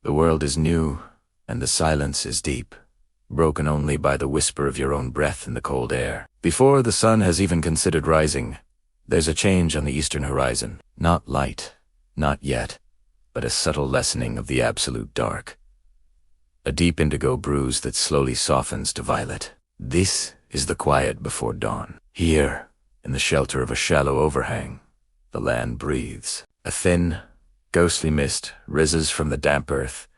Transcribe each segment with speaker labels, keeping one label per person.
Speaker 1: The world is new, and the silence is deep, broken only by the whisper of your own breath in the cold air. Before the sun has even considered rising, there's a change on the eastern horizon. Not light, not yet, but a subtle lessening of the absolute dark. A deep indigo bruise that slowly softens to violet. This is the quiet before dawn. Here, in the shelter of a shallow overhang, the land breathes. A thin, ghostly mist rises from the damp earth,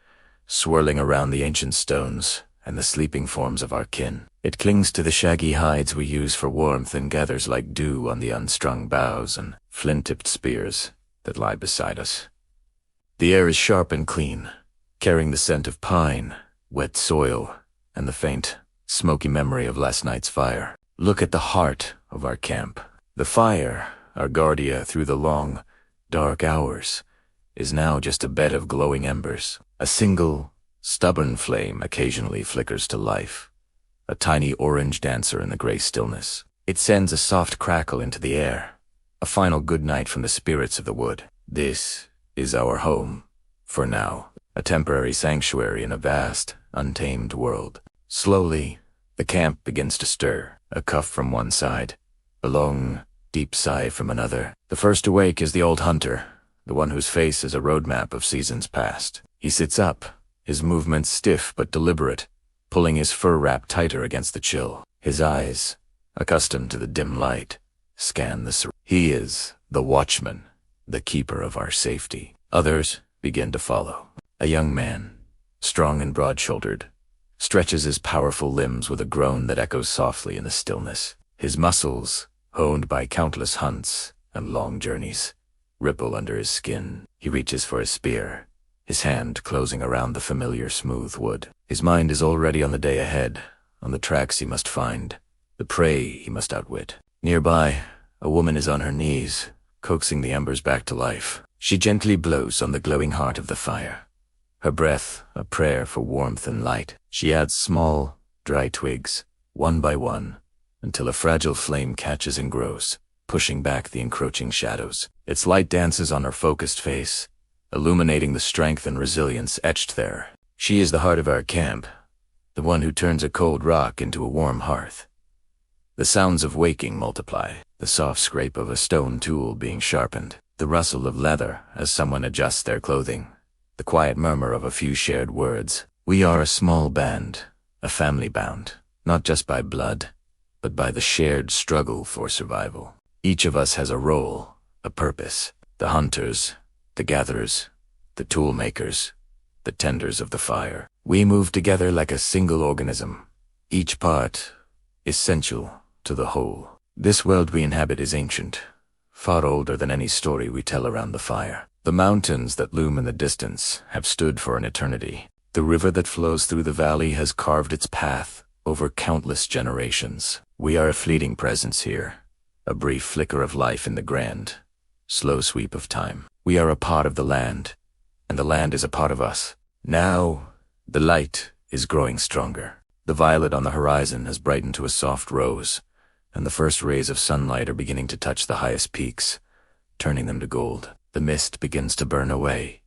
Speaker 1: swirling around the ancient stones and the sleeping forms of our kin. It clings to the shaggy hides we use for warmth and gathers like dew on the unstrung boughs and flint-tipped spears that lie beside us. The air is sharp and clean, carrying the scent of pine, wet soil, and the faint, smoky memory of last night's fire. Look at the heart of our camp. The fire, our guardia through the long, dark hours, is now just a bed of glowing embers. A single, stubborn flame occasionally flickers to life, a tiny orange dancer in the gray stillness. It sends a soft crackle into the air, a final good night from the spirits of the wood. This is our home, for now, a temporary sanctuary in a vast, untamed world. Slowly, the camp begins to stir, a cuff from one side, a long, deep sigh from another. The first to wake is the old hunter, the one whose face is a roadmap of seasons past. He sits up, his movements stiff but deliberate, pulling his fur wrap tighter against the chill. His eyes, accustomed to the dim light, scan the surroundings. He is the watchman, the keeper of our safety. Others begin to follow. A young man, strong and broad-shouldered, stretches his powerful limbs with a groan that echoes softly in the stillness. His muscles, honed by countless hunts and long journeys, ripple under his skin. He reaches for his spear, his hand closing around the familiar smooth wood. His mind is already on the day ahead, on the tracks he must find, the prey he must outwit. Nearby, a woman is on her knees, coaxing the embers back to life. She gently blows on the glowing heart of the fire, her breath a prayer for warmth and light. She adds small, dry twigs, one by one, until a fragile flame catches and grows, pushing back the encroaching shadows. Its light dances on her focused face, illuminating the strength and resilience etched there. She is the heart of our camp, the one who turns a cold rock into a warm hearth. The sounds of waking multiply, the soft scrape of a stone tool being sharpened, the rustle of leather as someone adjusts their clothing, the quiet murmur of a few shared words. We are a small band, a family bound, not just by blood, but by the shared struggle for survival. Each of us has a role, a purpose. The hunters, the gatherers, the tool makers, the tenders of the fire. We move together like a single organism, each part essential to the whole. This world we inhabit is ancient, far older than any story we tell around the fire. The mountains that loom in the distance have stood for an eternity. The river that flows through the valley has carved its path over countless generations. We are a fleeting presence here, a brief flicker of life in the grand, slow sweep of time. We are a part of the land, and the land is a part of us. Now, the light is growing stronger. The violet on the horizon has brightened to a soft rose, and the first rays of sunlight are beginning to touch the highest peaks, turning them to gold. The mist begins to burn away,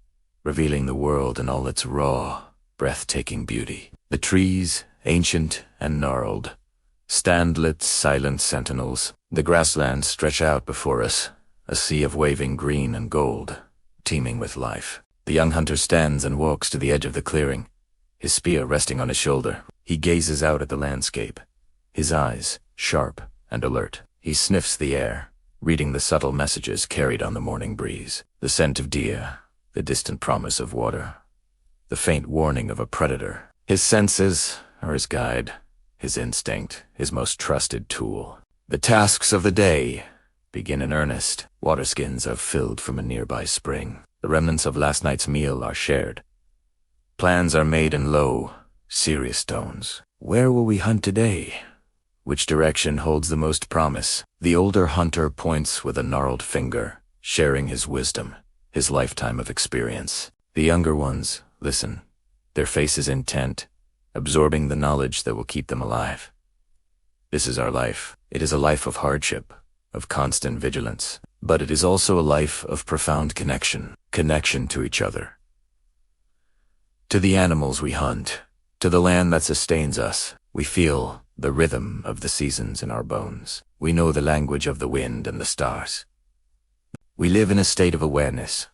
Speaker 1: revealing the world in all its raw, breathtaking beauty. The trees, ancient and gnarled, stand lit silent sentinels. The grasslands stretch out before us, a sea of waving green and gold, teeming with life. The young hunter stands and walks to the edge of the clearing, his spear resting on his shoulder. He gazes out at the landscape, his eyes sharp and alert. He sniffs the air, reading the subtle messages carried on the morning breeze. The scent of deer, the distant promise of water, the faint warning of a predator. His senses are his guide, his instinct his most trusted tool. The tasks of the day begin in earnest. Water skins are filled from a nearby spring. The remnants of last night's meal are shared. Plans are made in low, serious tones. Where will we hunt today? Which direction holds the most promise? The older hunter points with a gnarled finger, sharing his wisdom, his lifetime of experience. The younger ones listen, their faces intent, absorbing the knowledge that will keep them alive. This is our life. It is a life of hardship, of constant vigilance, but it is also a life of profound connection to each other. to the animals we hunt, to the land that sustains us. We feel the rhythm of the seasons in our bones. We know the language of the wind and the stars. We live in a state of awareness,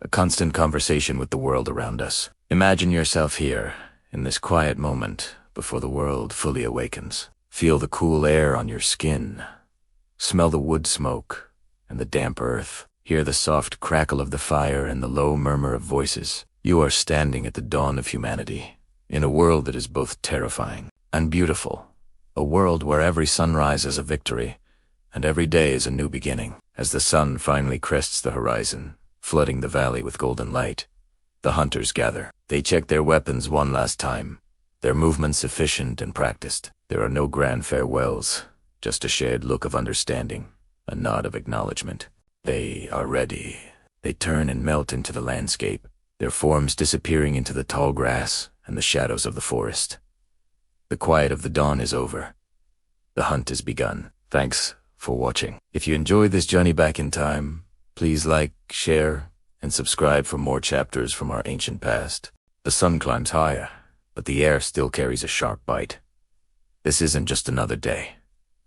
Speaker 1: a constant conversation with the world around us. Imagine yourself here, in this quiet moment, before the world fully awakens. Feel the cool air on your skin. Smell the wood smoke and the damp earth. Hear the soft crackle of the fire and the low murmur of voices. You are standing at the dawn of humanity, in a world that is both terrifying and beautiful. A world where every sunrise is a victory, and every day is a new beginning. As the sun finally crests the horizon, flooding the valley with golden light, the hunters gather. They check their weapons one last time, their movements efficient and practiced. There are no grand farewells, just a shared look of understanding, a nod of acknowledgement. They are ready. They turn and melt into the landscape, their forms disappearing into the tall grass and the shadows of the forest. The quiet of the dawn is over. The hunt is begun. Thanks for watching. If you enjoyed this journey back in time, please like, share, and subscribe for more chapters from our ancient past. The sun climbs higher, but the air still carries a sharp bite. This isn't just another day,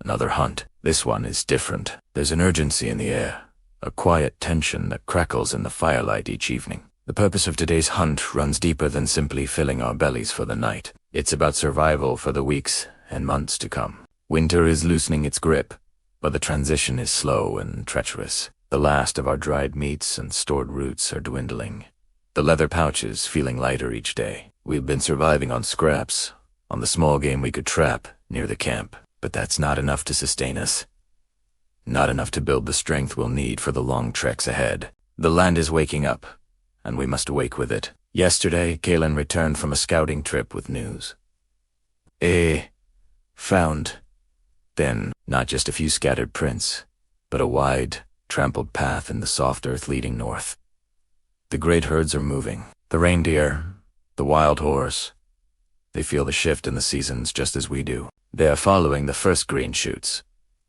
Speaker 1: another hunt. This one is different. There's an urgency in the air, a quiet tension that crackles in the firelight each evening. The purpose of today's hunt runs deeper than simply filling our bellies for the night. It's about survival for the weeks and months to come. Winter is loosening its grip, but the transition is slow and treacherous. The last of our dried meats and stored roots are dwindling, the leather pouches feeling lighter each day. We've been surviving on scraps, on the small game we could trap near the camp, but that's not enough to sustain us. Not enough to build the strength we'll need for the long treks ahead. The land is waking up, and we must wake with it. Yesterday, Kalen returned from a scouting trip with news. Found. Then, not just a few scattered prints, but a wide, trampled path in the soft earth leading north. The great herds are moving. The reindeer, the wild horse. They feel the shift in the seasons just as we do. They are following the first green shoots,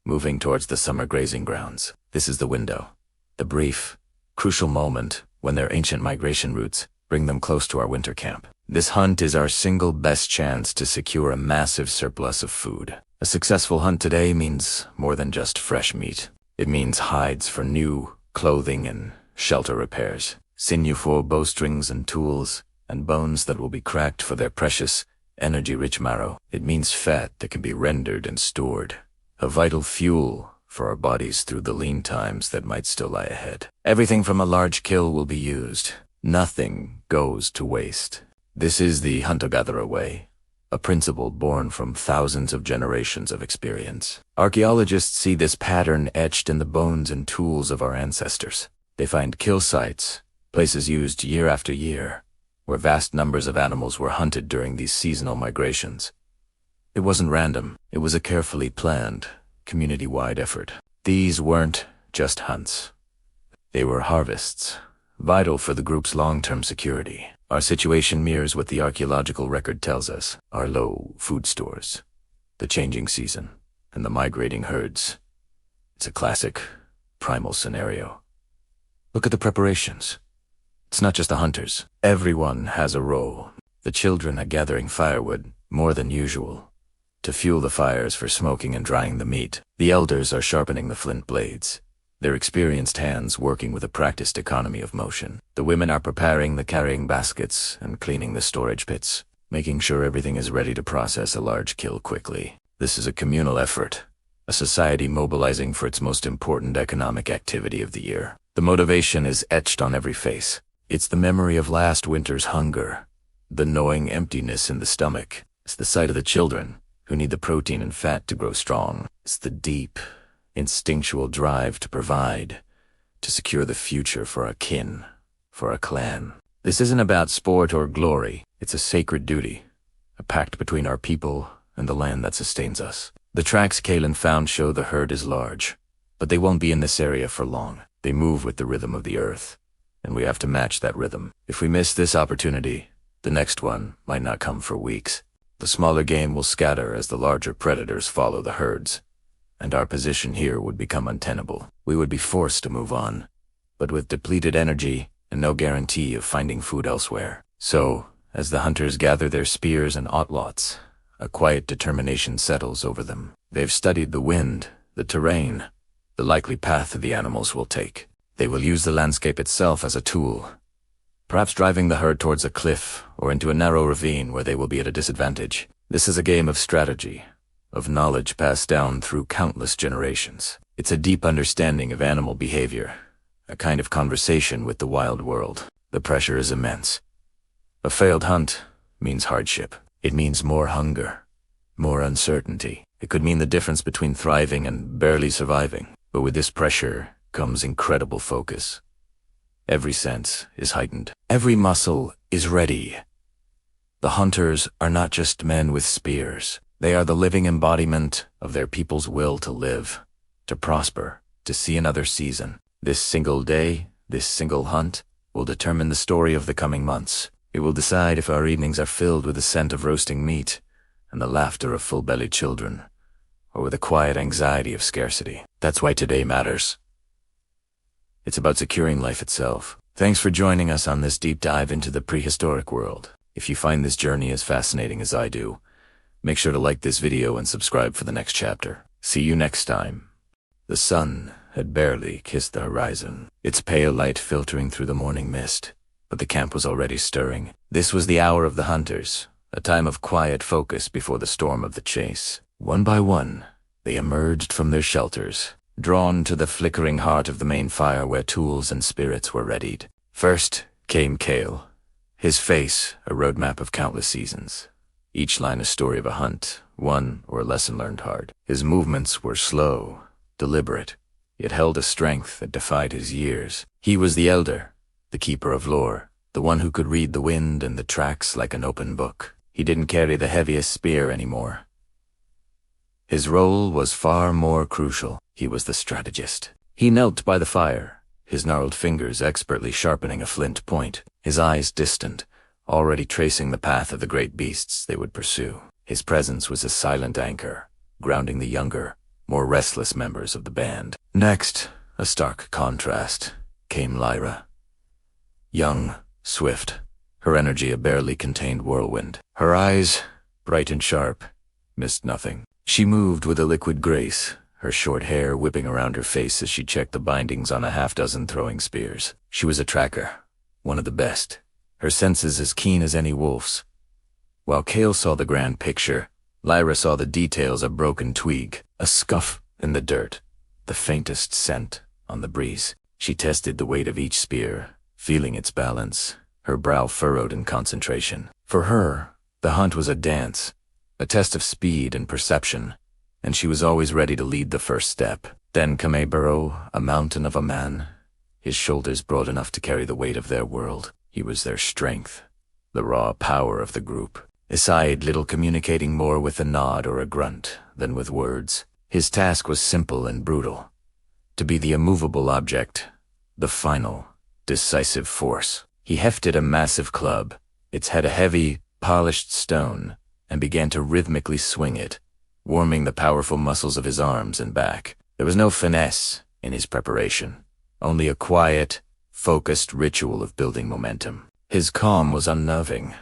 Speaker 1: moving towards the summer grazing grounds. This is the window, the brief, crucial moment when their ancient migration routes bring them close to our winter camp. This hunt is our single best chance to secure a massive surplus of food. A successful hunt today means more than just fresh meat. It means hides for new clothing and shelter repairs, sinew for bowstrings and tools, and bones that will be cracked for their precious, energy-rich marrow. It means fat that can be rendered and stored, a vital fuel for our bodies through the lean times that might still lie ahead. Everything from a large kill will be used. Nothing goes to waste. This is the hunter-gatherer way, a principle born from thousands of generations of experience. Archaeologists see this pattern etched in the bones and tools of our ancestors. They find kill sites, places used year after year, where vast numbers of animals were hunted during these seasonal migrations. It wasn't random. It was a carefully planned, community-wide effort. These weren't just hunts. They were harvests, vital for the group's long-term security. Our situation mirrors what the archaeological record tells us. Our low food stores, the changing season, and the migrating herds. It's a classic, primal scenario. Look at the preparations. It's not just the hunters. Everyone has a role. The children are gathering firewood, more than usual, to fuel the fires for smoking and drying the meat. The elders are sharpening the flint blades, their experienced hands working with a practiced economy of motion. The women are preparing the carrying baskets and cleaning the storage pits, making sure everything is ready to process a large kill quickly. This is a communal effort, a society mobilizing for its most important economic activity of the year. The motivation is etched on every face. It's the memory of last winter's hunger, the gnawing emptiness in the stomach. It's the sight of the children, who need the protein and fat to grow strong. It's the deep, instinctual drive to provide, to secure the future for our kin, for our clan. This isn't about sport or glory. It's a sacred duty, a pact between our people and the land that sustains us. The tracks Kalen found show the herd is large, but they won't be in this area for long. They move with the rhythm of the earth, and we have to match that rhythm. If we miss this opportunity, the next one might not come for weeks. The smaller game will scatter as the larger predators follow the herds, and our position here would become untenable. We would be forced to move on, but with depleted energy and no guarantee of finding food elsewhere. So, As the hunters gather their spears and outlaws, a quiet determination settles over them. They've studied the wind, the terrain, the likely path the animals will take. They will use the landscape itself as a tool, perhaps driving the herd towards a cliff or into a narrow ravine where they will be at a disadvantage. This is a game of strategy, of knowledge passed down through countless generations. It's a deep understanding of animal behavior, a kind of conversation with the wild world. The pressure is immense. A failed hunt means hardship. It means more hunger, more uncertainty. It could mean the difference between thriving and barely surviving. But with this pressure comes incredible focus. Every sense is heightened. Every muscle is ready. The hunters are not just men with spears. They are the living embodiment of their people's will to live, to prosper, to see another season. This single day, this single hunt, will determine the story of the coming months. It will decide if our evenings are filled with the scent of roasting meat and the laughter of full-bellied children, or with the quiet anxiety of scarcity. That's why today matters. It's about securing life itself. Thanks for joining us on this deep dive into the prehistoric world. If you find this journey as fascinating as I do, make sure to like this video and subscribe for the next chapter. See you next time. The sun had barely kissed the horizon, its pale light filtering through the morning mist, but the camp was already stirring. This was the hour of the hunters, a time of quiet focus before the storm of the chase. One by one, they emerged from their shelters, drawn to the flickering heart of the main fire where tools and spirits were readied. First came Kale, his face a roadmap of countless seasons, each line a story of a hunt, won or a lesson learned hard. His movements were slow, deliberate, yet held a strength that defied his years. He was the elder, the keeper of lore, the one who could read the wind and the tracks like an open book. He didn't carry the heaviest spear anymore. His role was far more crucial. He was the strategist. He knelt by the fire, his gnarled fingers expertly sharpening a flint point, his eyes distant, already tracing the path of the great beasts they would pursue. His presence was a silent anchor, grounding the younger, more restless members of the band. Next, a stark contrast, came Lyra. Young, swift, her energy a barely contained whirlwind. Her eyes, bright and sharp, missed nothing. She moved with a liquid grace, her short hair whipping around her face as she checked the bindings on a half-dozen throwing spears. She was a tracker, one of the best, her senses as keen as any wolf's. While Kale saw the grand picture, Lyra saw the details: a broken twig, a scuff in the dirt, the faintest scent on the breeze. She tested the weight of each spear, feeling its balance, her brow furrowed in concentration. For her, the hunt was a dance, a test of speed and perception, and she was always ready to lead the first step. Then came Burrow, a mountain of a man, his shoulders broad enough to carry the weight of their world. He was their strength, the raw power of the group. Aside, little communicating more with a nod or a grunt than with words. His task was simple and brutal: to be the immovable object, the final, decisive force. He hefted a massive club, its head a heavy, polished stone, and began to rhythmically swing it, warming the powerful muscles of his arms and back. There was no finesse in his preparation, only a quiet, focused ritual of building momentum. His calm was unnerving,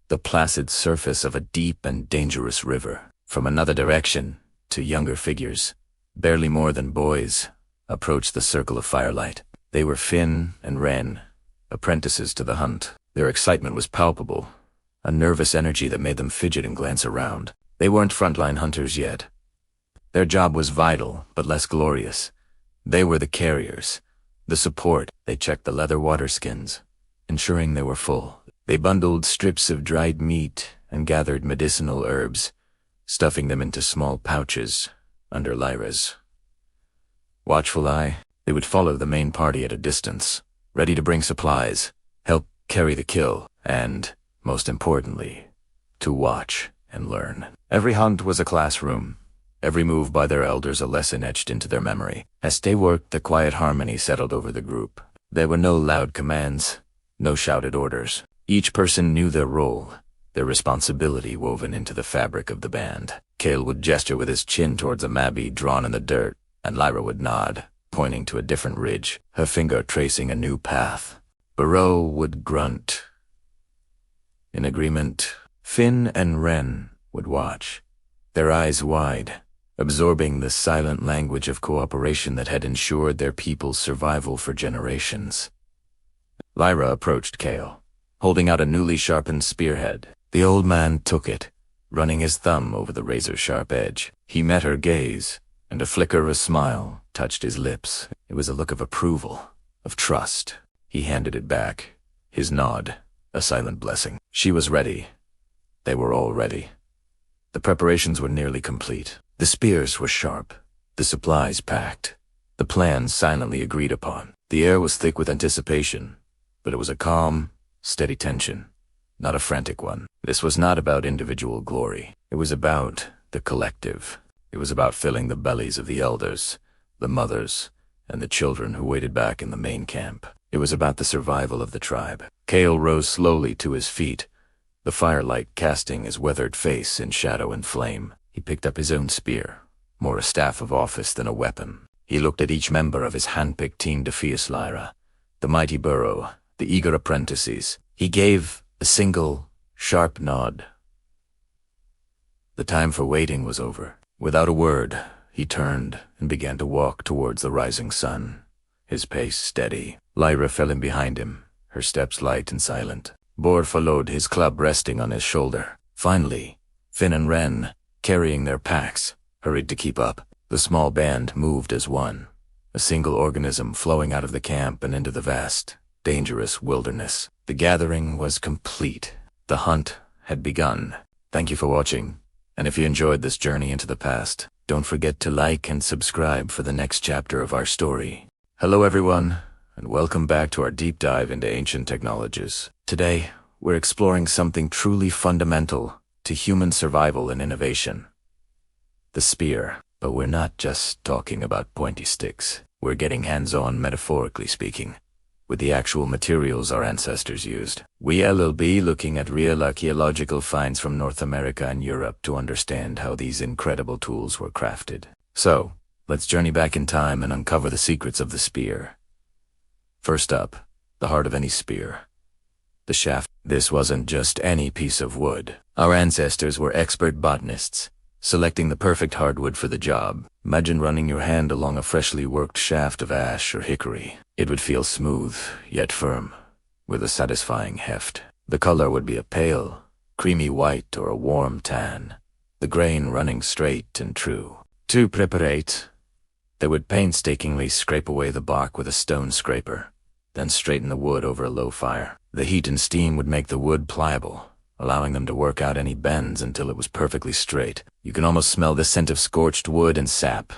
Speaker 1: the placid surface of a deep and dangerous river. From another direction, two younger figures, barely more than boys, approached the circle of firelight. They were Finn and Wren, apprentices to the hunt. Their excitement was palpable, a nervous energy that made them fidget and glance around. They weren't frontline hunters yet. Their job was vital, but less glorious. They were the carriers, the support. They checked the leather water skins, ensuring they were full. They bundled strips of dried meat and gathered medicinal herbs, stuffing them into small pouches under Lyra's watchful eye. They would follow the main party at a distance, ready to bring supplies, help carry the kill, and, most importantly, to watch and learn. Every hunt was a classroom, every move by their elders a lesson etched into their memory. As they worked, the quiet harmony settled over the group. There were no loud commands, no shouted orders. Each person knew their role, their responsibility woven into the fabric of the band. Kale would gesture with his chin towards a mabby drawn in the dirt, and Lyra would nod, pointing to a different ridge, her finger tracing a new path. Burrow would grunt, In agreement, Finn and Wren would watch, their eyes wide, absorbing the silent language of cooperation that had ensured their people's survival for generations. Lyra approached Kale, holding out a newly sharpened spearhead. The old man took it, running his thumb over the razor-sharp edge. He met her gaze, and a flicker of a smile touched his lips. It was a look of approval, of trust. He handed it back, his nod, a silent blessing. She was ready. They were all ready. The preparations were nearly complete. The spears were sharp, the supplies packed, the plans silently agreed upon. The air was thick with anticipation, but it was a calm, steady tension, not a frantic one. This was not about individual glory. It was about the collective. It was about filling the bellies of the elders, the mothers, and the children who waited back in the main camp. It was about the survival of the tribe. Kale rose slowly to his feet, the firelight casting his weathered face in shadow and flame. He picked up his own spear, more a staff of office than a weapon. He looked at each member of his hand-picked team to face Lyra, the mighty burrow, the eager apprentices. He gave a single, sharp nod. The time for waiting was over. Without a word, he turned and began to walk towards the rising sun, his pace steady. Lyra fell in behind him, her steps light and silent. Bor followed, his club resting on his shoulder. Finally, Finn and Wren, carrying their packs, hurried to keep up. The small band moved as one, a single organism flowing out of the camp and into the vast, dangerous wilderness. The gathering was complete. The hunt had begun. Thank you for watching, and if you enjoyed this journey into the past, don't forget to like and subscribe for the next chapter of our story. Hello everyone, and welcome back to our deep dive into ancient technologies. Today, we're exploring something truly fundamental to human survival and innovation. The spear. But we're not just talking about pointy sticks. We're getting hands-on, metaphorically speaking, with the actual materials our ancestors used. We'll be looking at real archaeological finds from North America and Europe to understand how these incredible tools were crafted. So, let's journey back in time and uncover the secrets of the spear. First up, the heart of any spear. The shaft. This wasn't just any piece of wood. Our ancestors were expert botanists, selecting the perfect hardwood for the job. Imagine running your hand along a freshly worked shaft of ash or hickory. It would feel smooth, yet firm, with a satisfying heft. The color would be a pale, creamy white or a warm tan, the grain running straight and true. To preparate, they would painstakingly scrape away the bark with a stone scraper, then straighten the wood over a low fire. The heat and steam would make the wood pliable, allowing them to work out any bends until it was perfectly straight. You can almost smell the scent of scorched wood and sap,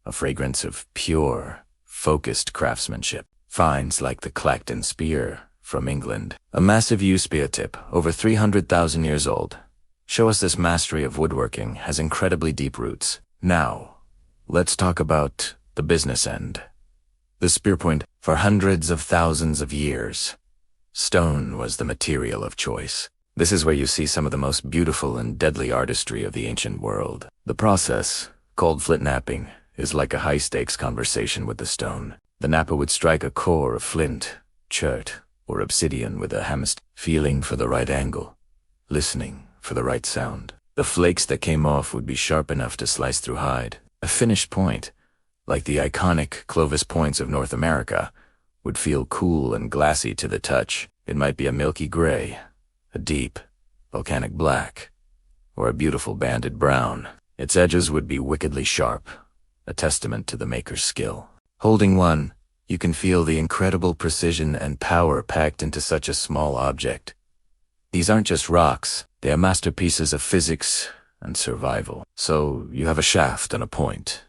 Speaker 1: a fragrance of pure, focused craftsmanship. Finds like the Clacton spear from England, a massive yew spear tip, over 300,000 years old, show us this mastery of woodworking has incredibly deep roots. Now, let's talk about the business end. The spear point. For hundreds of thousands of years, stone was the material of choice. This is where you see some of the most beautiful and deadly artistry of the ancient world. The process, called flintknapping, is like a high-stakes conversation with the stone. The napper would strike a core of flint, chert, or obsidian with a hammer, feeling for the right angle, listening for the right sound. The flakes that came off would be sharp enough to slice through hide. A finished point, like the iconic Clovis points of North America, would feel cool and glassy to the touch. It might be a milky gray, a deep, volcanic black, or a beautiful banded brown. Its edges would be wickedly sharp, a testament to the maker's skill. Holding one, you can feel the incredible precision and power packed into such a small object. These aren't just rocks, they are masterpieces of physics and survival. So you have a shaft and a point.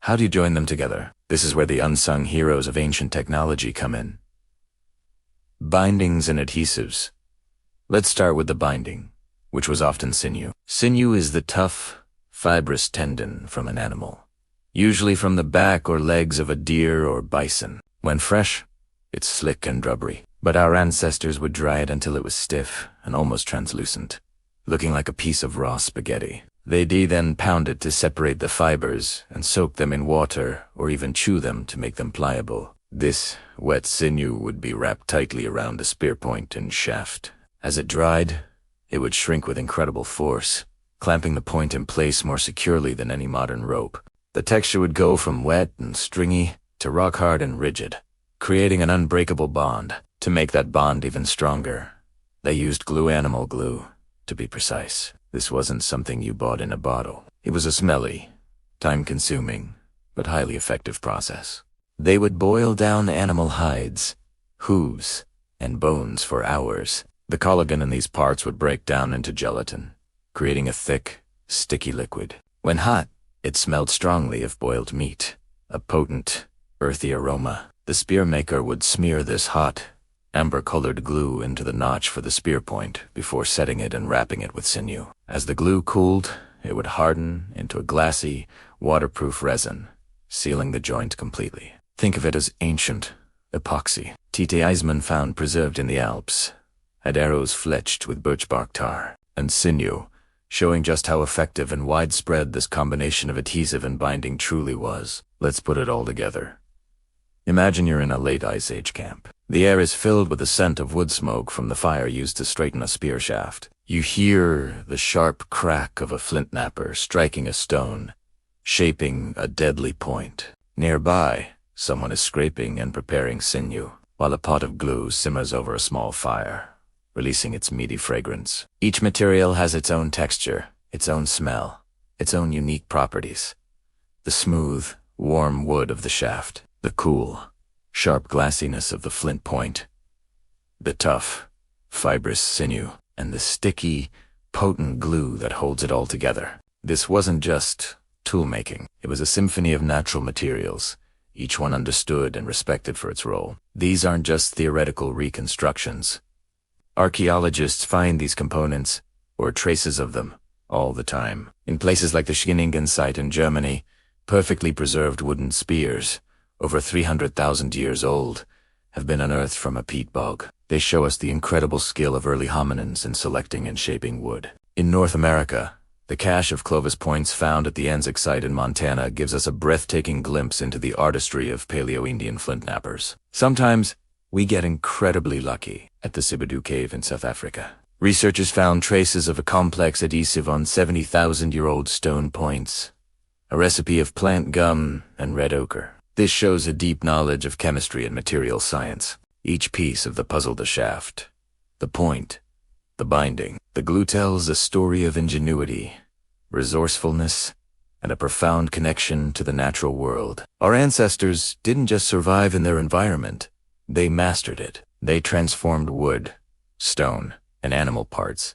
Speaker 1: How do you join them together? This is where the unsung heroes of ancient technology come in. Bindings and adhesives. Let's start with the binding, which was often sinew. Sinew is the tough, fibrous tendon from an animal, usually from the back or legs of a deer or bison. When fresh, it's slick and rubbery, but our ancestors would dry it until it was stiff and almost translucent, looking like a piece of raw spaghetti. They'd then pound it to separate the fibers and soak them in water or even chew them to make them pliable. This wet sinew would be wrapped tightly around the spear point and shaft, As it dried, it would shrink with incredible force, clamping the point in place more securely than any modern rope. The texture would go from wet and stringy to rock-hard and rigid, creating an unbreakable bond. To make that bond even stronger, they used animal glue, to be precise. This wasn't something you bought in a bottle. It was a smelly, time-consuming, but highly effective process. They would boil down animal hides, hooves, and bones for hours. The collagen in these parts would break down into gelatin, creating a thick, sticky liquid. When hot, it smelled strongly of boiled meat, a potent, earthy aroma. The spear maker would smear this hot, amber-colored glue into the notch for the spear point before setting it and wrapping it with sinew. As the glue cooled, it would harden into a glassy, waterproof resin, sealing the joint completely. Think of it as ancient epoxy. T.T. Eisman found preserved in the Alps had arrows fletched with birch bark tar and sinew, showing just how effective and widespread this combination of adhesive and binding truly was. Let's put it all together. Imagine you're in a late Ice Age camp. The air is filled with the scent of wood smoke from the fire used to straighten a spear shaft. You hear the sharp crack of a flintknapper striking a stone, shaping a deadly point. Nearby, someone is scraping and preparing sinew, while a pot of glue simmers over a small fire, releasing its meaty fragrance. Each material has its own texture, its own smell, its own unique properties. The smooth, warm wood of the shaft, the cool, sharp glassiness of the flint point, the tough, fibrous sinew, and the sticky, potent glue that holds it all together. This wasn't just tool-making. It was a symphony of natural materials, each one understood and respected for its role. These aren't just theoretical reconstructions. Archaeologists find these components, or traces of them, all the time. In places like the Schieningen site in Germany, perfectly preserved wooden spears, over 300,000 years old, have been unearthed from a peat bog. They show us the incredible skill of early hominins in selecting and shaping wood. In North America, the cache of Clovis points found at the Anzac site in Montana gives us a breathtaking glimpse into the artistry of Paleo-Indian flint knappers. Sometimes, we get incredibly lucky. At the Sibidu cave in South Africa, researchers found traces of a complex adhesive on 70,000-year-old stone points, a recipe of plant gum and red ochre. This shows a deep knowledge of chemistry and material science. Each piece of the puzzle, the shaft, the point, the binding, the glue tells a story of ingenuity, resourcefulness, and a profound connection to the natural world. Our ancestors didn't just survive in their environment, they mastered it. They transformed wood, stone, and animal parts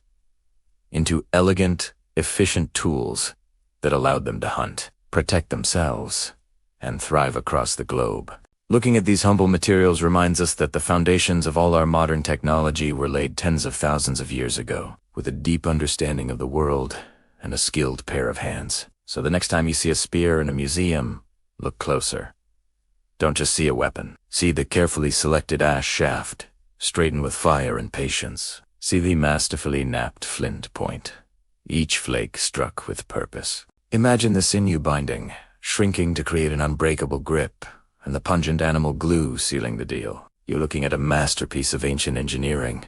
Speaker 1: into elegant, efficient tools that allowed them to hunt, protect themselves, and thrive across the globe. Looking at these humble materials reminds us that the foundations of all our modern technology were laid tens of thousands of years ago, with a deep understanding of the world and a skilled pair of hands. So the next time you see a spear in a museum, look closer. Don't just see a weapon. See the carefully selected ash shaft, straightened with fire and patience. See the masterfully knapped flint point, each flake struck with purpose. Imagine the sinew binding, shrinking to create an unbreakable grip, and the pungent animal glue sealing the deal. You're looking at a masterpiece of ancient engineering,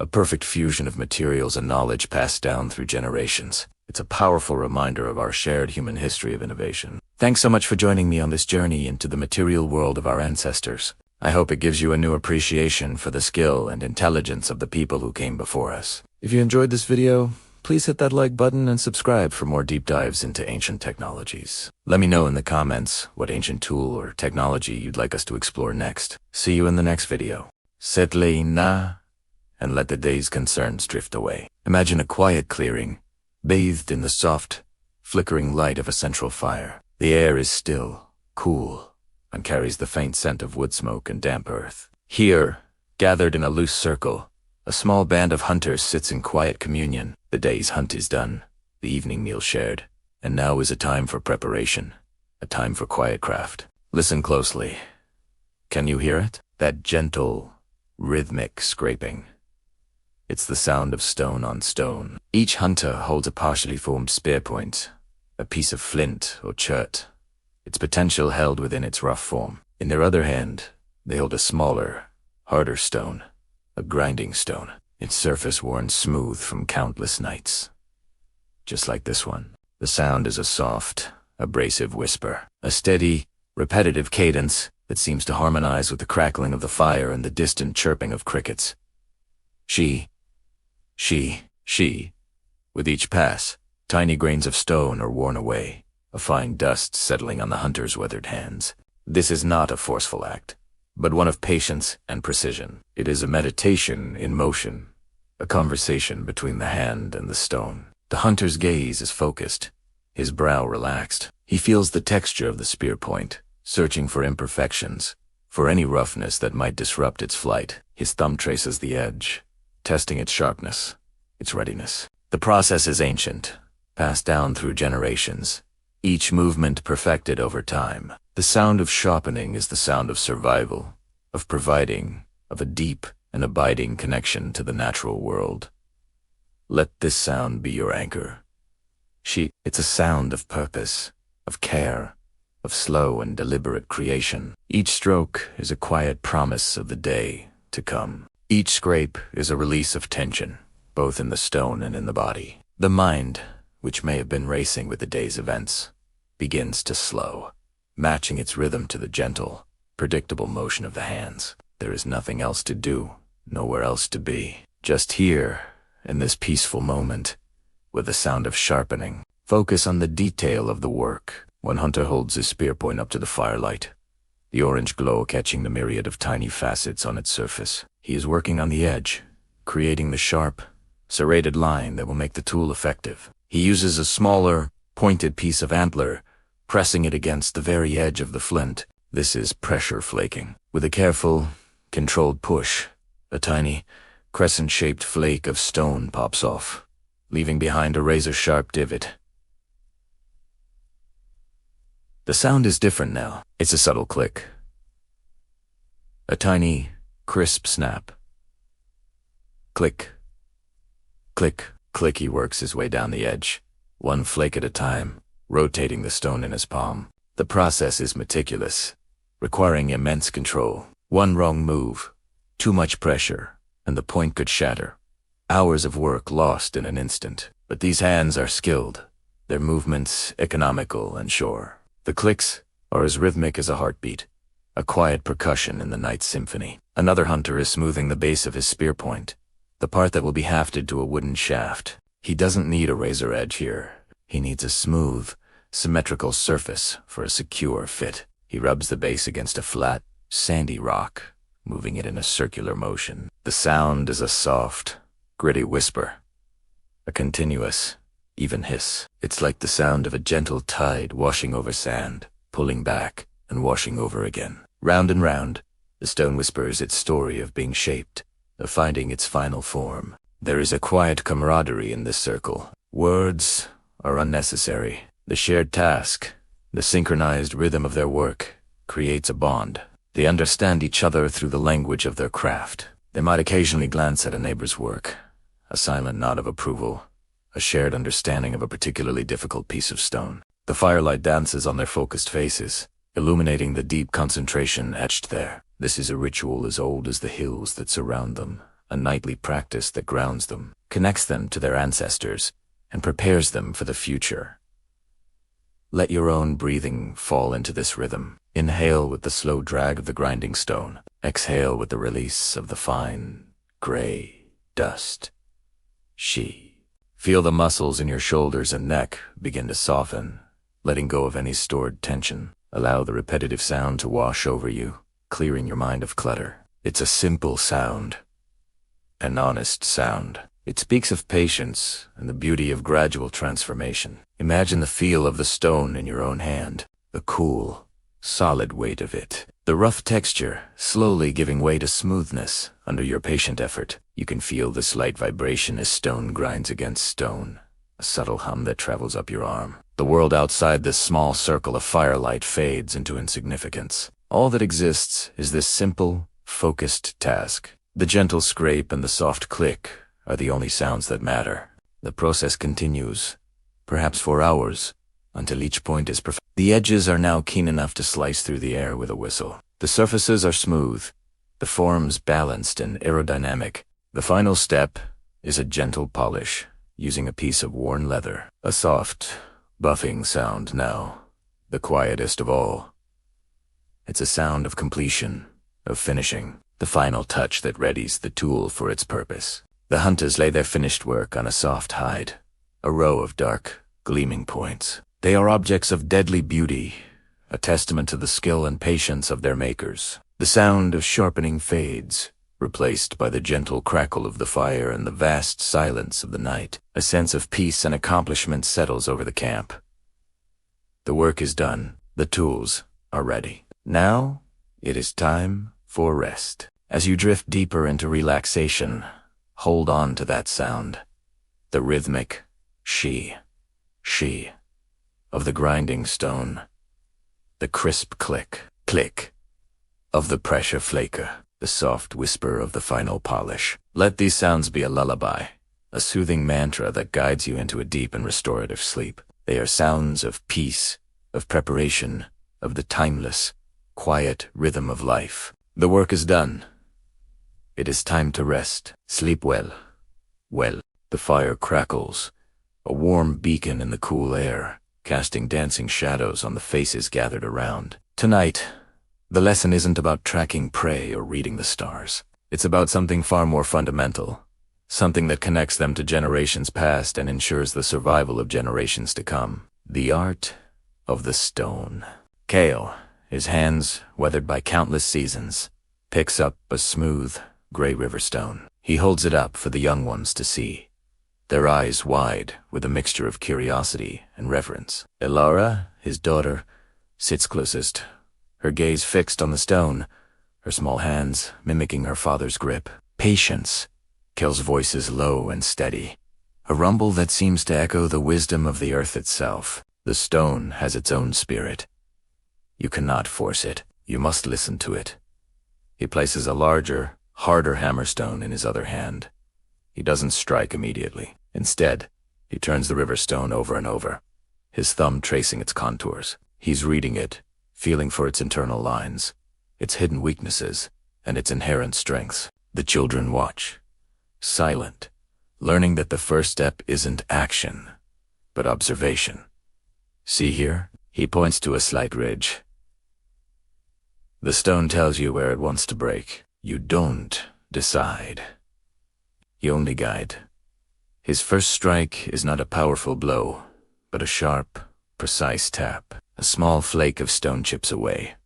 Speaker 1: a perfect fusion of materials and knowledge passed down through generations. It's a powerful reminder of our shared human history of innovation. Thanks so much for joining me on this journey into the material world of our ancestors. I hope it gives you a new appreciation for the skill and intelligence of the people who came before us. If you enjoyed this video, please hit that like button and subscribe for more deep dives into ancient technologies. Let me know in the comments what ancient tool or technology you'd like us to explore next. See you in the next video. Setle na, and let the day's concerns drift away. Imagine a quiet clearing, bathed in the soft, flickering light of a central fire. The air is still, cool, and carries the faint scent of wood smoke and damp earth. Here, gathered in a loose circle, a small band of hunters sits in quiet communion. The day's hunt is done, the evening meal shared, and now is a time for preparation, a time for quiet craft. Listen closely. Can you hear it? That gentle, rhythmic scraping. It's the sound of stone on stone. Each hunter holds a partially formed spear point, a piece of flint or chert, its potential held within its rough form. In their other hand, they hold a smaller, harder stone, a grinding stone. its surface worn smooth from countless nights. Just like this one. The sound is a soft, abrasive whisper, a steady, repetitive cadence that seems to harmonize with the crackling of the fire and the distant chirping of crickets. She. With each pass, tiny grains of stone are worn away, a fine dust settling on the hunter's weathered hands. This is not a forceful act, but one of patience and precision. It is a meditation in motion, a conversation between the hand and the stone. The hunter's gaze is focused, his brow relaxed. He feels the texture of the spear point, searching for imperfections, for any roughness that might disrupt its flight. His thumb traces the edge, testing its sharpness, its readiness. The process is ancient, passed down through generations, each movement perfected over time. The sound of sharpening is the sound of survival, of providing, of a deep and abiding connection to the natural world. Let this sound be your anchor. It's a sound of purpose, of care, of slow and deliberate creation. Each stroke is a quiet promise of the day to come. Each scrape is a release of tension, both in the stone and in the body. The mind, which may have been racing with the day's events, begins to slow, matching its rhythm to the gentle, predictable motion of the hands. There is nothing else to do, nowhere else to be. Just here, in this peaceful moment, with the sound of sharpening. Focus on the detail of the work. One hunter holds his spear point up to the firelight, the orange glow catching the myriad of tiny facets on its surface. He is working on the edge, creating the sharp, serrated line that will make the tool effective. He uses a smaller, pointed piece of antler, pressing it against the very edge of the flint. This is pressure flaking. With a careful, controlled push, a tiny, crescent-shaped flake of stone pops off, leaving behind a razor-sharp divot. The sound is different now. It's a subtle click. A tiny, crisp snap. Click. Click. Click. He works his way down the edge, one flake at a time, rotating the stone in his palm. The process is meticulous, requiring immense control. One wrong move, too much pressure, and the point could shatter. Hours of work lost in an instant. But these hands are skilled, their movements economical and sure. The clicks are as rhythmic as a heartbeat, a quiet percussion in the night symphony. Another hunter is smoothing the base of his spear point, the part that will be hafted to a wooden shaft. He doesn't need a razor edge here. He needs a smooth, symmetrical surface for a secure fit. He rubs the base against a flat, sandy rock, moving it in a circular motion. The sound is a soft, gritty whisper, a continuous, even hiss. It's like the sound of a gentle tide washing over sand, pulling back and washing over again. Round and round, the stone whispers its story of being shaped, of finding its final form. There is a quiet camaraderie in this circle. Words are unnecessary. The shared task, the synchronized rhythm of their work, creates a bond. They understand each other through the language of their craft. They might occasionally glance at a neighbor's work, a silent nod of approval, a shared understanding of a particularly difficult piece of stone. The firelight dances on their focused faces, illuminating the deep concentration etched there. This is a ritual as old as the hills that surround them, a nightly practice that grounds them, connects them to their ancestors, and prepares them for the future. Let your own breathing fall into this rhythm. Inhale with the slow drag of the grinding stone. Exhale with the release of the fine, gray dust. Feel the muscles in your shoulders and neck begin to soften, letting go of any stored tension. Allow the repetitive sound to wash over you, clearing your mind of clutter. It's a simple sound, an honest sound. It speaks of patience and the beauty of gradual transformation. Imagine the feel of the stone in your own hand, the cool, solid weight of it, the rough texture slowly giving way to smoothness under your patient effort. You can feel the slight vibration as stone grinds against stone, a subtle hum that travels up your arm. The world outside this small circle of firelight fades into insignificance. All that exists is this simple, focused task. The gentle scrape and the soft click are the only sounds that matter. The process continues, perhaps for hours, until each point is perfect. The edges are now keen enough to slice through the air with a whistle. The surfaces are smooth, the forms balanced and aerodynamic, The final step is a gentle polish, using a piece of worn leather. A soft, buffing sound now, the quietest of all. It's a sound of completion, of finishing, the final touch that readies the tool for its purpose. The hunters lay their finished work on a soft hide, a row of dark, gleaming points. They are objects of deadly beauty, a testament to the skill and patience of their makers. The sound of sharpening fades, replaced by the gentle crackle of the fire and the vast silence of the night. A sense of peace and accomplishment settles over the camp. The work is done. The tools are ready. Now, it is time for rest. As you drift deeper into relaxation, hold on to that sound. The rhythmic she of the grinding stone. The crisp click of the pressure flaker. The soft whisper of the final polish. Let these sounds be a lullaby, a soothing mantra that guides you into a deep and restorative sleep. They are sounds of peace, of preparation, of the timeless, quiet rhythm of life. The work is done. It is time to rest. Sleep well. Well, the fire crackles, a warm beacon in the cool air, casting dancing shadows on the faces gathered around. Tonight, the lesson isn't about tracking prey or reading the stars. It's about something far more fundamental, something that connects them to generations past and ensures the survival of generations to come. The art of the stone. Kale, his hands weathered by countless seasons, picks up a smooth, gray river stone. He holds it up for the young ones to see, their eyes wide with a mixture of curiosity and reverence. Elara, his daughter, sits closest, her gaze fixed on the stone, her small hands mimicking her father's grip. Patience. Kale's voice is low and steady, a rumble that seems to echo the wisdom of the earth itself. The stone has its own spirit. You cannot force it. You must listen to it. He places a larger, harder hammerstone in his other hand. He doesn't strike immediately. Instead, he turns the river stone over and over, his thumb tracing its contours. He's reading it, feeling for its internal lines, its hidden weaknesses, and its inherent strengths. The children watch, silent, learning that the first step isn't action, but observation. See here? He points to a slight ridge. The stone tells you where it wants to break. You don't decide. You only guide. His first strike is not a powerful blow, but a sharp, precise tap. A small flake of stone chips away,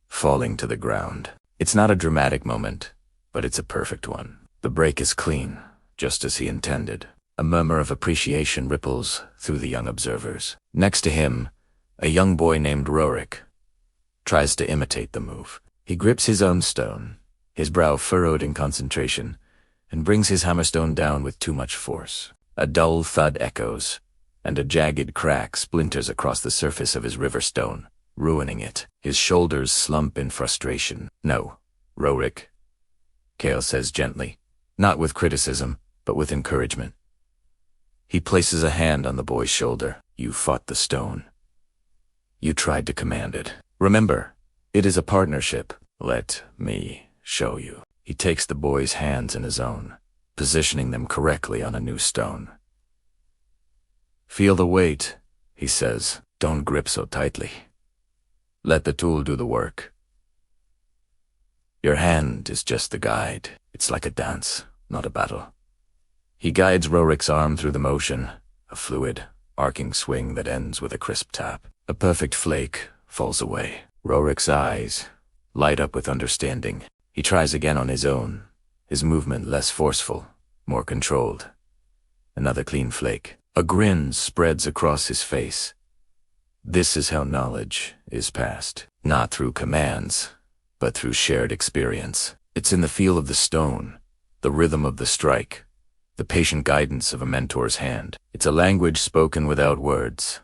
Speaker 1: falling to the ground. It's not a dramatic moment, but it's a perfect one. The break is clean, just as he intended. A murmur of appreciation ripples through the young observers. Next to him, a young boy named Rorik tries to imitate the move. He grips his own stone, his brow furrowed in concentration, and brings his hammerstone down with too much force. A dull thud echoes, and a jagged crack splinters across the surface of his river stone, ruining it. His shoulders slump in frustration. No, Rorik, Kale says gently, not with criticism, but with encouragement. He places a hand on the boy's shoulder. You fought the stone. You tried to command it. Remember, it is a partnership. Let me show you. He takes the boy's hands in his own, positioning them correctly on a new stone. Feel the weight, he says. Don't grip so tightly. Let the tool do the work. Your hand is just the guide. It's like a dance, not a battle. He guides Rorik's arm through the motion, a fluid, arcing swing that ends with a crisp tap. A perfect flake falls away. Rorik's eyes light up with understanding. He tries again on his own, his movement less forceful, more controlled. Another clean flake. A grin spreads across his face. This is how knowledge is passed, not through commands, but through shared experience. It's in the feel of the stone, the rhythm of the strike, the patient guidance of a mentor's hand. It's a language spoken without words,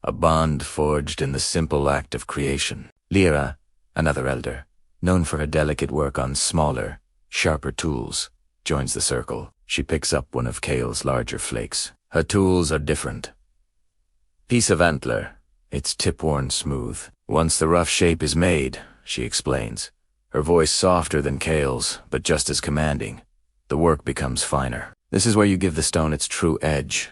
Speaker 1: a bond forged in the simple act of creation. Lyra, another elder, known for her delicate work on smaller, sharper tools, joins the circle. She picks up one of Kale's larger flakes. Her tools are different. Piece of antler, its tip worn smooth. Once the rough shape is made, she explains, her voice softer than Kale's, but just as commanding. the work becomes finer. This is where you give the stone its true edge,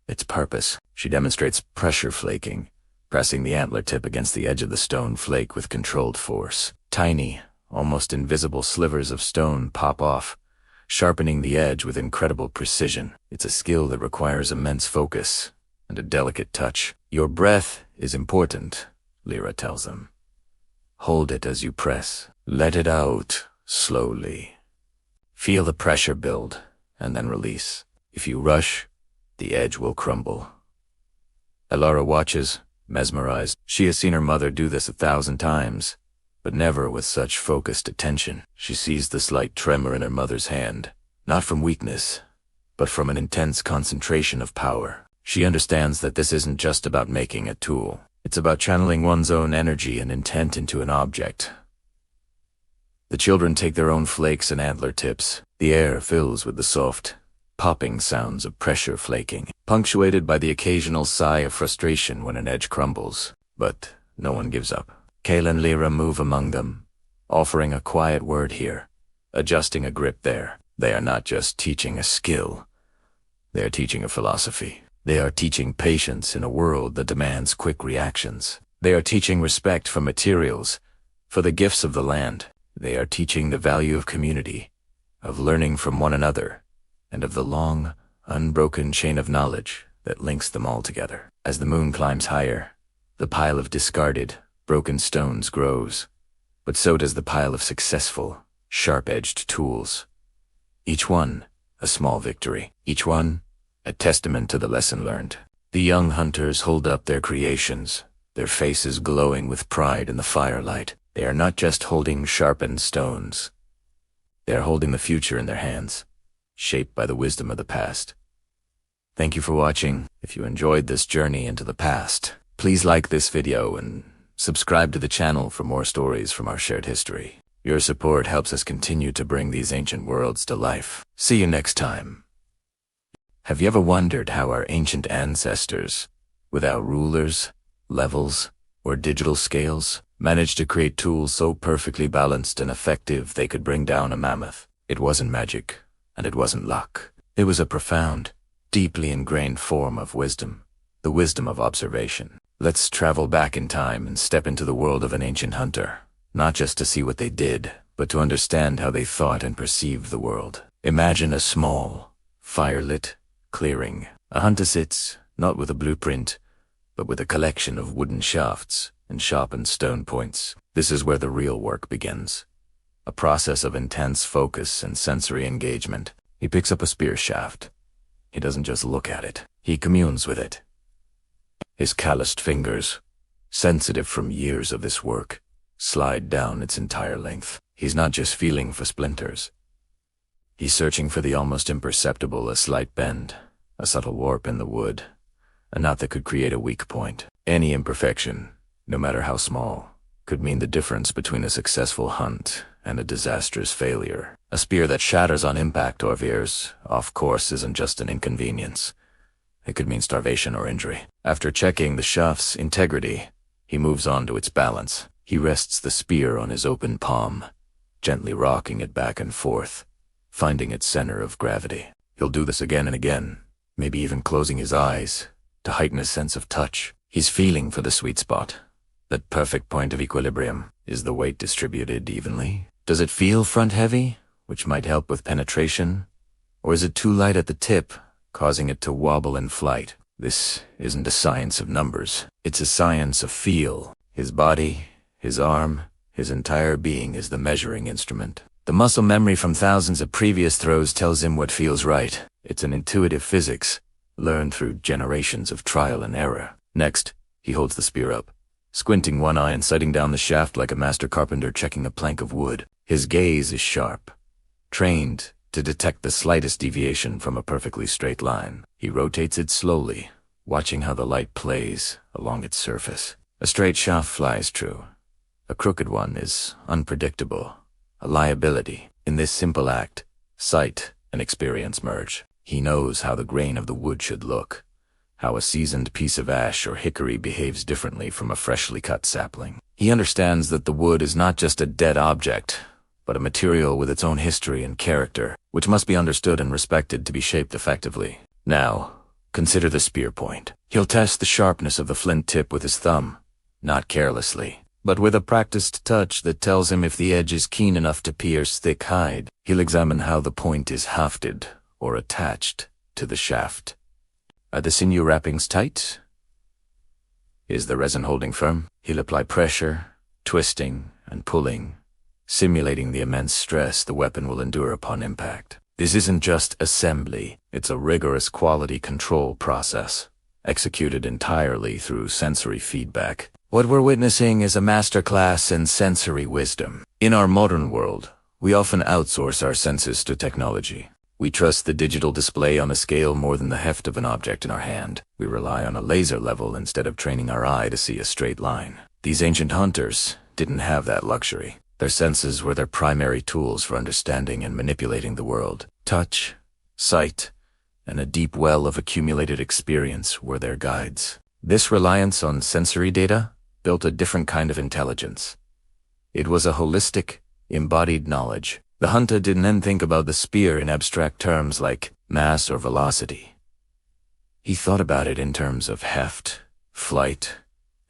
Speaker 1: its purpose. She demonstrates pressure flaking, pressing the antler tip against the edge of the stone flake with controlled force. Tiny, almost invisible slivers of stone pop off, sharpening the edge with incredible precision. It's a skill that requires immense focus and a delicate touch. Your breath is important, Lyra tells them. Hold it as you press. Let it out slowly. Feel the pressure build and then release. If you rush, the edge will crumble. Elara watches, mesmerized. She has seen her mother do this 1,000 times, but never with such focused attention. She sees the slight tremor in her mother's hand, not from weakness, but from an intense concentration of power. She understands that this isn't just about making a tool. It's about channeling one's own energy and intent into an object. The children take their own flakes and antler tips. The air fills with the soft, popping sounds of pressure flaking, punctuated by the occasional sigh of frustration when an edge crumbles. But no one gives up. Kayla and Lyra move among them, offering a quiet word here, adjusting a grip there. They are not just teaching a skill. They are teaching a philosophy. They are teaching patience in a world that demands quick reactions. They are teaching respect for materials, for the gifts of the land. They are teaching the value of community, of learning from one another, and of the long, unbroken chain of knowledge that links them all together. As the moon climbs higher, the pile of discarded, broken stones grows, but so does the pile of successful, sharp-edged tools. Each one a small victory, each one a testament to the lesson learned. The young hunters hold up their creations, their faces glowing with pride in the firelight. They are not just holding sharpened stones. They are holding the future in their hands, shaped by the wisdom of the past. Thank you for watching. If you enjoyed this journey into the past, please like this video and subscribe to the channel for more stories from our shared history. Your support helps us continue to bring these ancient worlds to life. See you next time. Have you ever wondered how our ancient ancestors, without rulers, levels, or digital scales, managed to create tools so perfectly balanced and effective they could bring down a mammoth? It wasn't magic, and it wasn't luck. It was a profound, deeply ingrained form of wisdom, the wisdom of observation. Let's travel back in time and step into the world of an ancient hunter, not just to see what they did, but to understand how they thought and perceived the world. Imagine a small, firelit clearing. A hunter sits, not with a blueprint, but with a collection of wooden shafts and sharpened stone points. This is where the real work begins, a process of intense focus and sensory engagement. He picks up a spear shaft. He doesn't just look at it, he communes with it. His calloused fingers, sensitive from years of this work, slide down its entire length. He's not just feeling for splinters. He's searching for the almost imperceptible, a slight bend, a subtle warp in the wood, a knot that could create a weak point. Any imperfection, no matter how small, could mean the difference between a successful hunt and a disastrous failure. A spear that shatters on impact or veers off course isn't just an inconvenience. It could mean starvation or injury. After checking the shaft's integrity, he moves on to its balance. He rests the spear on his open palm, gently rocking it back and forth, finding its center of gravity. He'll do this again and again, maybe even closing his eyes to heighten his sense of touch. He's feeling for the sweet spot, that perfect point of equilibrium. Is the weight distributed evenly? Does it feel front-heavy, which might help with penetration? Or is it too light at the tip, causing it to wobble in flight? This isn't a science of numbers. It's a science of feel. His body, his arm, his entire being is the measuring instrument. The muscle memory from thousands of previous throws tells him what feels right. It's an intuitive physics, learned through generations of trial and error. Next, he holds the spear up, squinting one eye and sighting down the shaft like a master carpenter checking a plank of wood. His gaze is sharp, trained to detect the slightest deviation from a perfectly straight line. He rotates it slowly, watching how the light plays along its surface. A straight shaft flies true. A crooked one is unpredictable, a liability. In this simple act, sight and experience merge. He knows how the grain of the wood should look, how a seasoned piece of ash or hickory behaves differently from a freshly cut sapling. He understands that the wood is not just a dead object, but a material with its own history and character, which must be understood and respected to be shaped effectively. Now, consider the spear point. He'll test the sharpness of the flint tip with his thumb, not carelessly, but with a practiced touch that tells him if the edge is keen enough to pierce thick hide. He'll examine how the point is hafted, or attached, to the shaft. Are the sinew wrappings tight? Is the resin holding firm? He'll apply pressure, twisting and pulling, simulating the immense stress the weapon will endure upon impact. This isn't just assembly, it's a rigorous quality control process, executed entirely through sensory feedback. What we're witnessing is a masterclass in sensory wisdom. In our modern world, we often outsource our senses to technology. We trust the digital display on a scale more than the heft of an object in our hand. We rely on a laser level instead of training our eye to see a straight line. These ancient hunters didn't have that luxury. Their senses were their primary tools for understanding and manipulating the world. Touch, sight, and a deep well of accumulated experience were their guides. This reliance on sensory data built a different kind of intelligence. It was a holistic, embodied knowledge. The hunter didn't then think about the spear in abstract terms like mass or velocity. He thought about it in terms of heft, flight,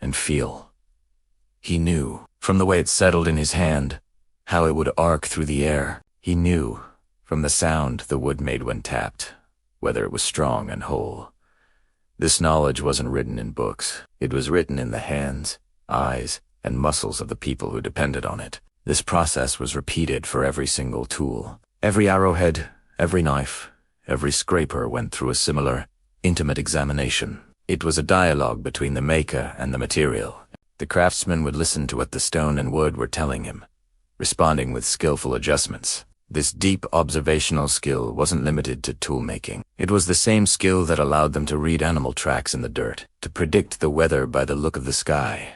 Speaker 1: and feel. He knew, from the way it settled in his hand, how it would arc through the air. He knew, from the sound the wood made when tapped, whether it was strong and whole. This knowledge wasn't written in books. It was written in the hands, eyes, and muscles of the people who depended on it. This process was repeated for every single tool. Every arrowhead, every knife, every scraper went through a similar, intimate examination. It was a dialogue between the maker and the material. The craftsman would listen to what the stone and wood were telling him, responding with skillful adjustments. This deep observational skill wasn't limited to tool making. It was the same skill that allowed them to read animal tracks in the dirt, to predict the weather by the look of the sky,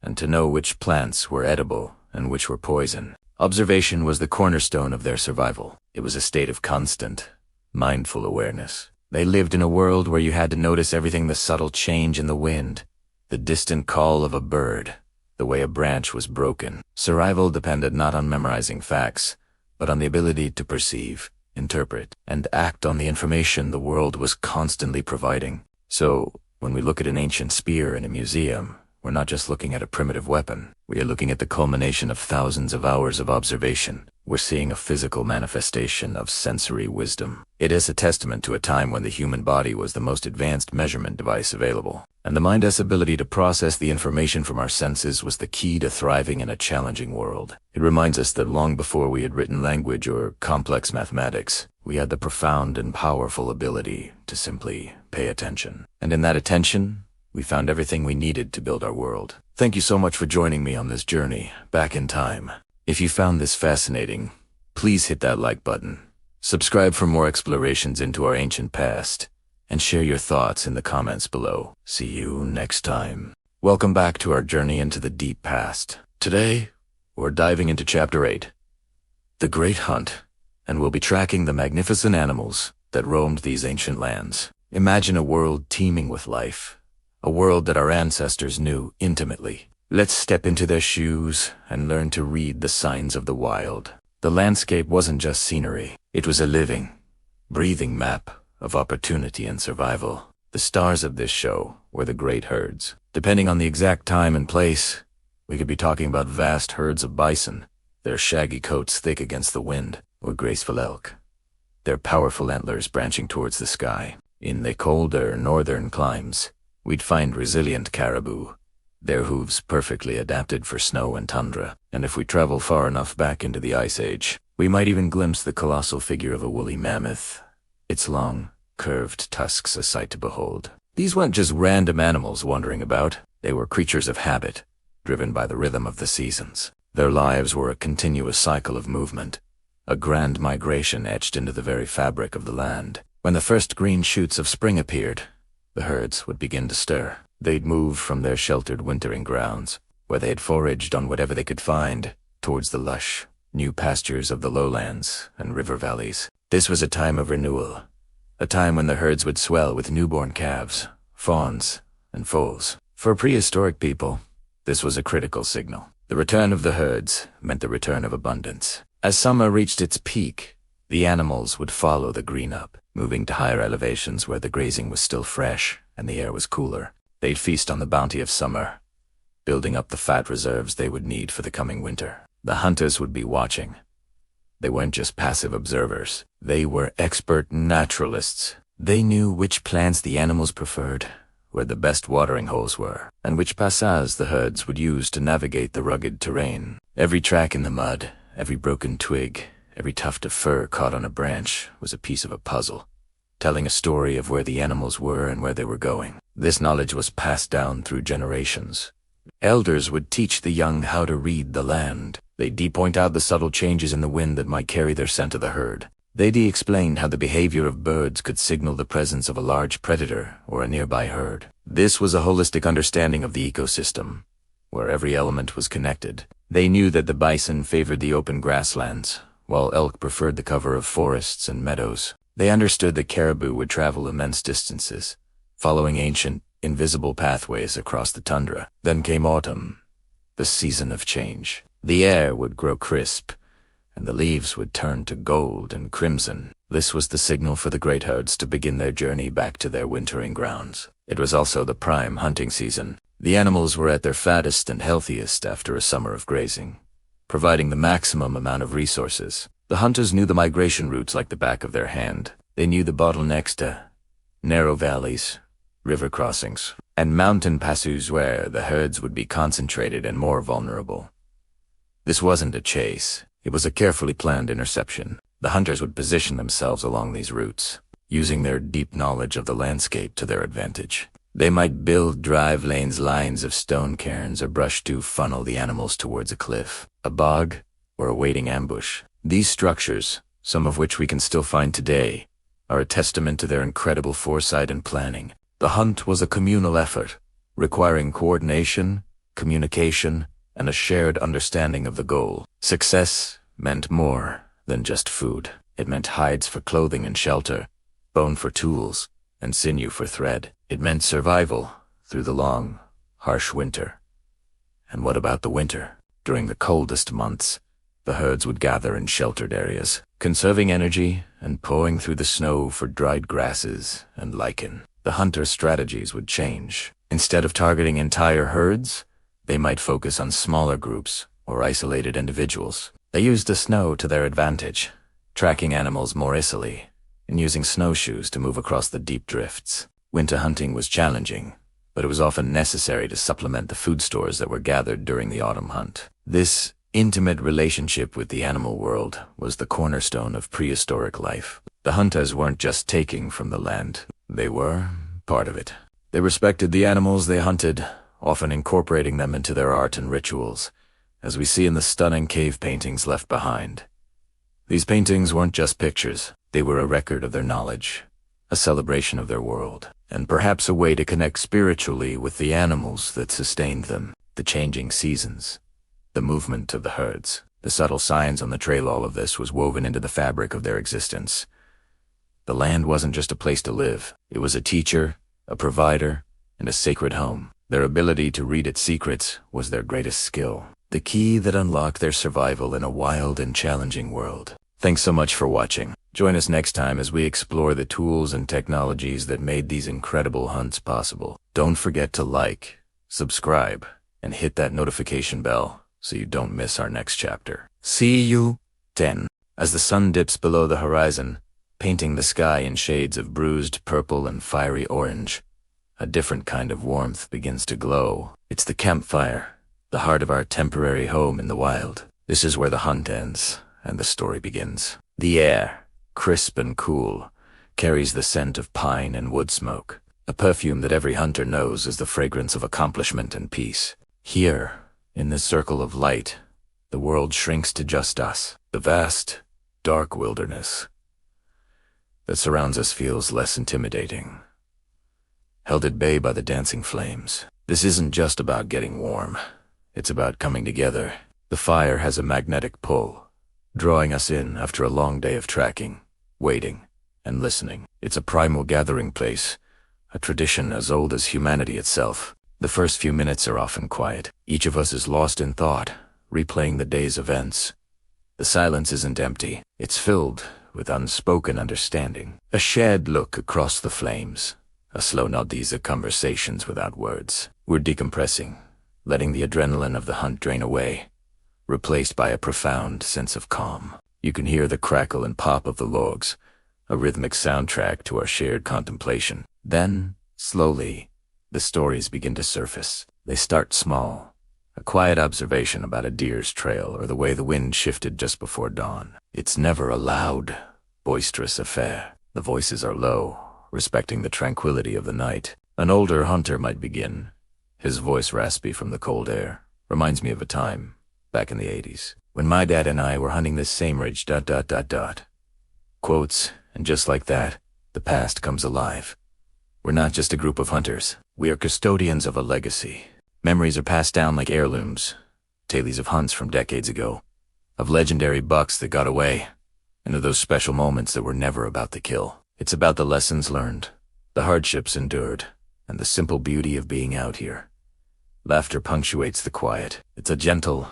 Speaker 1: and to know which plants were edible and which were poison. Observation was the cornerstone of their survival. It was a state of constant, mindful awareness. They lived in a world where you had to notice everything: the subtle change in the wind, the distant call of a bird, the way a branch was broken. Survival depended not on memorizing facts, but on the ability to perceive, interpret, and act on the information the world was constantly providing. So, when we look at an ancient spear in a museum, we're not just looking at a primitive weapon. We are looking at the culmination of thousands of hours of observation. We're seeing a physical manifestation of sensory wisdom. It is a testament to a time when the human body was the most advanced measurement device available, and the mind's ability to process the information from our senses was the key to thriving in a challenging world. It reminds us that long before we had written language or complex mathematics, we had the profound and powerful ability to simply pay attention. And in that attention, we found everything we needed to build our world. Thank you so much for joining me on this journey back in time. If you found this fascinating, please hit that like button, subscribe for more explorations into our ancient past, and share your thoughts in the comments below. See you next time. Welcome back to our journey into the deep past. Today, we're diving into Chapter 8, The Great Hunt, and we'll be tracking the magnificent animals that roamed these ancient lands. Imagine a world teeming with life, a world that our ancestors knew intimately. Let's step into their shoes and learn to read the signs of the wild. The landscape wasn't just scenery. It was a living, breathing map of opportunity and survival. The stars of this show were the great herds. Depending on the exact time and place, we could be talking about vast herds of bison, their shaggy coats thick against the wind, or graceful elk, their powerful antlers branching towards the sky. In the colder northern climes, we'd find resilient caribou, their hooves perfectly adapted for snow and tundra. And if we travel far enough back into the Ice Age, we might even glimpse the colossal figure of a woolly mammoth, its long, curved tusks a sight to behold. These weren't just random animals wandering about. They were creatures of habit, driven by the rhythm of the seasons. Their lives were a continuous cycle of movement, a grand migration etched into the very fabric of the land. When the first green shoots of spring appeared, the herds would begin to stir. They'd move from their sheltered wintering grounds, where they had foraged on whatever they could find, towards the lush, new pastures of the lowlands and river valleys. This was a time of renewal, a time when the herds would swell with newborn calves, fawns, and foals. For prehistoric people, this was a critical signal. The return of the herds meant the return of abundance. As summer reached its peak, the animals would follow the green up, moving to higher elevations where the grazing was still fresh and the air was cooler. They'd feast on the bounty of summer, building up the fat reserves they would need for the coming winter. The hunters would be watching. They weren't just passive observers. They were expert naturalists. They knew which plants the animals preferred, where the best watering holes were, and which passages the herds would use to navigate the rugged terrain. Every track in the mud, every broken twig, every tuft of fur caught on a branch was a piece of a puzzle, telling a story of where the animals were and where they were going. This knowledge was passed down through generations. Elders would teach the young how to read the land. They'd point out the subtle changes in the wind that might carry their scent to the herd. They'd explain how the behavior of birds could signal the presence of a large predator or a nearby herd. This was a holistic understanding of the ecosystem, where every element was connected. They knew that the bison favored the open grasslands, while elk preferred the cover of forests and meadows. They understood that caribou would travel immense distances, following ancient, invisible pathways across the tundra. Then came autumn, the season of change. The air would grow crisp, and the leaves would turn to gold and crimson. This was the signal for the great herds to begin their journey back to their wintering grounds. It was also the prime hunting season. The animals were at their fattest and healthiest after a summer of grazing, providing the maximum amount of resources. The hunters knew the migration routes like the back of their hand. They knew the bottlenecks to narrow valleys, river crossings, and mountain passes where the herds would be concentrated and more vulnerable. This wasn't a chase. It was a carefully planned interception. The hunters would position themselves along these routes, using their deep knowledge of the landscape to their advantage. They might build drive lanes, lines of stone cairns, or brush to funnel the animals towards a cliff, a bog, or a waiting ambush. These structures, some of which we can still find today, are a testament to their incredible foresight and planning. The hunt was a communal effort, requiring coordination, communication, and a shared understanding of the goal. Success meant more than just food. It meant hides for clothing and shelter, bone for tools, and sinew for thread. It meant survival through the long, harsh winter. And what about the winter? During the coldest months, the herds would gather in sheltered areas, conserving energy and pawing through the snow for dried grasses and lichen. The hunter strategies would change. Instead of targeting entire herds, they might focus on smaller groups or isolated individuals. They used the snow to their advantage, tracking animals more easily and using snowshoes to move across the deep drifts. Winter hunting was challenging, but it was often necessary to supplement the food stores that were gathered during the autumn hunt. This intimate relationship with the animal world was the cornerstone of prehistoric life. The hunters weren't just taking from the land. They were part of it. They respected the animals they hunted, often incorporating them into their art and rituals, as we see in the stunning cave paintings left behind. These paintings weren't just pictures. They were a record of their knowledge, a celebration of their world, and perhaps a way to connect spiritually with the animals that sustained them. The changing seasons, the movement of the herds, the subtle signs on the trail, all of this was woven into the fabric of their existence. The land wasn't just a place to live. It was a teacher, a provider, and a sacred home. Their ability to read its secrets was their greatest skill, the key that unlocked their survival in a wild and challenging world. Thanks so much for watching. Join us next time as we explore the tools and technologies that made these incredible hunts possible. Don't forget to like, subscribe, and hit that notification bell so you don't miss our next chapter. See you 10. As the sun dips below the horizon, painting the sky in shades of bruised purple and fiery orange, a different kind of warmth begins to glow. It's the campfire, the heart of our temporary home in the wild. This is where the hunt ends and the story begins. The air, crisp and cool, carries the scent of pine and wood smoke, a perfume that every hunter knows is the fragrance of accomplishment and peace. Here, in this circle of light, the world shrinks to just us. The vast, dark wilderness that surrounds us feels less intimidating, held at bay by the dancing flames. This isn't just about getting warm. It's about coming together. The fire has a magnetic pull, drawing us in after a long day of tracking, waiting, and listening. It's a primal gathering place, a tradition as old as humanity itself. The first few minutes are often quiet. Each of us is lost in thought, replaying the day's events. The silence isn't empty. It's filled with unspoken understanding. A shared look across the flames. A slow nod. These are conversations without words. We're decompressing, letting the adrenaline of the hunt drain away, replaced by a profound sense of calm. You can hear the crackle and pop of the logs, a rhythmic soundtrack to our shared contemplation. Then, slowly, the stories begin to surface. They start small. A quiet observation about a deer's trail or the way the wind shifted just before dawn. It's never a loud, boisterous affair. The voices are low, respecting the tranquility of the night. An older hunter might begin, his voice raspy from the cold air. Reminds me of a time, back in the 80s, when my dad and I were hunting this same ridge, ... Quotes, and just like that, the past comes alive. We're not just a group of hunters. We are custodians of a legacy. Memories are passed down like heirlooms, tales of hunts from decades ago, of legendary bucks that got away, and of those special moments that were never about the kill. It's about the lessons learned, the hardships endured, and the simple beauty of being out here. Laughter punctuates the quiet. It's a gentle,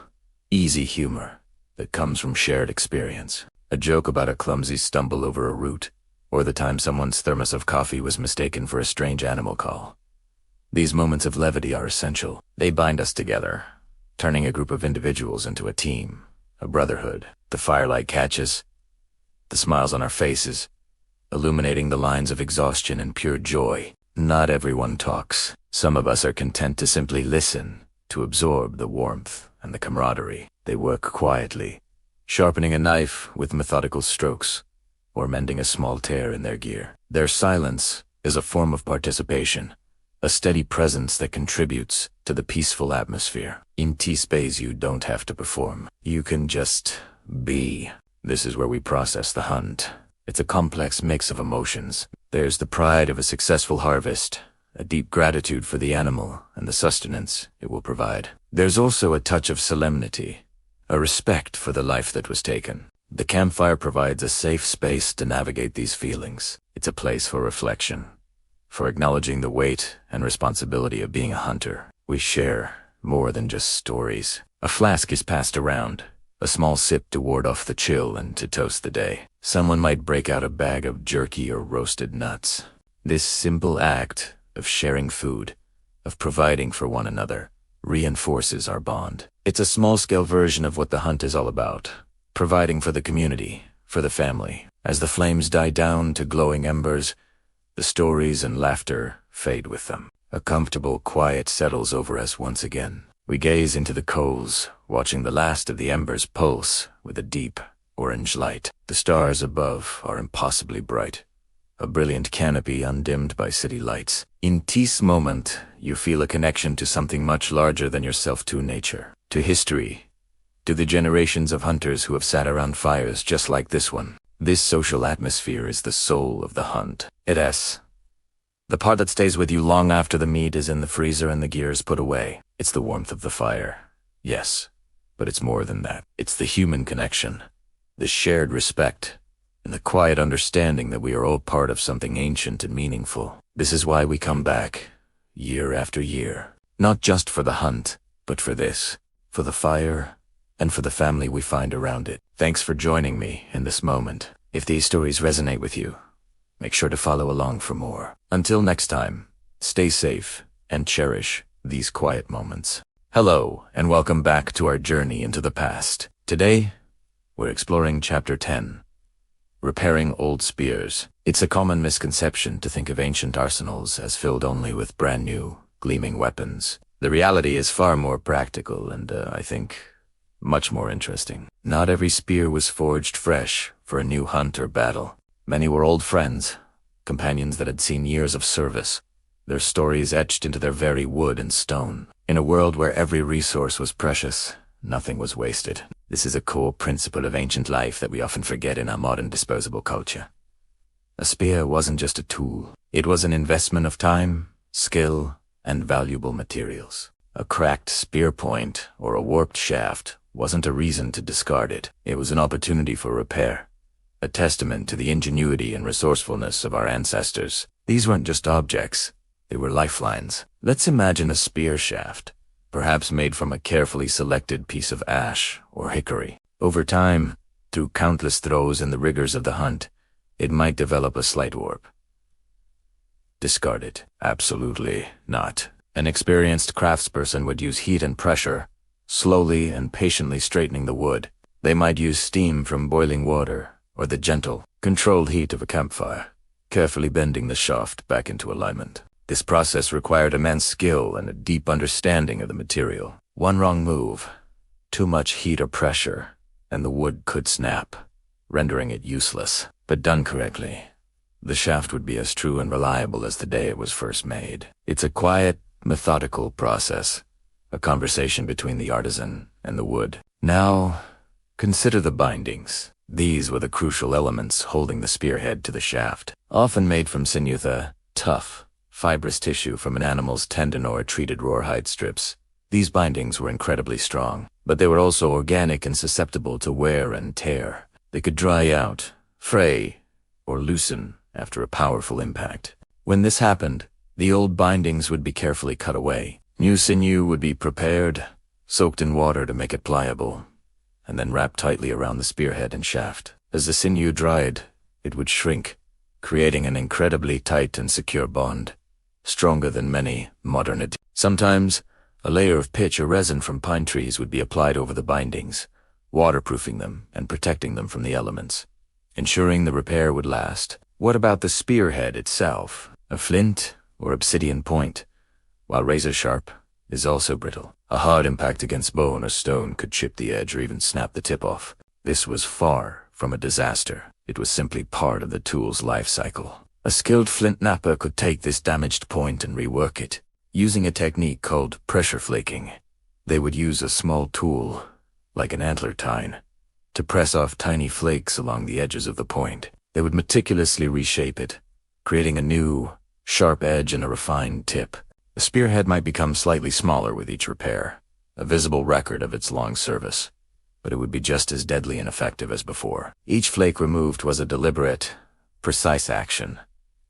Speaker 1: easy humor that comes from shared experience. A joke about a clumsy stumble over a root, or the time someone's thermos of coffee was mistaken for a strange animal call. These moments of levity are essential. They bind us together, turning a group of individuals into a team, a brotherhood. The firelight catches, the smiles on our faces, illuminating the lines of exhaustion and pure joy. Not everyone talks. Some of us are content to simply listen, to absorb the warmth and the camaraderie. They work quietly, sharpening a knife with methodical strokes, or mending a small tear in their gear. Their silence is a form of participation, a steady presence that contributes to the peaceful atmosphere. In T-Space, you don't have to perform. You can just be. This is where we process the hunt. It's a complex mix of emotions. There's the pride of a successful harvest, a deep gratitude for the animal and the sustenance it will provide. There's also a touch of solemnity, a respect for the life that was taken. The campfire provides a safe space to navigate these feelings. It's a place for reflection, for acknowledging the weight and responsibility of being a hunter. We share more than just stories. A flask is passed around, a small sip to ward off the chill and to toast the day. Someone might break out a bag of jerky or roasted nuts. This simple act of sharing food, of providing for one another, reinforces our bond. It's a small-scale version of what the hunt is all about, providing for the community, for the family. As the flames die down to glowing embers, the stories and laughter fade with them. A comfortable quiet settles over us once again. We gaze into the coals, watching the last of the embers pulse with a deep orange light. The stars above are impossibly bright, a brilliant canopy undimmed by city lights. In this moment, you feel a connection to something much larger than yourself, to nature, to history, to the generations of hunters who have sat around fires just like this one. This social atmosphere is the soul of the hunt. It is the part that stays with you long after the meat is in the freezer and the gear is put away. It's the warmth of the fire, yes, but it's more than that. It's the human connection, the shared respect, and the quiet understanding that we are all part of something ancient and meaningful. This is why we come back, year after year, not just for the hunt, but for this, for the fire, and for the family we find around it. Thanks for joining me in this moment. If these stories resonate with you, make sure to follow along for more. Until next time, stay safe and cherish these quiet moments. Hello, and welcome back to our journey into the past. Today, we're exploring Chapter 10, Repairing Old Spears. It's a common misconception to think of ancient arsenals as filled only with brand new, gleaming weapons. The reality is far more practical and, I think, much more interesting. Not every spear was forged fresh for a new hunt or battle. Many were old friends, companions that had seen years of service, their stories etched into their very wood and stone. In a world where every resource was precious, nothing was wasted. This is a core principle of ancient life that we often forget in our modern disposable culture. A spear wasn't just a tool. It was an investment of time, skill, and valuable materials. A cracked spear point or a warped shaft wasn't a reason to discard it. It was an opportunity for repair, a testament to the ingenuity and resourcefulness of our ancestors. These weren't just objects, they were lifelines. Let's imagine a spear shaft, perhaps made from a carefully selected piece of ash or hickory. Over time, through countless throws and the rigors of the hunt, it might develop a slight warp. Discard it. Absolutely not. An experienced craftsperson would use heat and pressure, slowly and patiently straightening the wood. They might use steam from boiling water, or the gentle, controlled heat of a campfire, carefully bending the shaft back into alignment. This process required immense skill and a deep understanding of the material. One wrong move, too much heat or pressure, and the wood could snap, rendering it useless. But done correctly, the shaft would be as true and reliable as the day it was first made. It's a quiet, methodical process, a conversation between the artisan and the wood. Now, consider the bindings. These were the crucial elements holding the spearhead to the shaft. Often made from sinew, the tough, fibrous tissue from an animal's tendon or treated rawhide strips. These bindings were incredibly strong, but they were also organic and susceptible to wear and tear. They could dry out, fray, or loosen after a powerful impact. When this happened, the old bindings would be carefully cut away. New sinew would be prepared, soaked in water to make it pliable, and then wrapped tightly around the spearhead and shaft. As the sinew dried, it would shrink, creating an incredibly tight and secure bond, stronger than many modern adhesives. Sometimes, a layer of pitch or resin from pine trees would be applied over the bindings, waterproofing them and protecting them from the elements, ensuring the repair would last. What about the spearhead itself? A flint or obsidian point, while razor sharp, is also brittle. A hard impact against bone or stone could chip the edge or even snap the tip off. This was far from a disaster. It was simply part of the tool's life cycle. A skilled flint knapper could take this damaged point and rework it, using a technique called pressure flaking. They would use a small tool, like an antler tine, to press off tiny flakes along the edges of the point. They would meticulously reshape it, creating a new, sharp edge and a refined tip. The spearhead might become slightly smaller with each repair, a visible record of its long service, but it would be just as deadly and effective as before. Each flake removed was a deliberate, precise action,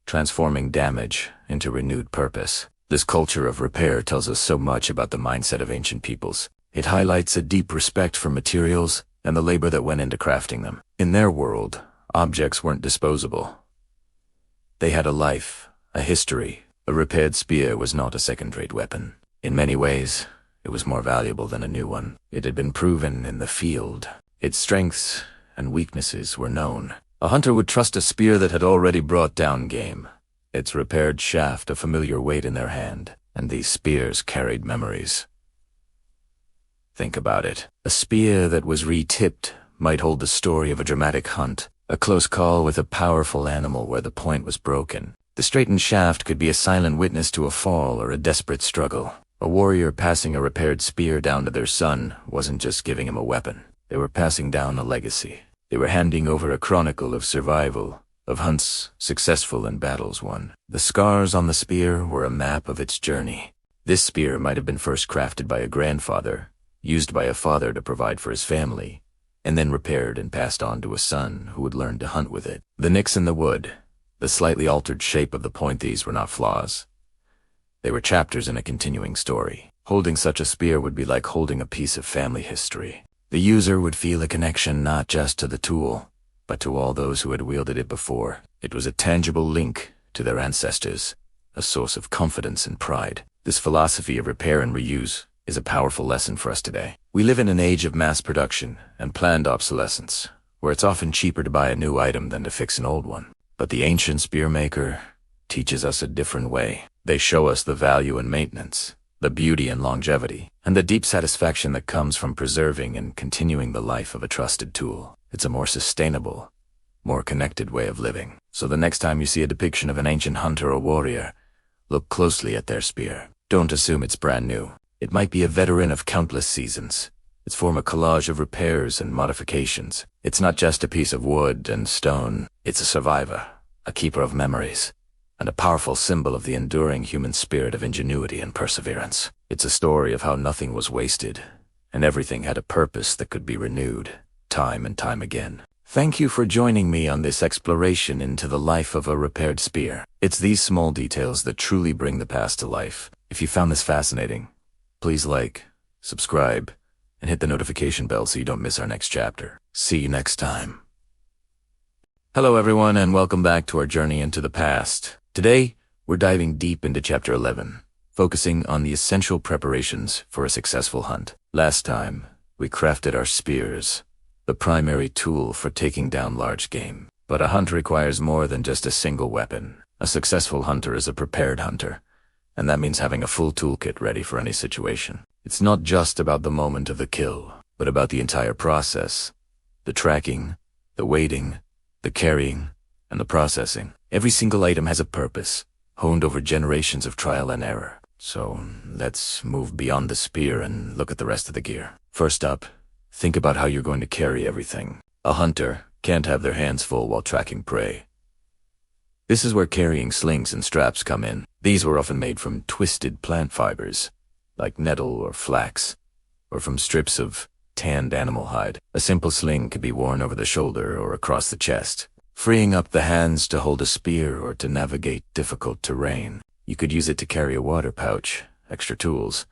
Speaker 1: transforming damage into renewed purpose. This culture of repair tells us so much about the mindset of ancient peoples. It highlights a deep respect for materials and the labor that went into crafting them. In their world, objects weren't disposable. They had a life, a history. A repaired spear was not a second-rate weapon. In many ways, it was more valuable than a new one. It had been proven in the field. Its strengths and weaknesses were known. A hunter would trust a spear that had already brought down game, its repaired shaft a familiar weight in their hand, and these spears carried memories. Think about it. A spear that was re-tipped might hold the story of a dramatic hunt, a close call with a powerful animal where the point was broken. The straightened shaft could be a silent witness to a fall or a desperate struggle. A warrior passing a repaired spear down to their son wasn't just giving him a weapon. They were passing down a legacy. They were handing over a chronicle of survival, of hunts successful and battles won. The scars on the spear were a map of its journey. This spear might have been first crafted by a grandfather, used by a father to provide for his family, and then repaired and passed on to a son who would learn to hunt with it. The nicks in the wood, the slightly altered shape of the point, these were not flaws. They were chapters in a continuing story. Holding such a spear would be like holding a piece of family history. The user would feel a connection not just to the tool, but to all those who had wielded it before. It was a tangible link to their ancestors, a source of confidence and pride. This philosophy of repair and reuse is a powerful lesson for us today. We live in an age of mass production and planned obsolescence, where it's often cheaper to buy a new item than to fix an old one. But the ancient spear maker teaches us a different way. They show us the value in maintenance, the beauty and longevity, and the deep satisfaction that comes from preserving and continuing the life of a trusted tool. It's a more sustainable, more connected way of living. So the next time you see a depiction of an ancient hunter or warrior, look closely at their spear. Don't assume it's brand new. It might be a veteran of countless seasons. It's form a collage of repairs and modifications. It's not just a piece of wood and stone. It's a survivor, a keeper of memories, and a powerful symbol of the enduring human spirit of ingenuity and perseverance. It's a story of how nothing was wasted, and everything had a purpose that could be renewed, time and time again. Thank you for joining me on this exploration into the life of a repaired spear. It's these small details that truly bring the past to life. If you found this fascinating, please like, subscribe, and hit the notification bell so you don't miss our next chapter. See you next time. Hello everyone, and welcome back to our journey into the past. Today, we're diving deep into Chapter 11, focusing on the essential preparations for a successful hunt. Last time, we crafted our spears, the primary tool for taking down large game. But a hunt requires more than just a single weapon. A successful hunter is a prepared hunter, and that means having a full toolkit ready for any situation. It's not just about the moment of the kill, but about the entire process. The tracking, the waiting, the carrying, and the processing. Every single item has a purpose, honed over generations of trial and error. So let's move beyond the spear and look at the rest of the gear. First up, think about how you're going to carry everything. A hunter can't have their hands full while tracking prey. This is where carrying slings and straps come in. These were often made from twisted plant fibers, like nettle or flax, or from strips of tanned animal hide. A simple sling could be worn over the shoulder or across the chest, freeing up the hands to hold a spear or to navigate difficult terrain. You could use it to carry a water pouch, extra tools,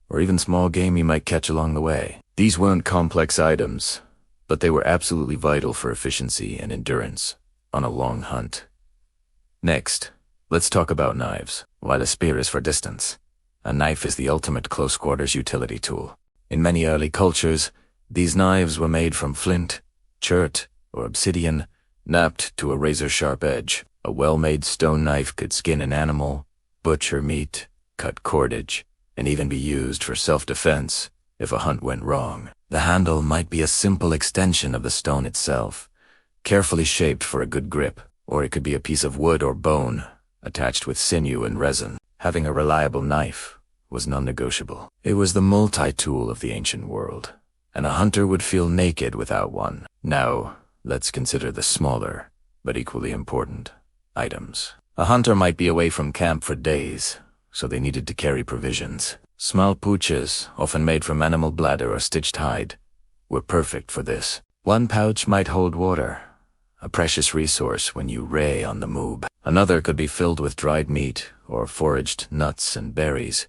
Speaker 1: or even small game you might catch along the way. These weren't complex items, but they were absolutely vital for efficiency and endurance on a long hunt. Next, let's talk about knives. While a spear is for distance, a knife is the ultimate close-quarters utility tool. In many early cultures, these knives were made from flint, chert, or obsidian, knapped to a razor-sharp edge. A well-made stone knife could skin an animal, butcher meat, cut cordage, and even be used for self-defense if a hunt went wrong. The handle might be a simple extension of the stone itself, carefully shaped for a good grip, or it could be a piece of wood or bone, attached with sinew and resin. Having a reliable knife was non-negotiable. It was the multi-tool of the ancient world, and a hunter would feel naked without one. Now, let's consider the smaller, but equally important, items. A hunter might be away from camp for days, so they needed to carry provisions. Small pouches, often made from animal bladder or stitched hide, were perfect for this. One pouch might hold water, a precious resource when you ray on the move. Another could be filled with dried meat or foraged nuts and berries,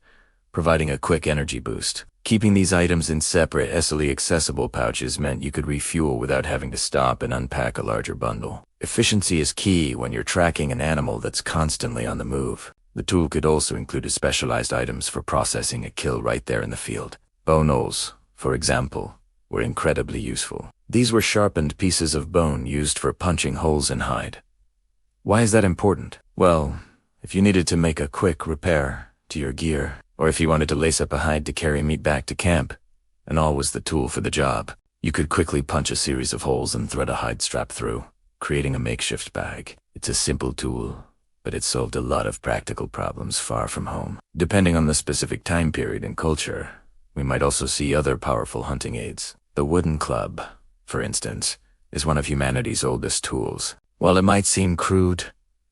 Speaker 1: providing a quick energy boost. Keeping these items in separate, easily accessible pouches meant you could refuel without having to stop and unpack a larger bundle. Efficiency is key when you're tracking an animal that's constantly on the move. The tool could also include specialized items for processing a kill right there in the field. Bone awls, for example, were incredibly useful. These were sharpened pieces of bone used for punching holes in hide. Why is that important? Well, if you needed to make a quick repair to your gear, or if you wanted to lace up a hide to carry meat back to camp, an awl was the tool for the job. You could quickly punch a series of holes and thread a hide strap through, creating a makeshift bag. It's a simple tool, but it solved a lot of practical problems far from home. Depending on the specific time period and culture, we might also see other powerful hunting aids. The wooden club, for instance, is one of humanity's oldest tools. While it might seem crude,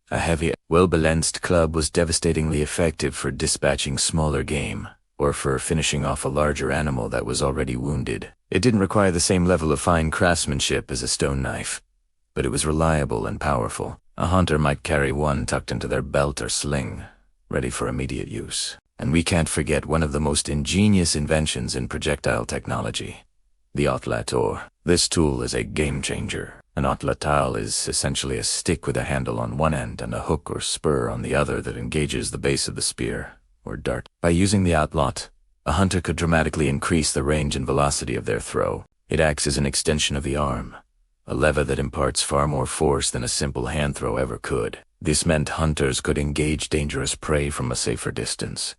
Speaker 1: a heavy, well-balanced club was devastatingly effective for dispatching smaller game, or for finishing off a larger animal that was already wounded. It didn't require the same level of fine craftsmanship as a stone knife, but it was reliable and powerful. A hunter might carry one tucked into their belt or sling, ready for immediate use. And we can't forget one of the most ingenious inventions in projectile technology, the atlatl. This tool is a game changer. An atlatl is essentially a stick with a handle on one end and a hook or spur on the other that engages the base of the spear, or dart. By using the atlatl, a hunter could dramatically increase the range and velocity of their throw. It acts as an extension of the arm, a lever that imparts far more force than a simple hand throw ever could. This meant hunters could engage dangerous prey from a safer distance,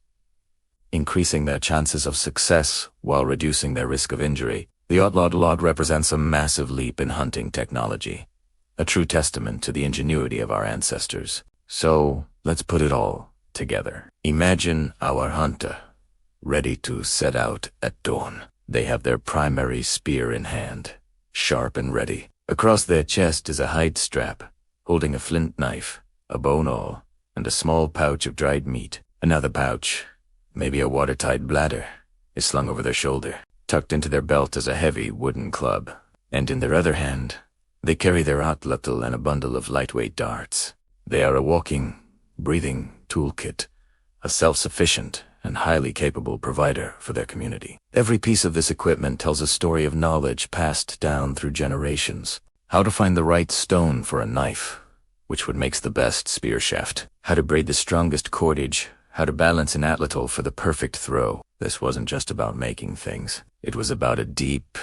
Speaker 1: increasing their chances of success while reducing their risk of injury. The atlatl represents a massive leap in hunting technology, a true testament to the ingenuity of our ancestors. So, let's put it all together. Imagine our hunter, ready to set out at dawn. They have their primary spear in hand, sharp and ready. Across their chest is a hide strap, holding a flint knife, a bone awl, and a small pouch of dried meat. Another pouch, maybe a watertight bladder, is slung over their shoulder. Tucked into their belt is a heavy wooden club, and in their other hand, they carry their atlatl and a bundle of lightweight darts. They are a walking, breathing toolkit, a self-sufficient and highly capable provider for their community. Every piece of this equipment tells a story of knowledge passed down through generations. How to find the right stone for a knife, which would make the best spear shaft. How to braid the strongest cordage. How to balance an atlatl for the perfect throw. This wasn't just about making things. It was about a deep,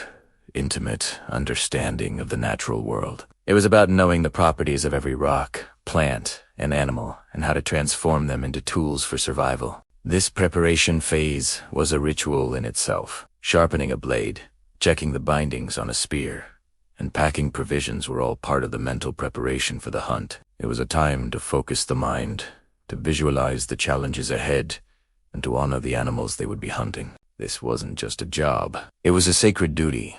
Speaker 1: intimate understanding of the natural world. It was about knowing the properties of every rock, plant, and animal, and how to transform them into tools for survival. This preparation phase was a ritual in itself. Sharpening a blade, checking the bindings on a spear, and packing provisions were all part of the mental preparation for the hunt. It was a time to focus the mind, to visualize the challenges ahead, and to honor the animals they would be hunting. This wasn't just a job. It was a sacred duty,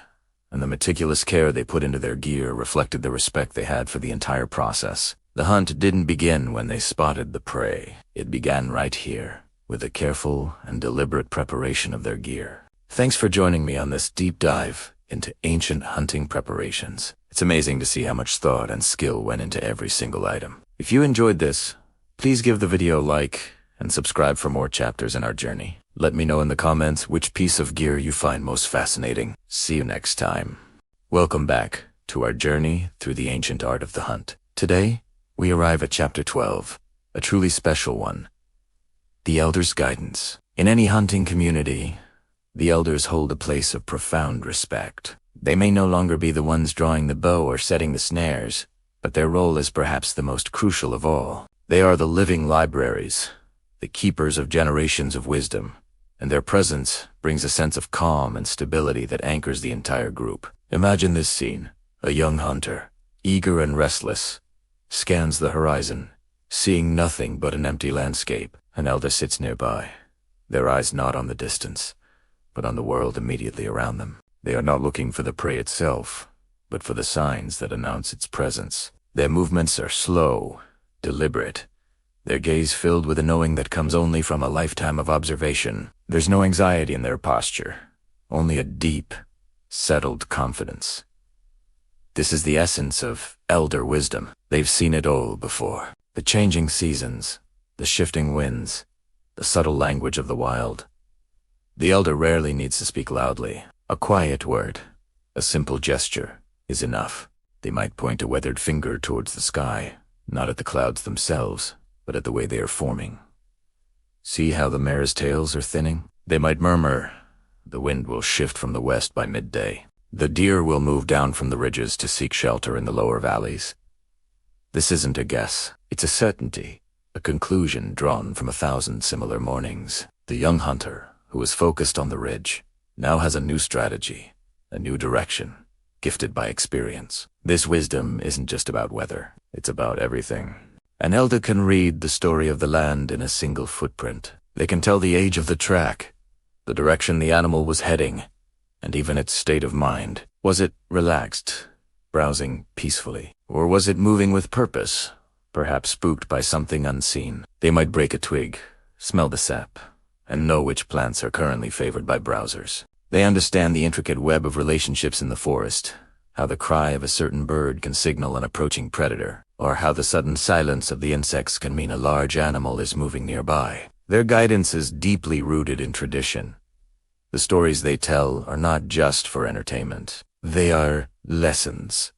Speaker 1: and the meticulous care they put into their gear reflected the respect they had for the entire process. The hunt didn't begin when they spotted the prey. It began right here, with a careful and deliberate preparation of their gear. Thanks for joining me on this deep dive into ancient hunting preparations. It's amazing to see how much thought and skill went into every single item. If you enjoyed this, please give the video a like and subscribe for more chapters in our journey. Let me know in the comments which piece of gear you find most fascinating. See you next time. Welcome back to our journey through the ancient art of the hunt. Today, we arrive at Chapter 12, a truly special one. The Elders' Guidance. In any hunting community, the elders hold a place of profound respect. They may no longer be the ones drawing the bow or setting the snares, but their role is perhaps the most crucial of all. They are the living libraries, the keepers of generations of wisdom, and their presence brings a sense of calm and stability that anchors the entire group. Imagine this scene. A young hunter, eager and restless, scans the horizon, seeing nothing but an empty landscape. An elder sits nearby, their eyes not on the distance, but on the world immediately around them. They are not looking for the prey itself, but for the signs that announce its presence. Their movements are slow, deliberate, their gaze filled with a knowing that comes only from a lifetime of observation. There's no anxiety in their posture, only a deep, settled confidence. This is the essence of elder wisdom. They've seen it all before. The changing seasons, the shifting winds, the subtle language of the wild. The elder rarely needs to speak loudly. A quiet word, a simple gesture, is enough. They might point a weathered finger towards the sky, not at the clouds themselves, but at the way they are forming. See how the mare's tails are thinning? They might murmur, "The wind will shift from the west by midday. The deer will move down from the ridges to seek shelter in the lower valleys." This isn't a guess, it's a certainty, a conclusion drawn from 1,000 similar mornings. The young hunter, who was focused on the ridge, now has a new strategy, a new direction, gifted by experience. This wisdom isn't just about weather, it's about everything. An elder can read the story of the land in a single footprint. They can tell the age of the track, the direction the animal was heading, and even its state of mind. Was it relaxed, browsing peacefully? Or was it moving with purpose, perhaps spooked by something unseen? They might break a twig, smell the sap, and know which plants are currently favored by browsers. They understand the intricate web of relationships in the forest, how the cry of a certain bird can signal an approaching predator, or how the sudden silence of the insects can mean a large animal is moving nearby. Their guidance is deeply rooted in tradition. The stories they tell are not just for entertainment. They are lessons.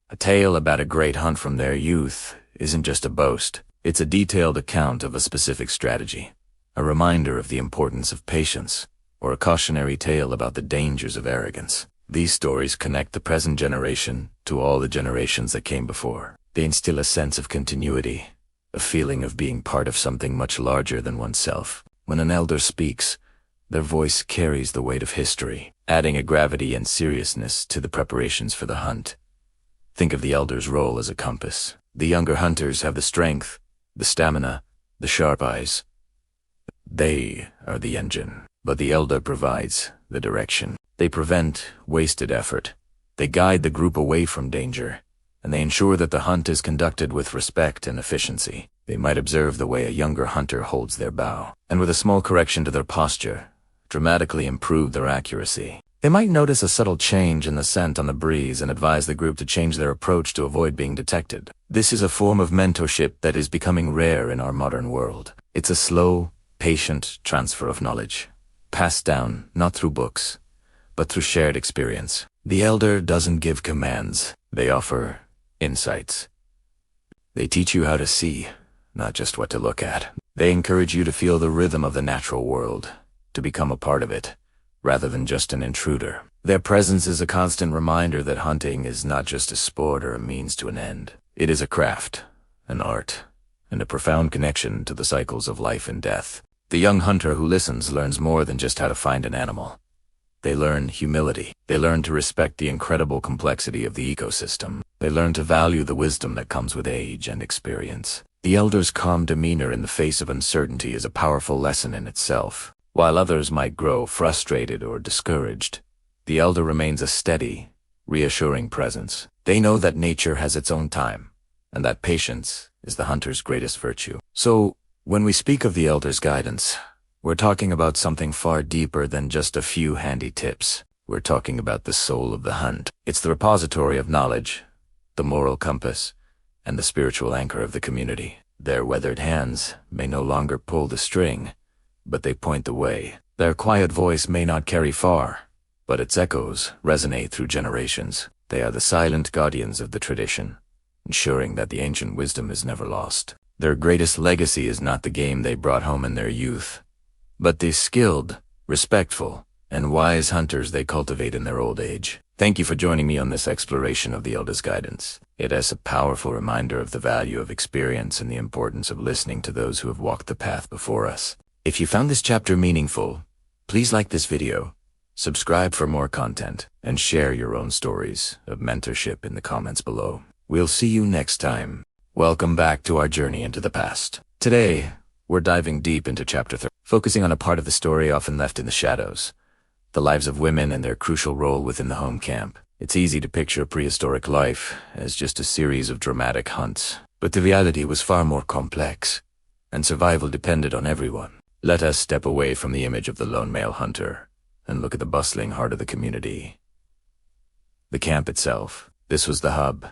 Speaker 1: A tale about a great hunt from their youth isn't just a boast. It's a detailed account of a specific strategy, a reminder of the importance of patience, or a cautionary tale about the dangers of arrogance. These stories connect the present generation to all the generations that came before. They instill a sense of continuity, a feeling of being part of something much larger than oneself. When an elder speaks, their voice carries the weight of history, adding a gravity and seriousness to the preparations for the hunt. Think of the elder's role as a compass. The younger hunters have the strength, the stamina, the sharp eyes. They are the engine, but the elder provides the direction. They prevent wasted effort. They guide the group away from danger, and they ensure that the hunt is conducted with respect and efficiency. They might observe the way a younger hunter holds their bow, and with a small correction to their posture, dramatically improve their accuracy. They might notice a subtle change in the scent on the breeze and advise the group to change their approach to avoid being detected. This is a form of mentorship that is becoming rare in our modern world. It's a slow, patient transfer of knowledge, passed down not through books, but through shared experience. The elder doesn't give commands, they offer insights. They teach you how to see, not just what to look at. They encourage you to feel the rhythm of the natural world, to become a part of it, rather than just an intruder. Their presence is a constant reminder that hunting is not just a sport or a means to an end. It is a craft, an art, and a profound connection to the cycles of life and death. The young hunter who listens learns more than just how to find an animal. They learn humility. They learn to respect the incredible complexity of the ecosystem. They learn to value the wisdom that comes with age and experience. The elder's calm demeanor in the face of uncertainty is a powerful lesson in itself. While others might grow frustrated or discouraged, the elder remains a steady, reassuring presence. They know that nature has its own time, and that patience is the hunter's greatest virtue. So, when we speak of the elder's guidance, we're talking about something far deeper than just a few handy tips. We're talking about the soul of the hunt. It's the repository of knowledge, the moral compass, and the spiritual anchor of the community. Their weathered hands may no longer pull the string, but they point the way. Their quiet voice may not carry far, but its echoes resonate through generations. They are the silent guardians of the tradition, ensuring that the ancient wisdom is never lost. Their greatest legacy is not the game they brought home in their youth, but the skilled, respectful, and wise hunters they cultivate in their old age. Thank you for joining me on this exploration of the elder's guidance. It is a powerful reminder of the value of experience and the importance of listening to those who have walked the path before us. If you found this chapter meaningful, please like this video, subscribe for more content, and share your own stories of mentorship in the comments below. We'll see you next time. Welcome back to our journey into the past. Today, we're diving deep into Chapter 3, focusing on a part of the story often left in the shadows, the lives of women and their crucial role within the home camp. It's easy to picture prehistoric life as just a series of dramatic hunts, but the reality was far more complex, and survival depended on everyone. Let us step away from the image of the lone male hunter and look at the bustling heart of the community. The camp itself. This was the hub,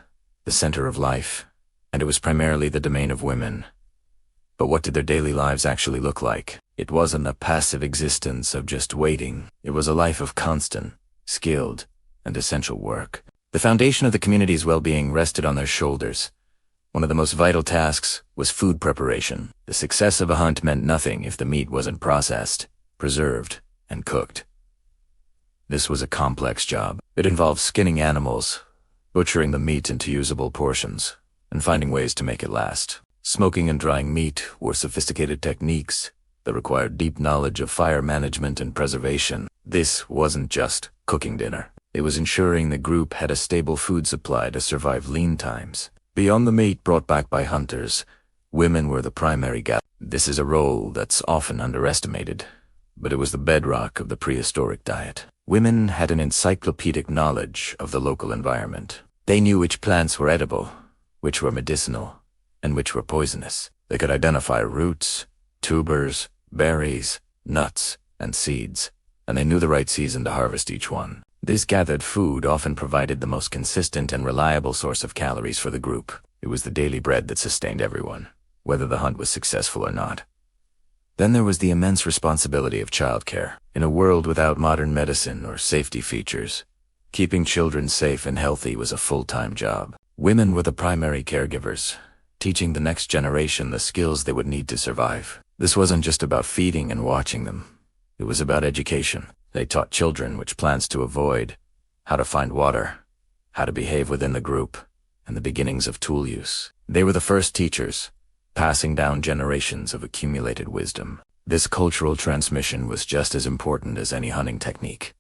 Speaker 1: the center of life, and it was primarily the domain of women. But what did their daily lives actually look like? It wasn't a passive existence of just waiting. It was a life of constant, skilled, and essential work. The foundation of the community's well-being rested on their shoulders. One of the most vital tasks was food preparation. The success of a hunt meant nothing if the meat wasn't processed, preserved, and cooked. This was a complex job. It involved skinning animals, butchering the meat into usable portions, and finding ways to make it last. Smoking and drying meat were sophisticated techniques that required deep knowledge of fire management and preservation. This wasn't just cooking dinner. It was ensuring the group had a stable food supply to survive lean times. Beyond the meat brought back by hunters, women were the primary gatherers. This is a role that's often underestimated, but it was the bedrock of the prehistoric diet. Women had an encyclopedic knowledge of the local environment. They knew which plants were edible, which were medicinal, and which were poisonous. They could identify roots, tubers, berries, nuts, and seeds, and they knew the right season to harvest each one. This gathered food often provided the most consistent and reliable source of calories for the group. It was the daily bread that sustained everyone, whether the hunt was successful or not. Then there was the immense responsibility of childcare. In a world without modern medicine or safety features, keeping children safe and healthy was a full-time job. Women were the primary caregivers, teaching the next generation the skills they would need to survive. This wasn't just about feeding and watching them. It was about education. They taught children which plants to avoid, how to find water, how to behave within the group, and the beginnings of tool use. They were the first teachers, passing down generations of accumulated wisdom. This cultural transmission was just as important as any hunting technique.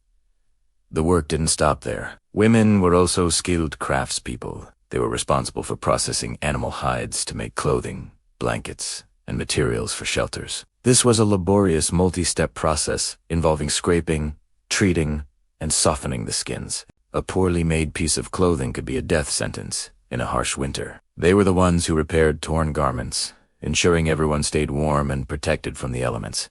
Speaker 1: The work didn't stop there. Women were also skilled craftspeople. They were responsible for processing animal hides to make clothing, blankets, and materials for shelters. This was a laborious multi-step process involving scraping, treating, and softening the skins. A poorly made piece of clothing could be a death sentence in a harsh winter. They were the ones who repaired torn garments, ensuring everyone stayed warm and protected from the elements.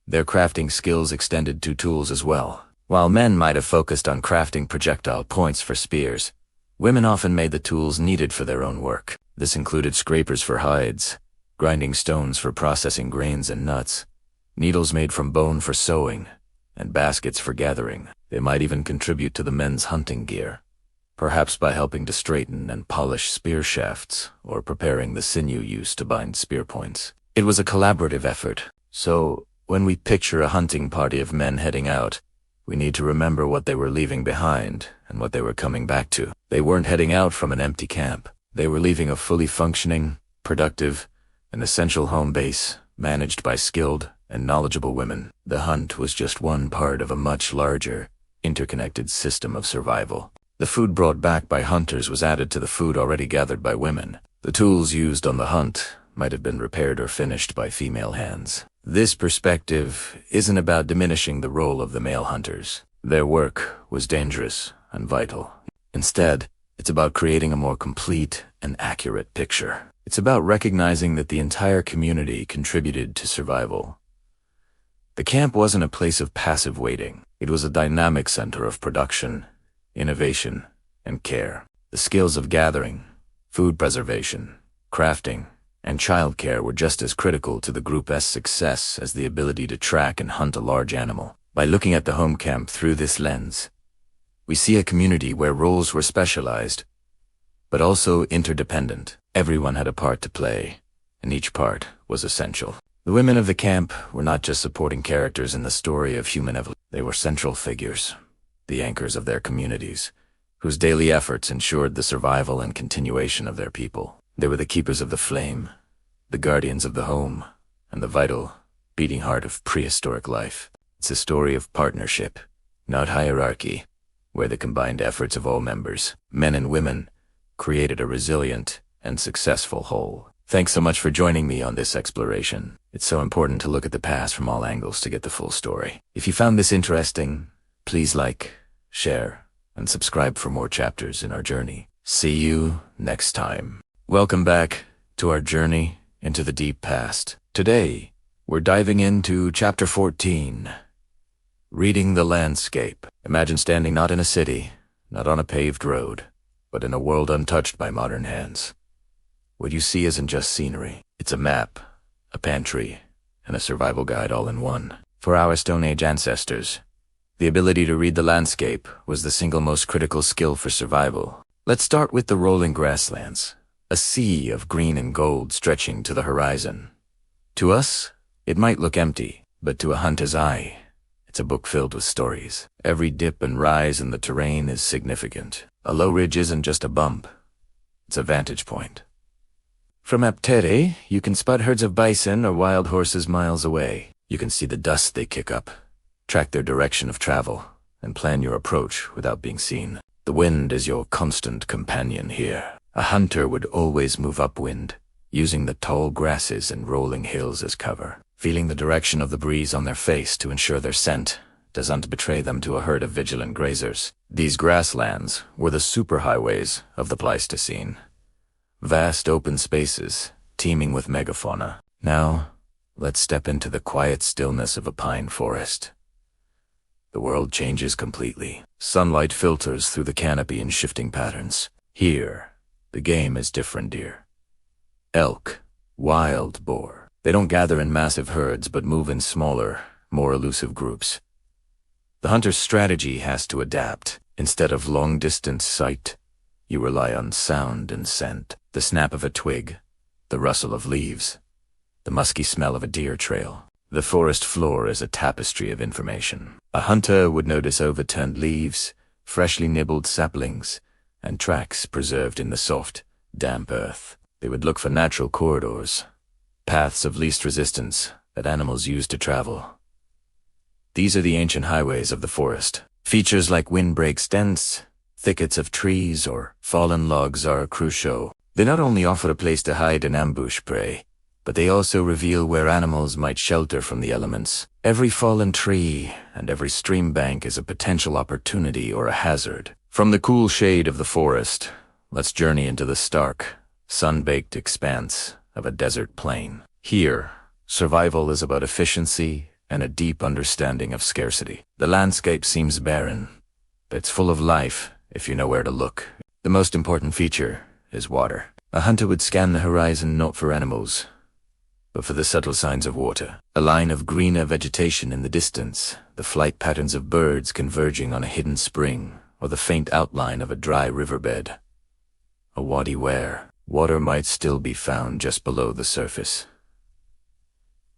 Speaker 1: Their crafting skills extended to tools as well. While men might have focused on crafting projectile points for spears, women often made the tools needed for their own work. This included scrapers for hides, grinding stones for processing grains and nuts, needles made from bone for sewing, and baskets for gathering. They might even contribute to the men's hunting gear, perhaps by helping to straighten and polish spear shafts or preparing the sinew used to bind spear points. It was a collaborative effort, so when we picture a hunting party of men heading out, we need to remember what they were leaving behind and what they were coming back to. They weren't heading out from an empty camp. They were leaving a fully functioning, productive, and essential home base managed by skilled and knowledgeable women. The hunt was just one part of a much larger, interconnected system of survival. The food brought back by hunters was added to the food already gathered by women. The tools used on the hunt might have been repaired or finished by female hands. This perspective isn't about diminishing the role of the male hunters. Their work was dangerous and vital. Instead, it's about creating a more complete and accurate picture. It's about recognizing that the entire community contributed to survival. The camp wasn't a place of passive waiting. It was a dynamic center of production, innovation, and care. The skills of gathering, food preservation, crafting, and childcare were just as critical to the group's success as the ability to track and hunt a large animal. By looking at the home camp through this lens, we see a community where roles were specialized, but also interdependent. Everyone had a part to play, and each part was essential. The women of the camp were not just supporting characters in the story of human evolution. They were central figures, the anchors of their communities, whose daily efforts ensured the survival and continuation of their people. They were the keepers of the flame, the guardians of the home, and the vital, beating heart of prehistoric life. It's a story of partnership, not hierarchy, where the combined efforts of all members, men and women, created a resilient and successful whole. Thanks so much for joining me on this exploration. It's so important to look at the past from all angles to get the full story. If you found this interesting, please like, share, and subscribe for more chapters in our journey. See you next time. Welcome back to our journey into the deep past. Today, we're diving into Chapter 14, Reading the Landscape. Imagine standing not in a city, not on a paved road, but in a world untouched by modern hands. What you see isn't just scenery. It's a map, a pantry, and a survival guide all in one. For our Stone Age ancestors, the ability to read the landscape was the single most critical skill for survival. Let's start with the rolling grasslands, a sea of green and gold stretching to the horizon. To us, it might look empty, but to a hunter's eye, it's a book filled with stories. Every dip and rise in the terrain is significant. A low ridge isn't just a bump, it's a vantage point. From Aptere, you can spot herds of bison or wild horses miles away. You can see the dust they kick up, track their direction of travel, and plan your approach without being seen. The wind is your constant companion here. A hunter would always move upwind, using the tall grasses and rolling hills as cover, feeling the direction of the breeze on their face to ensure their scent doesn't betray them to a herd of vigilant grazers. These grasslands were the superhighways of the Pleistocene. Vast open spaces, teeming with megafauna. Now, let's step into the quiet stillness of a pine forest. The world changes completely. Sunlight filters through the canopy in shifting patterns. Here, the game is different, deer. Elk, wild boar. They don't gather in massive herds but move in smaller, more elusive groups. The hunter's strategy has to adapt. Instead of long-distance sight, you rely on sound and scent. The snap of a twig, the rustle of leaves, the musky smell of a deer trail. The forest floor is a tapestry of information. A hunter would notice overturned leaves, freshly nibbled saplings, and tracks preserved in the soft, damp earth. They would look for natural corridors, paths of least resistance that animals use to travel. These are the ancient highways of the forest. Features like windbreak stems, thickets of trees, or fallen logs are crucial. They not only offer a place to hide and ambush prey, but they also reveal where animals might shelter from the elements. Every fallen tree and every stream bank is a potential opportunity or a hazard. From the cool shade of the forest, let's journey into the stark, sun-baked expanse of a desert plain. Here, survival is about efficiency and a deep understanding of scarcity. The landscape seems barren, but it's full of life if you know where to look. The most important feature is water. A hunter would scan the horizon not for animals, but for the subtle signs of water. A line of greener vegetation in the distance, the flight patterns of birds converging on a hidden spring, or the faint outline of a dry riverbed. A wadi where water might still be found just below the surface.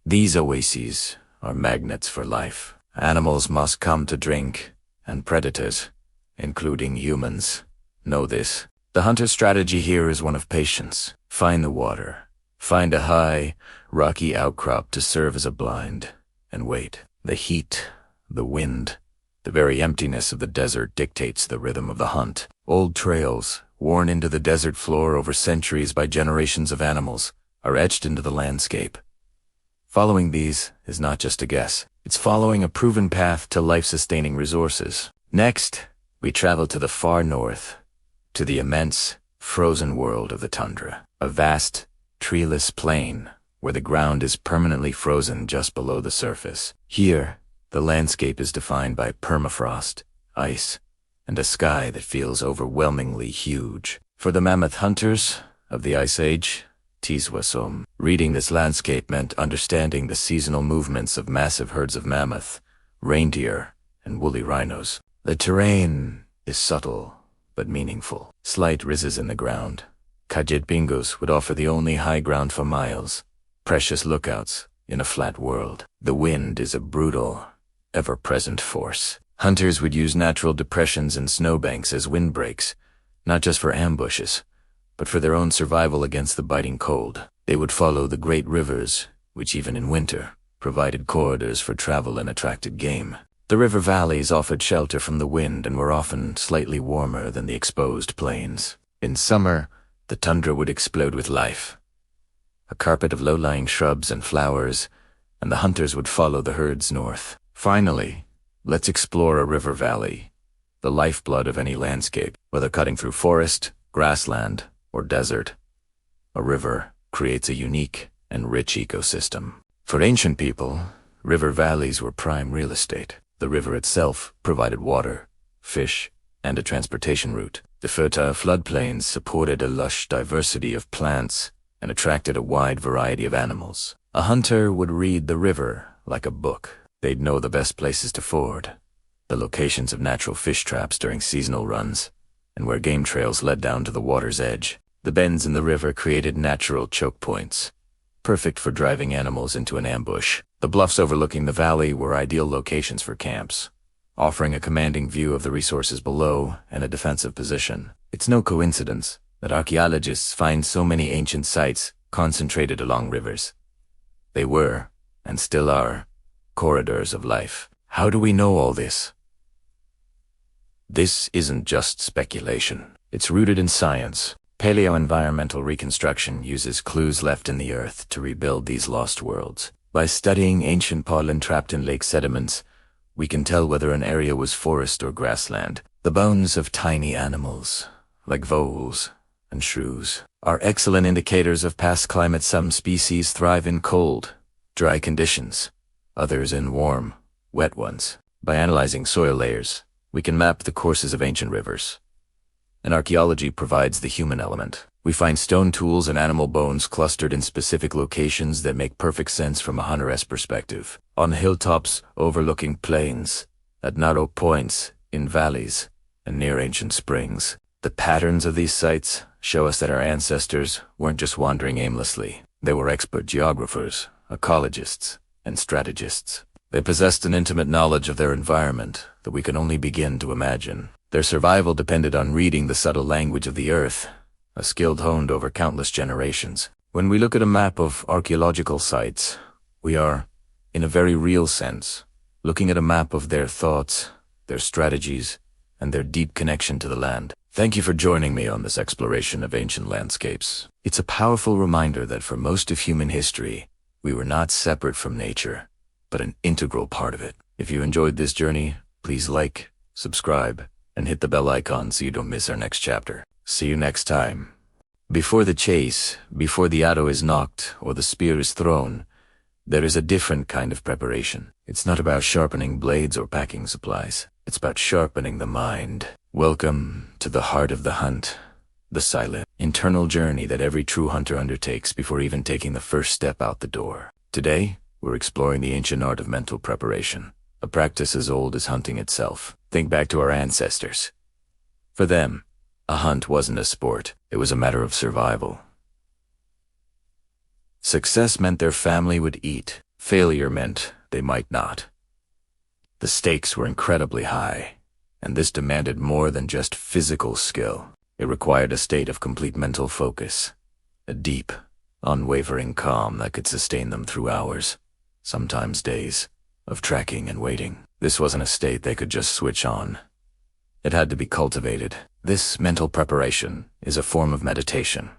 Speaker 1: These oases are magnets for life. Animals must come to drink, and predators, including humans, know this. The hunter's strategy here is one of patience. Find the water. Find a high, rocky outcrop to serve as a blind, and wait. The heat, the wind, the very emptiness of the desert dictates the rhythm of the hunt. Old trails, worn into the desert floor over centuries by generations of animals, are etched into the landscape. Following these is not just a guess. It's following a proven path to life-sustaining resources. Next, we travel to the far north, to the immense, frozen world of the tundra. A vast, treeless plain where the ground is permanently frozen just below the surface. Here, the landscape is defined by permafrost, ice, and a sky that feels overwhelmingly huge. For the mammoth hunters of the Ice Age, Tiswasom, reading this landscape meant understanding the seasonal movements of massive herds of mammoth, reindeer, and woolly rhinos. The terrain is subtle but meaningful. Slight rises in the ground. Kajit bingos would offer the only high ground for miles, precious lookouts in a flat world. The wind is a brutal, ever-present force. Hunters would use natural depressions and snowbanks as windbreaks, not just for ambushes, but for their own survival against the biting cold. They would follow the great rivers, which even in winter provided corridors for travel and attracted game. The river valleys offered shelter from the wind and were often slightly warmer than the exposed plains. In summer, the tundra would explode with life. A carpet of low-lying shrubs and flowers, and the hunters would follow the herds north. Finally, let's explore a river valley, the lifeblood of any landscape. Whether cutting through forest, grassland, or desert, a river creates a unique and rich ecosystem. For ancient people, river valleys were prime real estate. The river itself provided water, fish, and a transportation route. The fertile floodplains supported a lush diversity of plants and attracted a wide variety of animals. A hunter would read the river like a book. They'd know the best places to ford, the locations of natural fish traps during seasonal runs, and where game trails led down to the water's edge. The bends in the river created natural choke points, perfect for driving animals into an ambush. The bluffs overlooking the valley were ideal locations for camps, offering a commanding view of the resources below and a defensive position. It's no coincidence that archaeologists find so many ancient sites concentrated along rivers. They were, and still are, corridors of life. How do we know all this? This isn't just speculation. It's rooted in science. Paleoenvironmental reconstruction uses clues left in the earth to rebuild these lost worlds. By studying ancient pollen trapped in lake sediments, we can tell whether an area was forest or grassland. The bones of tiny animals, like voles and shrews, are excellent indicators of past climate. Some species thrive in cold, dry conditions, others in warm, wet ones. By analyzing soil layers, we can map the courses of ancient rivers. And archaeology provides the human element. We find stone tools and animal bones clustered in specific locations that make perfect sense from a hunter's perspective. On hilltops overlooking plains, at narrow points, in valleys, and near ancient springs. The patterns of these sites show us that our ancestors weren't just wandering aimlessly. They were expert geographers, ecologists, and strategists. They possessed an intimate knowledge of their environment that we can only begin to imagine. Their survival depended on reading the subtle language of the earth, a skill honed over countless generations. When we look at a map of archaeological sites, we are, in a very real sense, looking at a map of their thoughts, their strategies, and their deep connection to the land. Thank you for joining me on this exploration of ancient landscapes. It's a powerful reminder that for most of human history, we were not separate from nature, but an integral part of it. If you enjoyed this journey, please like, subscribe, and hit the bell icon so you don't miss our next chapter. See you next time. Before the chase, before the arrow is nocked or the spear is thrown, there is a different kind of preparation. It's not about sharpening blades or packing supplies. It's about sharpening the mind. Welcome to the heart of the hunt, the silent, internal journey that every true hunter undertakes before even taking the first step out the door. Today, we're exploring the ancient art of mental preparation, a practice as old as hunting itself. Think back to our ancestors. For them, a hunt wasn't a sport, it was a matter of survival. Success meant their family would eat. Failure meant they might not. The stakes were incredibly high, and this demanded more than just physical skill. It required a state of complete mental focus, a deep, unwavering calm that could sustain them through hours, sometimes days, of tracking and waiting. This wasn't a state they could just switch on. It had to be cultivated. This mental preparation is a form of meditation.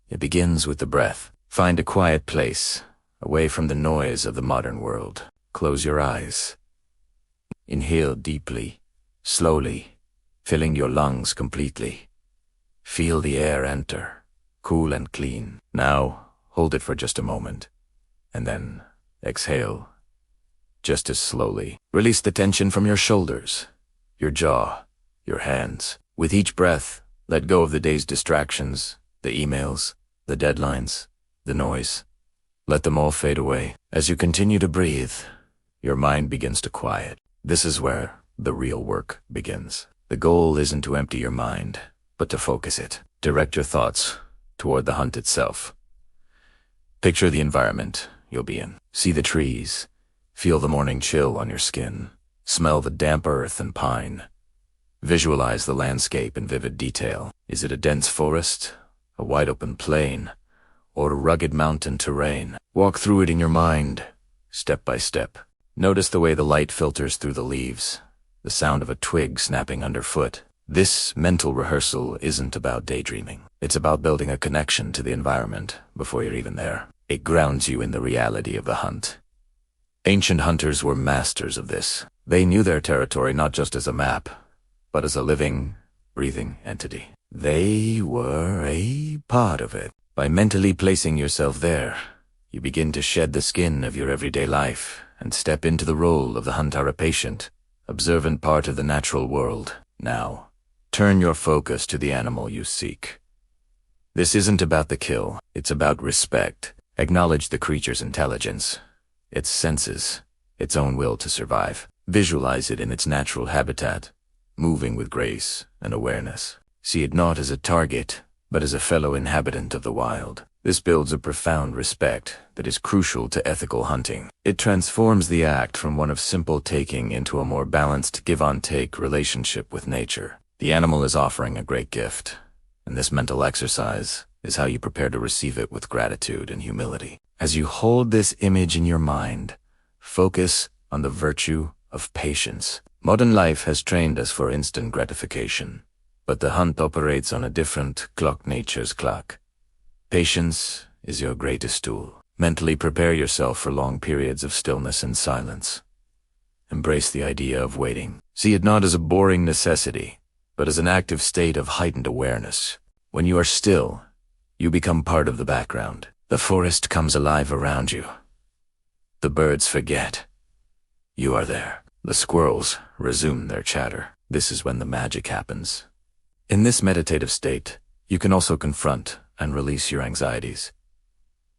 Speaker 1: It begins with the breath. Find a quiet place, away from the noise of the modern world. Close your eyes. Inhale deeply, slowly, filling your lungs completely. Feel the air enter, cool and clean. Now, hold it for just a moment, and then exhale, just as slowly. Release the tension from your shoulders, your jaw, your hands. With each breath, let go of the day's distractions, the emails, the deadlines, the noise. Let them all fade away. As you continue to breathe, your mind begins to quiet. This is where the real work begins. The goal isn't to empty your mind, but to focus it. Direct your thoughts toward the hunt itself. Picture the environment you'll be in. See the trees. Feel the morning chill on your skin. Smell the damp earth and pine. Visualize the landscape in vivid detail. Is it a dense forest, a wide open plain, or a rugged mountain terrain? Walk through it in your mind, step by step. Notice the way the light filters through the leaves, the sound of a twig snapping underfoot. This mental rehearsal isn't about daydreaming. It's about building a connection to the environment before you're even there. It grounds you in the reality of the hunt. Ancient hunters were masters of this. They knew their territory not just as a map, but as a living, breathing entity. They were a part of it. By mentally placing yourself there, you begin to shed the skin of your everyday life and step into the role of the hunter, a patient, observant part of the natural world. Now, turn your focus to the animal you seek. This isn't about the kill, it's about respect. Acknowledge the creature's intelligence, its senses, its own will to survive. Visualize it in its natural habitat, moving with grace and awareness. See it not as a target, but as a fellow inhabitant of the wild. This builds a profound respect that is crucial to ethical hunting. It transforms the act from one of simple taking into a more balanced give-on-take relationship with nature. The animal is offering a great gift, and this mental exercise is how you prepare to receive it with gratitude and humility. As you hold this image in your mind, focus on the virtue of patience. Modern life has trained us for instant gratification, but the hunt operates on a different clock, nature's clock. Patience is your greatest tool. Mentally prepare yourself for long periods of stillness and silence. Embrace the idea of waiting. See it not as a boring necessity, but as an active state of heightened awareness. When you are still, you become part of the background. The forest comes alive around you. The birds forget. You are there. The squirrels resume their chatter. This is when the magic happens. In this meditative state, you can also confront and release your anxieties.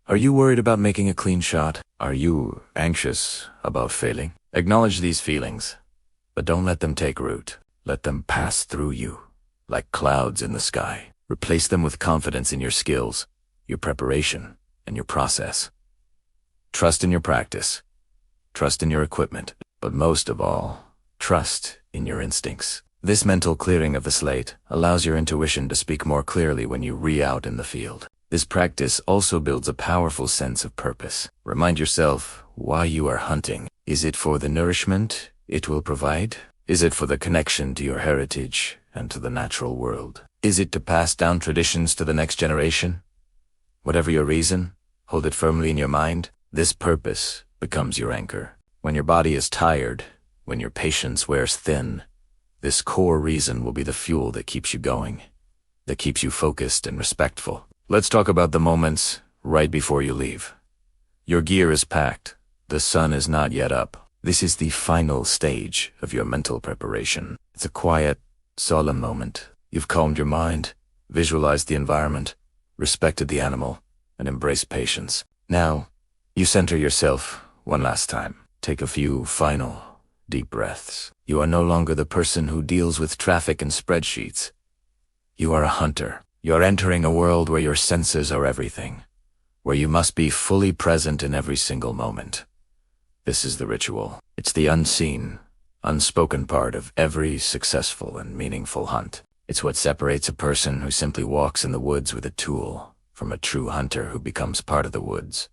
Speaker 1: Are you worried about making a clean shot? Are you anxious about failing? Acknowledge these feelings, but don't let them take root. Let them pass through you, like clouds in the sky. Replace them with confidence in your skills, your preparation, and your process. Trust in your practice. trust in your equipment, but most of all, trust in your instincts. This mental clearing of the slate allows your intuition to speak more clearly when you re-out in the field. This practice also builds a powerful sense of purpose. Remind yourself why you are hunting. Is it for the nourishment it will provide? Is it for the connection to your heritage and to the natural world? Is it to pass down traditions to the next generation? Whatever your reason, hold it firmly in your mind. This purpose becomes your anchor. When your body is tired, when your patience wears thin, this core reason will be the fuel that keeps you going, that keeps you focused and respectful. Let's talk about the moments right before you leave. Your gear is packed. The sun is not yet up. This is the final stage of your mental preparation. It's a quiet, solemn moment. You've calmed your mind, visualized the environment, respected the animal, and embraced patience. Now, you center yourself one last time. Take a few final, deep breaths. You are no longer the person who deals with traffic and spreadsheets. You are a hunter. You're entering a world where your senses are everything, where you must be fully present in every single moment. This is the ritual. It's the unseen, unspoken part of every successful and meaningful hunt. It's what separates a person who simply walks in the woods with a tool from a true hunter who becomes part of the woods.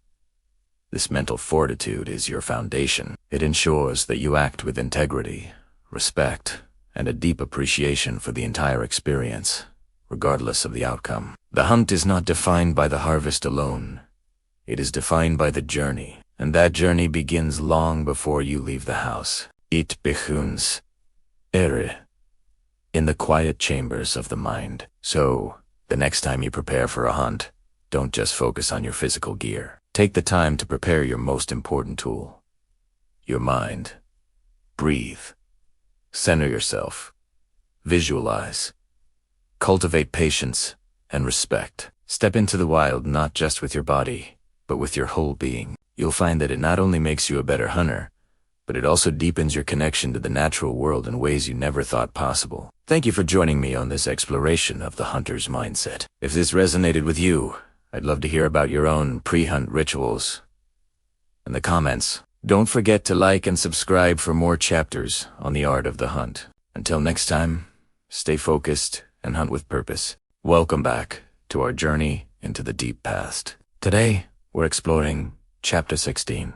Speaker 1: This mental fortitude is your foundation. It ensures that you act with integrity, respect, and a deep appreciation for the entire experience, regardless of the outcome. The hunt is not defined by the harvest alone. It is defined by the journey, and that journey begins long before you leave the house. It begins in the quiet chambers of the mind. So, the next time you prepare for a hunt, don't just focus on your physical gear. Take the time to prepare your most important tool, your mind. Breathe. Center yourself. Visualize. Cultivate patience and respect. Step into the wild not just with your body, but with your whole being. You'll find that it not only makes you a better hunter, but it also deepens your connection to the natural world in ways you never thought possible. Thank you for joining me on this exploration of the hunter's mindset. If this resonated with you, I'd love to hear about your own pre-hunt rituals in the comments. Don't forget to like and subscribe for more chapters on the art of the hunt. Until next time, stay focused and hunt with purpose. Welcome back to our journey into the deep past. Today, we're exploring Chapter 16.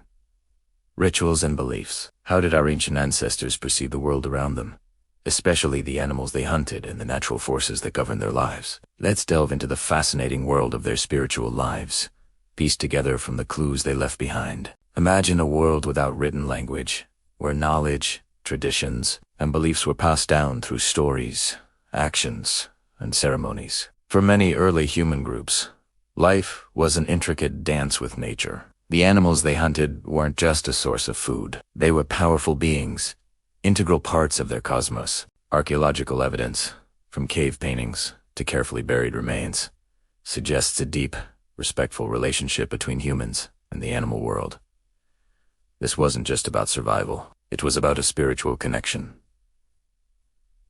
Speaker 1: Rituals and Beliefs. How did our ancient ancestors perceive the world around them, especially the animals they hunted and the natural forces that govern their lives? Let's delve into the fascinating world of their spiritual lives, pieced together from the clues they left behind. Imagine a world without written language, where knowledge, traditions, and beliefs were passed down through stories, actions, and ceremonies. For many early human groups, life was an intricate dance with nature. The animals they hunted weren't just a source of food. They were powerful beings, integral parts of their cosmos. Archaeological evidence, from cave paintings to carefully buried remains, suggests a deep, respectful relationship between humans and the animal world. This wasn't just about survival. It was about a spiritual connection.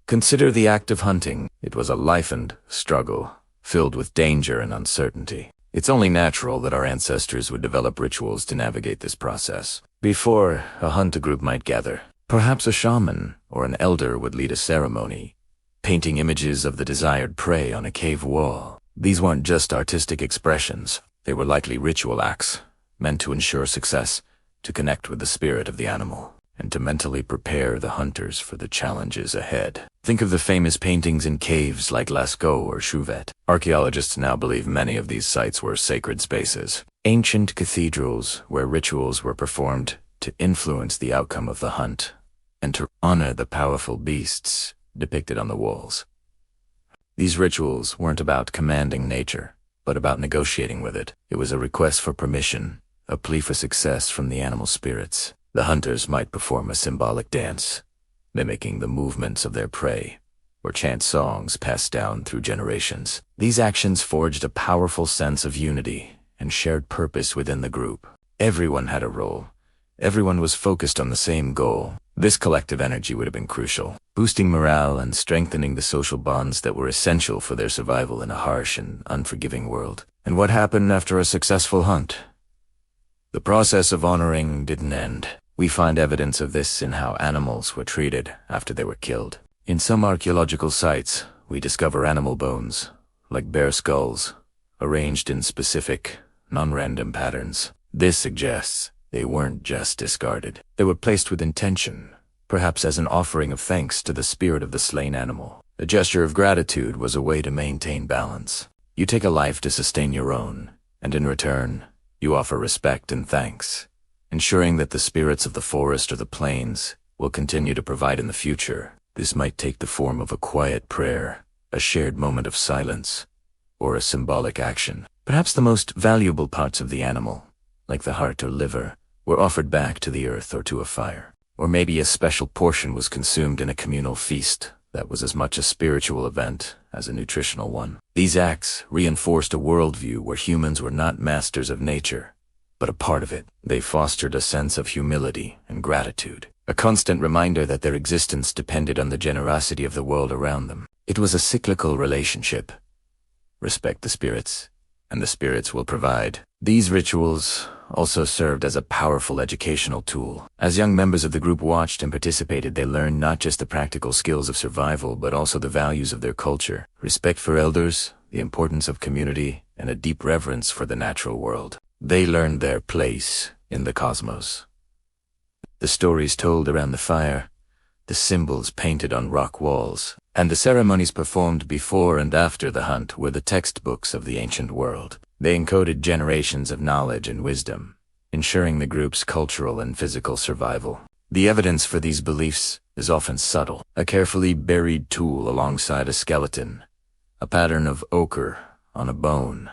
Speaker 1: Consider the act of hunting. It was a life and struggle, filled with danger and uncertainty. It's only natural that our ancestors would develop rituals to navigate this process. Before a hunt, group might gather. Perhaps a shaman or an elder would lead a ceremony, painting images of the desired prey on a cave wall. These weren't just artistic expressions. They were likely ritual acts, meant to ensure success, to connect with the spirit of the animal, and to mentally prepare the hunters for the challenges ahead. Think of the famous paintings in caves like Lascaux or Chauvet. Archaeologists now believe many of these sites were sacred spaces, ancient cathedrals where rituals were performed to influence the outcome of the hunt and to honor the powerful beasts depicted on the walls. These rituals weren't about commanding nature, but about negotiating with it. It was a request for permission, a plea for success from the animal spirits. The hunters might perform a symbolic dance, mimicking the movements of their prey, or chant songs passed down through generations. These actions forged a powerful sense of unity and shared purpose within the group. Everyone had a role. Everyone was focused on the same goal. This collective energy would have been crucial, boosting morale and strengthening the social bonds that were essential for their survival in a harsh and unforgiving world. And what happened after a successful hunt? The process of honoring didn't end. We find evidence of this in how animals were treated after they were killed. In some archaeological sites, we discover animal bones, like bear skulls, arranged in specific, non-random patterns. This suggests they weren't just discarded. They were placed with intention, perhaps as an offering of thanks to the spirit of the slain animal. A gesture of gratitude was a way to maintain balance. You take a life to sustain your own, and in return, you offer respect and thanks, ensuring that the spirits of the forest or the plains will continue to provide in the future. This might take the form of a quiet prayer, a shared moment of silence, or a symbolic action. Perhaps the most valuable parts of the animal, like the heart or liver, were offered back to the earth or to a fire. Or maybe a special portion was consumed in a communal feast that was as much a spiritual event as a nutritional one. These acts reinforced a worldview where humans were not masters of nature, but a part of it. They fostered a sense of humility and gratitude, a constant reminder that their existence depended on the generosity of the world around them. It was a cyclical relationship. Respect the spirits, and the spirits will provide. These rituals also served as a powerful educational tool. As young members of the group watched and participated, they learned not just the practical skills of survival, but also the values of their culture: respect for elders, the importance of community, and a deep reverence for the natural world. They learned their place in the cosmos. The stories told around the fire, the symbols painted on rock walls, and the ceremonies performed before and after the hunt were the textbooks of the ancient world. They encoded generations of knowledge and wisdom, ensuring the group's cultural and physical survival. The evidence for these beliefs is often subtle: a carefully buried tool alongside a skeleton, a pattern of ochre on a bone,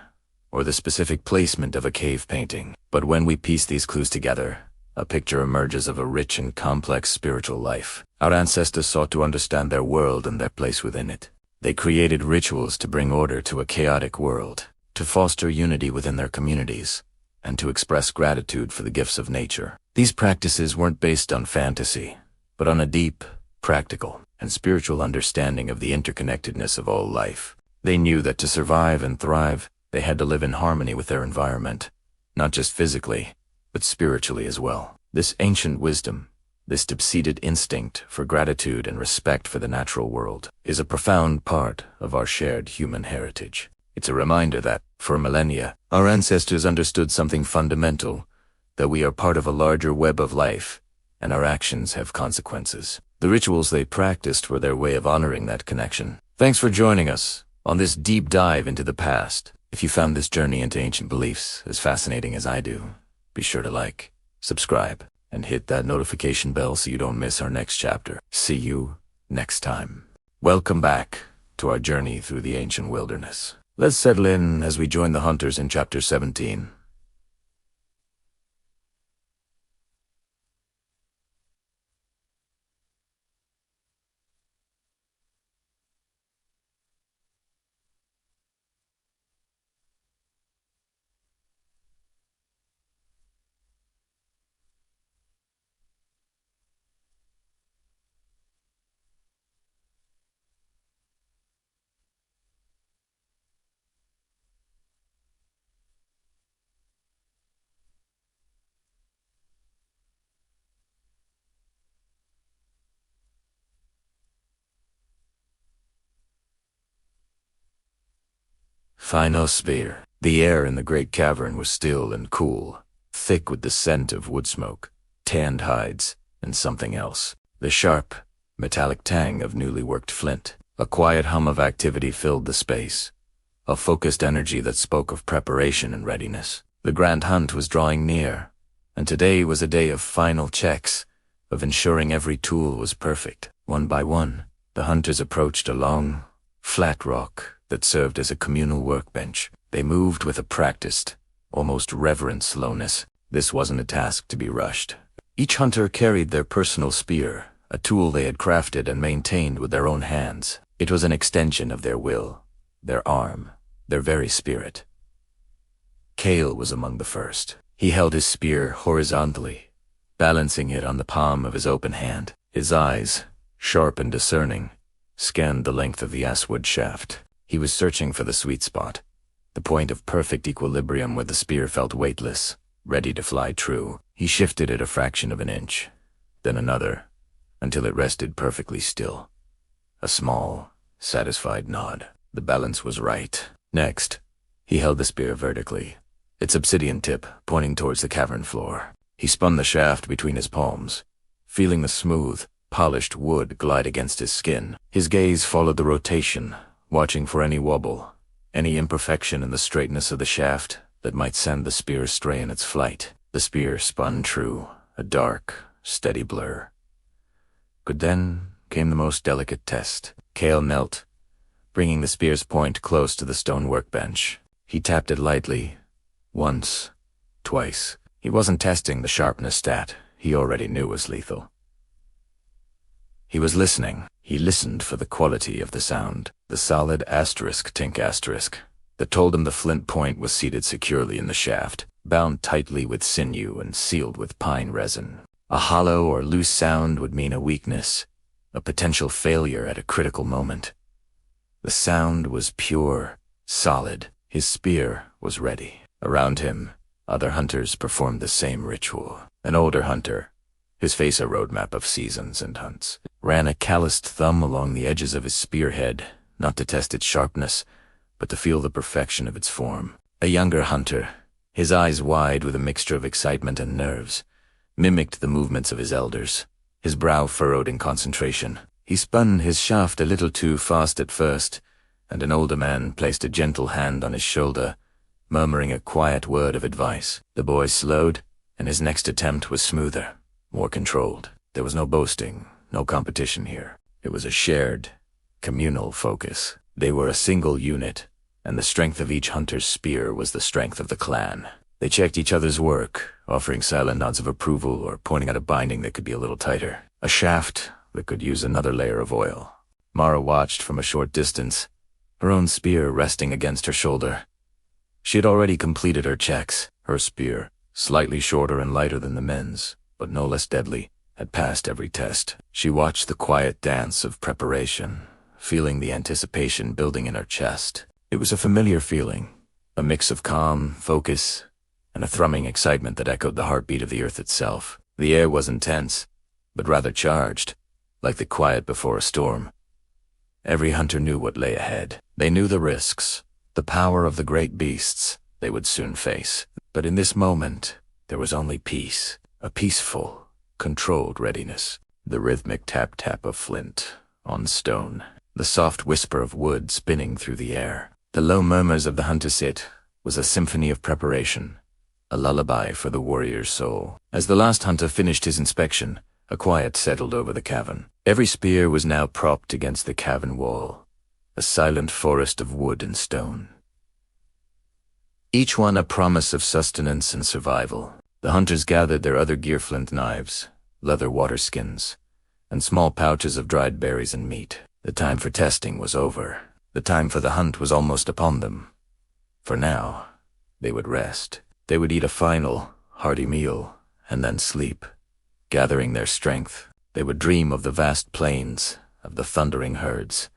Speaker 1: or the specific placement of a cave painting. But when we piece these clues together, a picture emerges of a rich and complex spiritual life. Our ancestors sought to understand their world and their place within it. They created rituals to bring order to a chaotic world, to foster unity within their communities, and to express gratitude for the gifts of nature. These practices weren't based on fantasy, but on a deep, practical, and spiritual understanding of the interconnectedness of all life. They knew that to survive and thrive, they had to live in harmony with their environment, not just physically, but spiritually as well. This ancient wisdom, this deep-seated instinct for gratitude and respect for the natural world, is a profound part of our shared human heritage. It's a reminder that, for millennia, our ancestors understood something fundamental, that we are part of a larger web of life, and our actions have consequences. The rituals they practiced were their way of honoring that connection. Thanks for joining us on this deep dive into the past. If you found this journey into ancient beliefs as fascinating as I do, be sure to like, subscribe, and hit that notification bell so you don't miss our next chapter. See you next time. Welcome back to our journey through the ancient wilderness. Let's settle in as we join the hunters in Chapter 17. Phinosphere. The air in the great cavern was still and cool, thick with the scent of wood smoke, tanned hides, and something else. The sharp, metallic tang of newly worked flint. A quiet hum of activity filled the space, a focused energy that spoke of preparation and readiness. The grand hunt was drawing near, and today was a day of final checks, of ensuring every tool was perfect. One by one, the hunters approached a long, flat rock that served as a communal workbench. They moved with a practiced, almost reverent slowness. This wasn't a task to be rushed. Each hunter carried their personal spear, a tool they had crafted and maintained with their own hands. It was an extension of their will, their arm, their very spirit. Kale was among the first. He held his spear horizontally, balancing it on the palm of his open hand. His eyes, sharp and discerning, scanned the length of the asswood shaft. He was searching for the sweet spot, the point of perfect equilibrium where the spear felt weightless, ready to fly true. He shifted it a fraction of an inch, then another, until it rested perfectly still. A small, satisfied nod. The balance was right. Next, he held the spear vertically, its obsidian tip pointing towards the cavern floor. He spun the shaft between his palms, feeling the smooth, polished wood glide against his skin. His gaze followed the rotation, watching for any wobble, any imperfection in the straightness of the shaft that might send the spear astray in its flight. The spear spun true, a dark, steady blur. But then came the most delicate test. Cale knelt, bringing the spear's point close to the stone workbench. He tapped it lightly, once, twice. He wasn't testing the sharpness stat he already knew was lethal. He was listening. He listened for the quality of the sound, the solid asterisk tink asterisk that told him the flint point was seated securely in the shaft, bound tightly with sinew and sealed with pine resin. A hollow or loose sound would mean a weakness, a potential failure at a critical moment. The sound was pure, solid. His spear was ready. Around him, other hunters performed the same ritual. An older hunter, his face a roadmap of seasons and hunts, ran a calloused thumb along the edges of his spearhead, not to test its sharpness, but to feel the perfection of its form. A younger hunter, his eyes wide with a mixture of excitement and nerves, mimicked the movements of his elders, his brow furrowed in concentration. He spun his shaft a little too fast at first, and an older man placed a gentle hand on his shoulder, murmuring a quiet word of advice. The boy slowed, and his next attempt was smoother, more controlled. There was no boasting, no competition here. It was a shared, communal focus. They were a single unit, and the strength of each hunter's spear was the strength of the clan. They checked each other's work, offering silent nods of approval or pointing out a binding that could be a little tighter, a shaft that could use another layer of oil. Mara watched from a short distance, her own spear resting against her shoulder. She had already completed her checks. Her spear, slightly shorter and lighter than the men's, but no less deadly, had passed every test. She watched the quiet dance of preparation, feeling the anticipation building in her chest. It was a familiar feeling, a mix of calm, focus, and a thrumming excitement that echoed the heartbeat of the earth itself. The air was intense, but rather charged, like the quiet before a storm. Every hunter knew what lay ahead. They knew the risks, the power of the great beasts they would soon face. But in this moment, there was only peace, a peaceful, controlled readiness. The rhythmic tap-tap of flint on stone, the soft whisper of wood spinning through the air. The low murmurs of the hunter sit was a symphony of preparation, a lullaby for the warrior's soul. As the last hunter finished his inspection, a quiet settled over the cavern. Every spear was now propped against the cavern wall, a silent forest of wood and stone. Each one a promise of sustenance and survival. The hunters gathered their other gear: flint knives, leather water skins, and small pouches of dried berries and meat. The time for testing was over. The time for the hunt was almost upon them. For now, they would rest. They would eat a final, hearty meal, and then sleep. Gathering their strength, they would dream of the vast plains, of the thundering herds,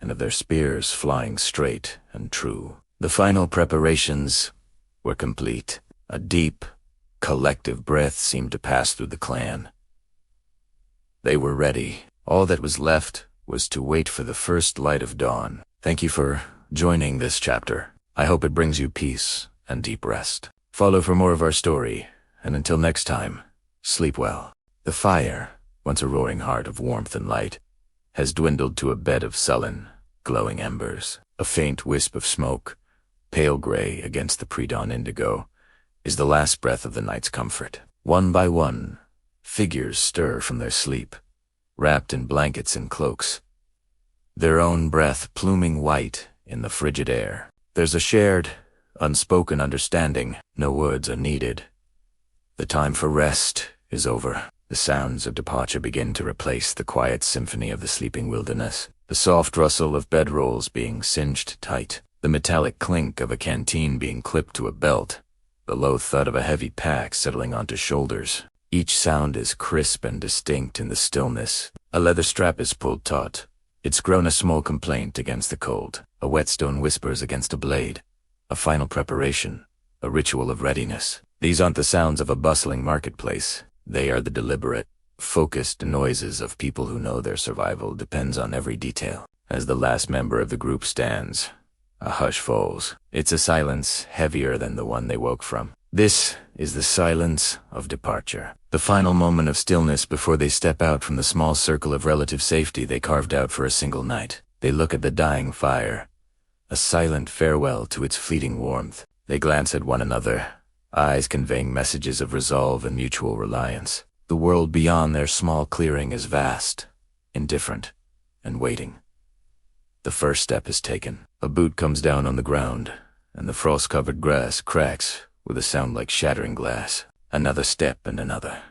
Speaker 1: and of their spears flying straight and true. The final preparations were complete. A deep, collective breath seemed to pass through the clan. They were ready. All that was left was to wait for the first light of dawn. Thank you for joining this chapter. I hope it brings you peace and deep rest. Follow for more of our story, and until next time, sleep well. The fire, once a roaring heart of warmth and light, has dwindled to a bed of sullen, glowing embers. A faint wisp of smoke, pale gray against the pre-dawn indigo, is the last breath of the night's comfort. One by one, figures stir from their sleep, wrapped in blankets and cloaks, their own breath pluming white in the frigid air. There's a shared, unspoken understanding. No words are needed. The time for rest is over. The sounds of departure begin to replace the quiet symphony of the sleeping wilderness. The soft rustle of bedrolls being cinched tight, the metallic clink of a canteen being clipped to a belt, the low thud of a heavy pack settling onto shoulders. Each sound is crisp and distinct in the stillness. A leather strap is pulled taut. It's grown a small complaint against the cold. A whetstone whispers against a blade. A final preparation, a ritual of readiness. These aren't the sounds of a bustling marketplace. They are the deliberate, focused noises of people who know their survival depends on every detail. As the last member of the group stands, a hush falls. It's a silence heavier than the one they woke from. This is the silence of departure. The final moment of stillness before they step out from the small circle of relative safety they carved out for a single night. They look at the dying fire, a silent farewell to its fleeting warmth. They glance at one another, eyes conveying messages of resolve and mutual reliance. The world beyond their small clearing is vast, indifferent, and waiting. The first step is taken. A boot comes down on the ground, and the frost-covered grass cracks with a sound like shattering glass. Another step and another.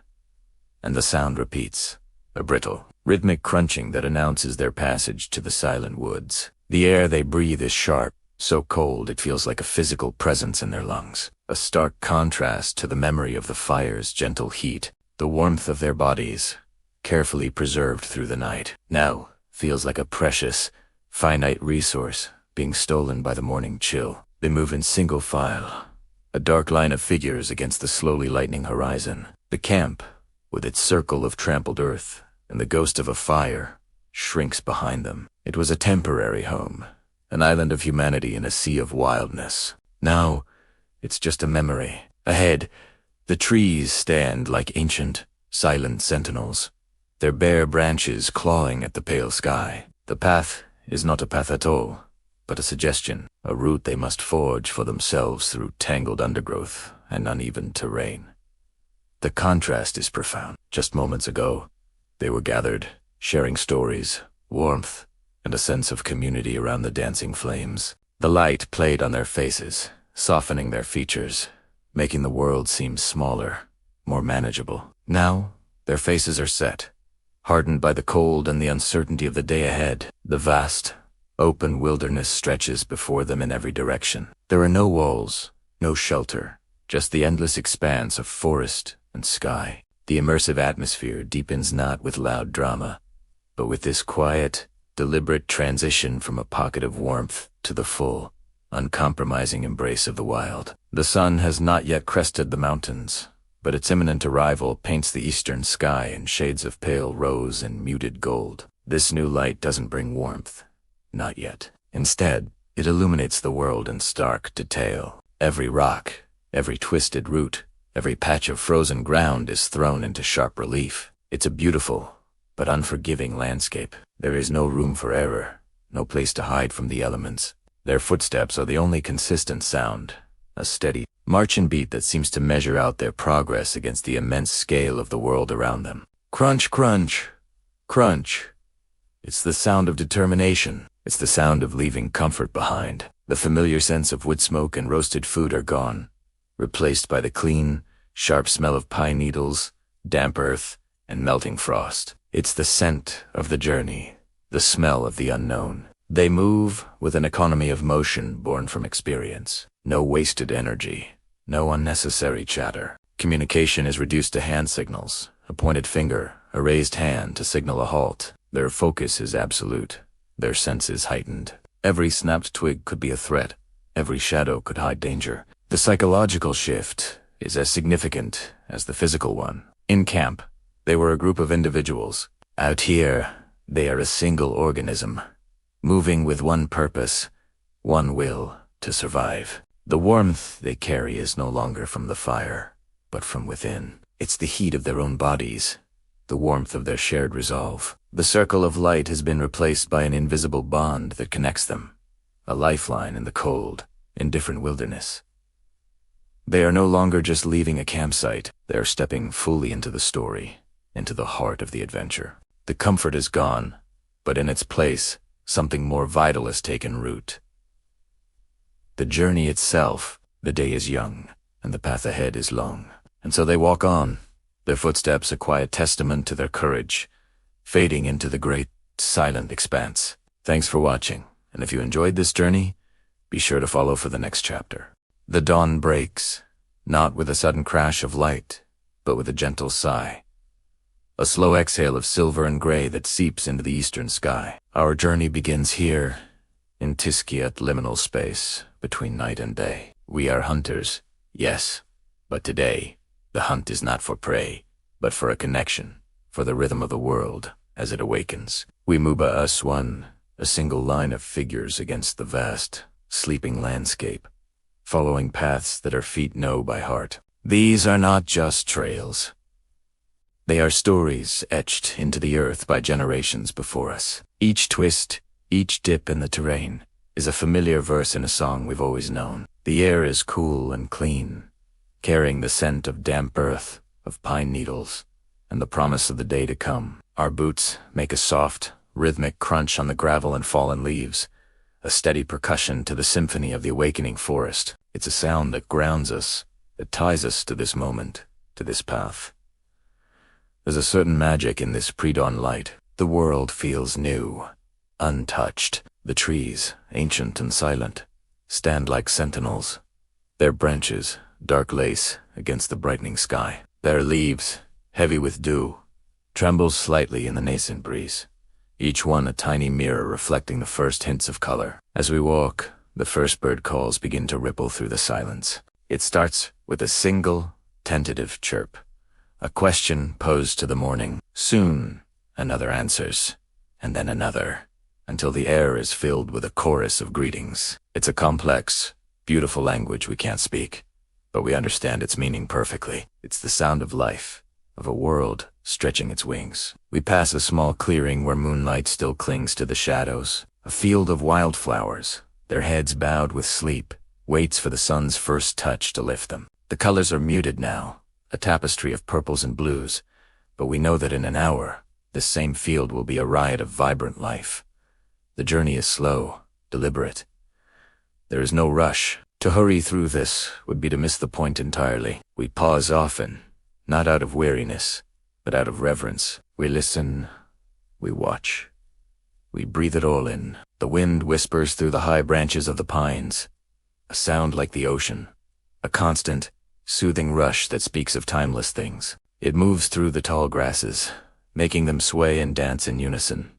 Speaker 1: And the sound repeats, a brittle, rhythmic crunching that announces their passage to the silent woods. The air they breathe is sharp, so cold it feels like a physical presence in their lungs. A stark contrast to the memory of the fire's gentle heat. The warmth of their bodies, carefully preserved through the night, now feels like a precious, finite resource being stolen by the morning chill. They move in single file, a dark line of figures against the slowly lightening horizon. The camp, with its circle of trampled earth and the ghost of a fire, shrinks behind them. It was a temporary home, an island of humanity in a sea of wildness. Now, it's just a memory. Ahead, the trees stand like ancient, silent sentinels, their bare branches clawing at the pale sky. The path is not a path at all, but a suggestion, a route they must forge for themselves through tangled undergrowth and uneven terrain. The contrast is profound. Just moments ago, they were gathered, sharing stories, warmth, and a sense of community around the dancing flames. The light played on their faces, softening their features, making the world seem smaller, more manageable. Now, their faces are set, hardened by the cold and the uncertainty of the day ahead. The vast, open wilderness stretches before them in every direction. There are no walls, no shelter, just the endless expanse of forest and sky. The immersive atmosphere deepens not with loud drama, but with this quiet, deliberate transition from a pocket of warmth to the full, uncompromising embrace of the wild. The sun has not yet crested the mountains, but its imminent arrival paints the eastern sky in shades of pale rose and muted gold. This new light doesn't bring warmth, not yet. Instead, it illuminates the world in stark detail. Every rock, every twisted root, every patch of frozen ground is thrown into sharp relief. It's a beautiful, but unforgiving landscape. There is no room for error, no place to hide from the elements. Their footsteps are the only consistent sound, a steady, marching beat that seems to measure out their progress against the immense scale of the world around them. Crunch, crunch, crunch. It's the sound of determination. It's the sound of leaving comfort behind. The familiar sense of wood smoke and roasted food are gone, replaced by the clean, sharp smell of pine needles, damp earth, and melting frost. It's the scent of the journey, the smell of the unknown. They move with an economy of motion born from experience. No wasted energy, no unnecessary chatter. Communication is reduced to hand signals, a pointed finger, a raised hand to signal a halt. Their focus is absolute, their senses heightened. Every snapped twig could be a threat, every shadow could hide danger. The psychological shift is as significant as the physical one. In camp, they were a group of individuals. Out here, they are a single organism, moving with one purpose, one will, to survive. The warmth they carry is no longer from the fire, but from within. It's the heat of their own bodies, the warmth of their shared resolve. The circle of light has been replaced by an invisible bond that connects them, a lifeline in the cold, indifferent wilderness. They are no longer just leaving a campsite. They are stepping fully into the story, into the heart of the adventure. The comfort is gone, but in its place, something more vital has taken root. The journey itself, the day is young, and the path ahead is long. And so they walk on, their footsteps a quiet testament to their courage, fading into the great, silent expanse. Thanks for watching, and if you enjoyed this journey, be sure to follow for the next chapter. The dawn breaks, not with a sudden crash of light, but with a gentle sigh. A slow exhale of silver and gray that seeps into the eastern sky. Our journey begins here, in Tiskiat liminal space, between night and day. We are hunters, yes, But today, the hunt is not for prey, but for a connection, for the rhythm of the world as it awakens. We move us one, a single line of figures against the vast, sleeping landscape, following paths that our feet know by heart. These are not just trails. They are stories etched into the earth by generations before us. Each twist, each dip in the terrain, is a familiar verse in a song we've always known. The air is cool and clean, carrying the scent of damp earth, of pine needles, and the promise of the day to come. Our boots make a soft, rhythmic crunch on the gravel and fallen leaves, a steady percussion to the symphony of the awakening forest. It's a sound that grounds us, that ties us to this moment, to this path. There's a certain magic in this pre-dawn light. The world feels new, untouched. The trees, ancient and silent, stand like sentinels. Their branches, dark lace against the brightening sky. Their leaves, heavy with dew, tremble slightly in the nascent breeze, each one a tiny mirror reflecting the first hints of color. As we walk, the first bird calls begin to ripple through the silence. It starts with a single, tentative chirp, a question posed to the morning. Soon, another answers, and then another, until the air is filled with a chorus of greetings. It's a complex, beautiful language we can't speak, but we understand its meaning perfectly. It's the sound of life, of a world stretching its wings. We pass a small clearing where moonlight still clings to the shadows, a field of wildflowers, their heads bowed with sleep, waits for the sun's first touch to lift them. The colors are muted now, a tapestry of purples and blues, but we know that in an hour, this same field will be a riot of vibrant life. The journey is slow, deliberate. There is no rush. To hurry through this would be to miss the point entirely. We pause often, not out of weariness, but out of reverence. We listen, we watch, we breathe it all in. The wind whispers through the high branches of the pines, a sound like the ocean, a constant, soothing rush that speaks of timeless things. It moves through the tall grasses, making them sway and dance in unison,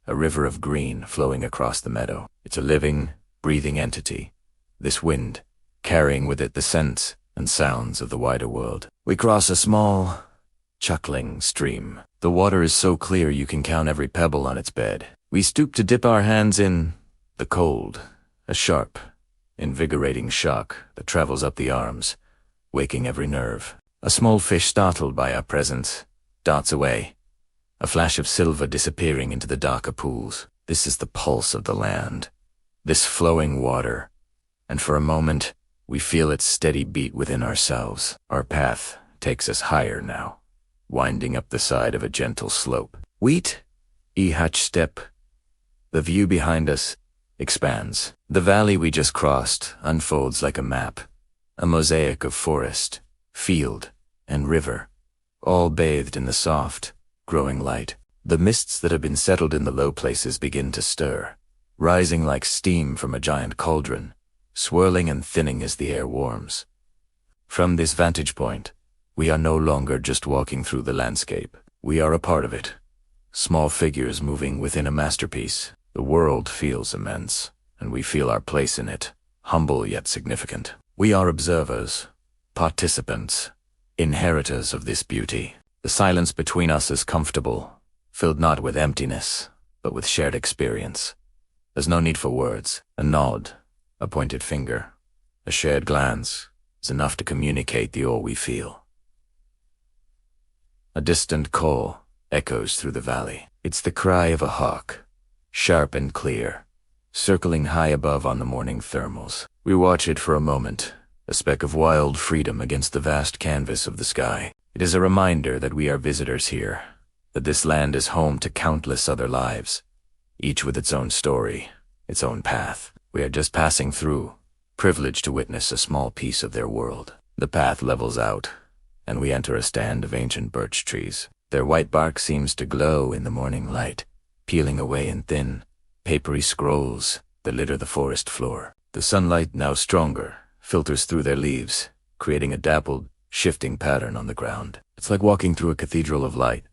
Speaker 1: a river of green flowing across the meadow. It's a living, breathing entity, this wind, carrying with it the scents and sounds of the wider world. We cross a small, chuckling stream. The water is so clear you can count every pebble on its bed. We stoop to dip our hands in the cold, a sharp, invigorating shock that travels up the arms, waking every nerve. A small fish startled by our presence darts away, a flash of silver disappearing into the darker pools. This is the pulse of the land, this flowing water, and for a moment we feel its steady beat within ourselves. Our path takes us higher now, winding up the side of a gentle slope. Wheat, hutch step. The view behind us expands. The valley we just crossed unfolds like a map, a mosaic of forest, field, and river, all bathed in the soft, growing light. The mists that have been settled in the low places begin to stir, rising like steam from a giant cauldron, swirling and thinning as the air warms. From this vantage point, we are no longer just walking through the landscape. We are a part of it, small figures moving within a masterpiece. The world feels immense, and we feel our place in it, humble yet significant. We are observers, participants, inheritors of this beauty. The silence between us is comfortable, filled not with emptiness, but with shared experience. There's no need for words. A nod, a pointed finger, a shared glance is enough to communicate the awe we feel. A distant call echoes through the valley. It's the cry of a hawk, sharp and clear, circling high above on the morning thermals. We watch it for a moment, a speck of wild freedom against the vast canvas of the sky. It is a reminder that we are visitors here, that this land is home to countless other lives, each with its own story, its own path. We are just passing through, privileged to witness a small piece of their world. The path levels out, and we enter a stand of ancient birch trees. Their white bark seems to glow in the morning light, peeling away in thin, papery scrolls that litter the forest floor. The sunlight, now stronger, filters through their leaves, creating a dappled, shifting pattern on the ground. It's like walking through a cathedral of light,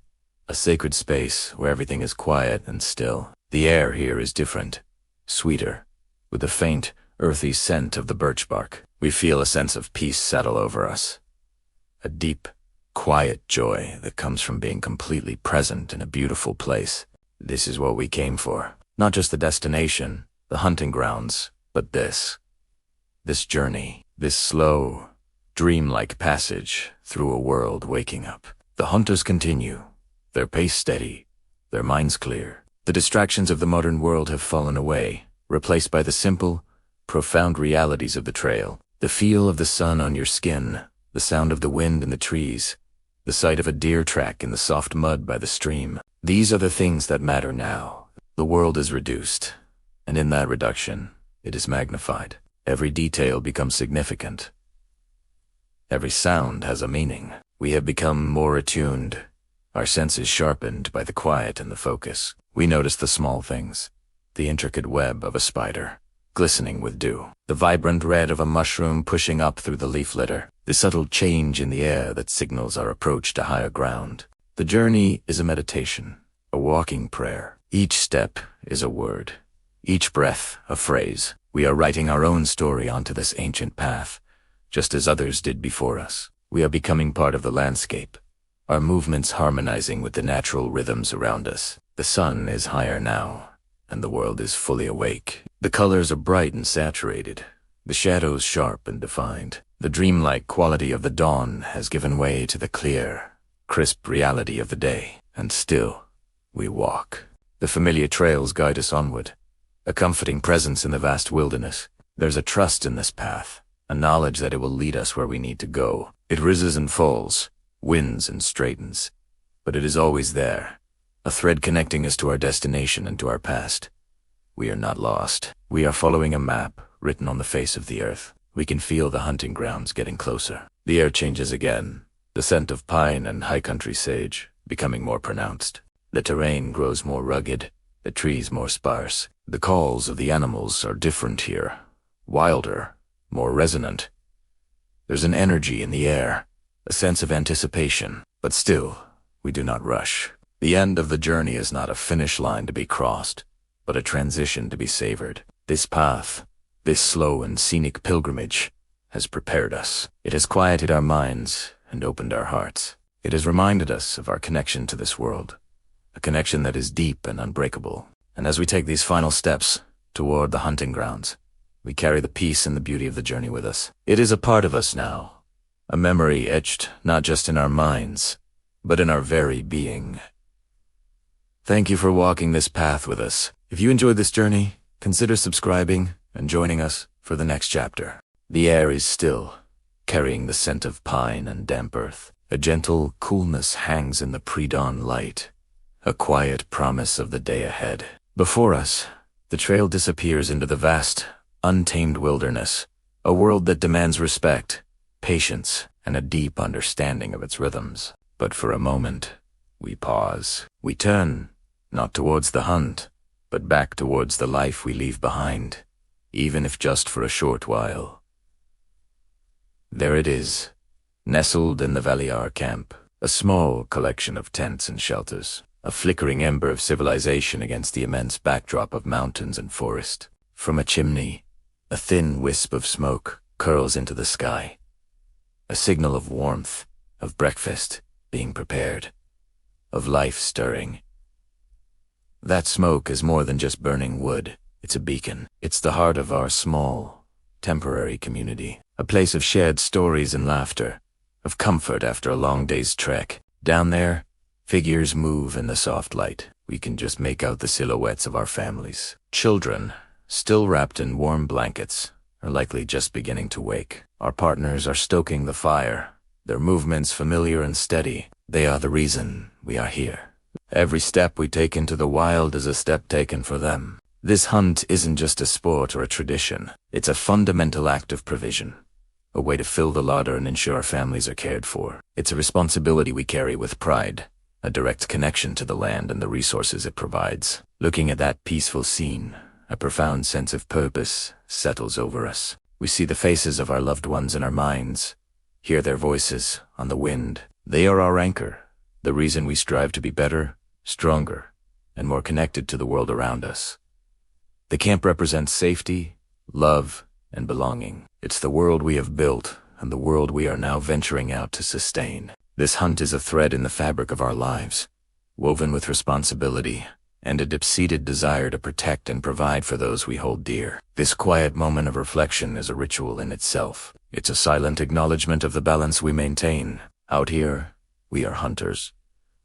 Speaker 1: a sacred space where everything is quiet and still. The air here is different, sweeter, with the faint, earthy scent of the birch bark. We feel a sense of peace settle over us, a deep, quiet joy that comes from being completely present in a beautiful place. This is what we came for. Not just the destination, the hunting grounds, but this journey, this slow, dreamlike passage through a world waking up. The hunters continue, their pace steady, their minds clear. The distractions of the modern world have fallen away, replaced by the simple, profound realities of the trail. The feel of the sun on your skin, the sound of the wind in the trees, the sight of a deer track in the soft mud by the stream. These are the things that matter now. The world is reduced, and in that reduction, it is magnified. Every detail becomes significant. Every sound has a meaning. We have become more attuned, our senses sharpened by the quiet and the focus. We notice the small things, the intricate web of a spider, glistening with dew, the vibrant red of a mushroom pushing up through the leaf litter, the subtle change in the air that signals our approach to higher ground. The journey is a meditation, a walking prayer. Each step is a word, each breath a phrase. We are writing our own story onto this ancient path, just as others did before us. We are becoming part of the landscape, our movements harmonizing with the natural rhythms around us. The sun is higher now, and the world is fully awake. The colors are bright and saturated, the shadows sharp and defined. The dreamlike quality of the dawn has given way to the clear, crisp reality of the day. And still, we walk. The familiar trails guide us onward, a comforting presence in the vast wilderness. There's a trust in this path, a knowledge that it will lead us where we need to go. It rises and falls, wins and straightens, but it is always there, a thread connecting us to our destination and to our past. We are not lost. We are following a map written on the face of the earth. We can feel the hunting grounds getting closer. The air changes again, the scent of pine and high country sage becoming more pronounced. The terrain grows more rugged, the trees more sparse. The calls of the animals are different here, wilder, more resonant. There's an energy in the air, a sense of anticipation, but still, we do not rush. The end of the journey is not a finish line to be crossed, but a transition to be savored. This path, this slow and scenic pilgrimage, has prepared us. It has quieted our minds and opened our hearts. It has reminded us of our connection to this world, a connection that is deep and unbreakable. And as we take these final steps toward the hunting grounds, we carry the peace and the beauty of the journey with us. It is a part of us now, a memory etched not just in our minds, but in our very being. Thank you for walking this path with us. If you enjoyed this journey, consider subscribing and joining us for the next chapter. The air is still, carrying the scent of pine and damp earth. A gentle coolness hangs in the pre-dawn light, a quiet promise of the day ahead. Before us, the trail disappears into the vast, untamed wilderness, a world that demands respect, patience, and a deep understanding of its rhythms. But for a moment, we pause. We turn, not towards the hunt, but back towards the life we leave behind, even if just for a short while. There it is, nestled in the Valiar camp, a small collection of tents and shelters, a flickering ember of civilization against the immense backdrop of mountains and forest. From a chimney, a thin wisp of smoke curls into the sky, a signal of warmth, of breakfast being prepared, of life stirring. That smoke is more than just burning wood. It's a beacon. It's the heart of our small, temporary community, a place of shared stories and laughter, of comfort after a long day's trek. Down there, figures move in the soft light. We can just make out the silhouettes of our families. Children, still wrapped in warm blankets, are likely just beginning to wake. Our partners are stoking the fire, their movements familiar and steady. They are the reason we are here. Every step we take into the wild is a step taken for them. This hunt isn't just a sport or a tradition. It's a fundamental act of provision, a way to fill the larder and ensure our families are cared for. It's a responsibility we carry with pride, a direct connection to the land and the resources it provides. Looking at that peaceful scene, a profound sense of purpose settles over us. We see the faces of our loved ones in our minds, hear their voices on the wind. They are our anchor, the reason we strive to be better, stronger, and more connected to the world around us. The camp represents safety, love, and belonging. It's the world we have built, and the world we are now venturing out to sustain. This hunt is a thread in the fabric of our lives, woven with responsibility and a deep-seated desire to protect and provide for those we hold dear. This quiet moment of reflection is a ritual in itself. It's a silent acknowledgement of the balance we maintain. Out here, we are hunters,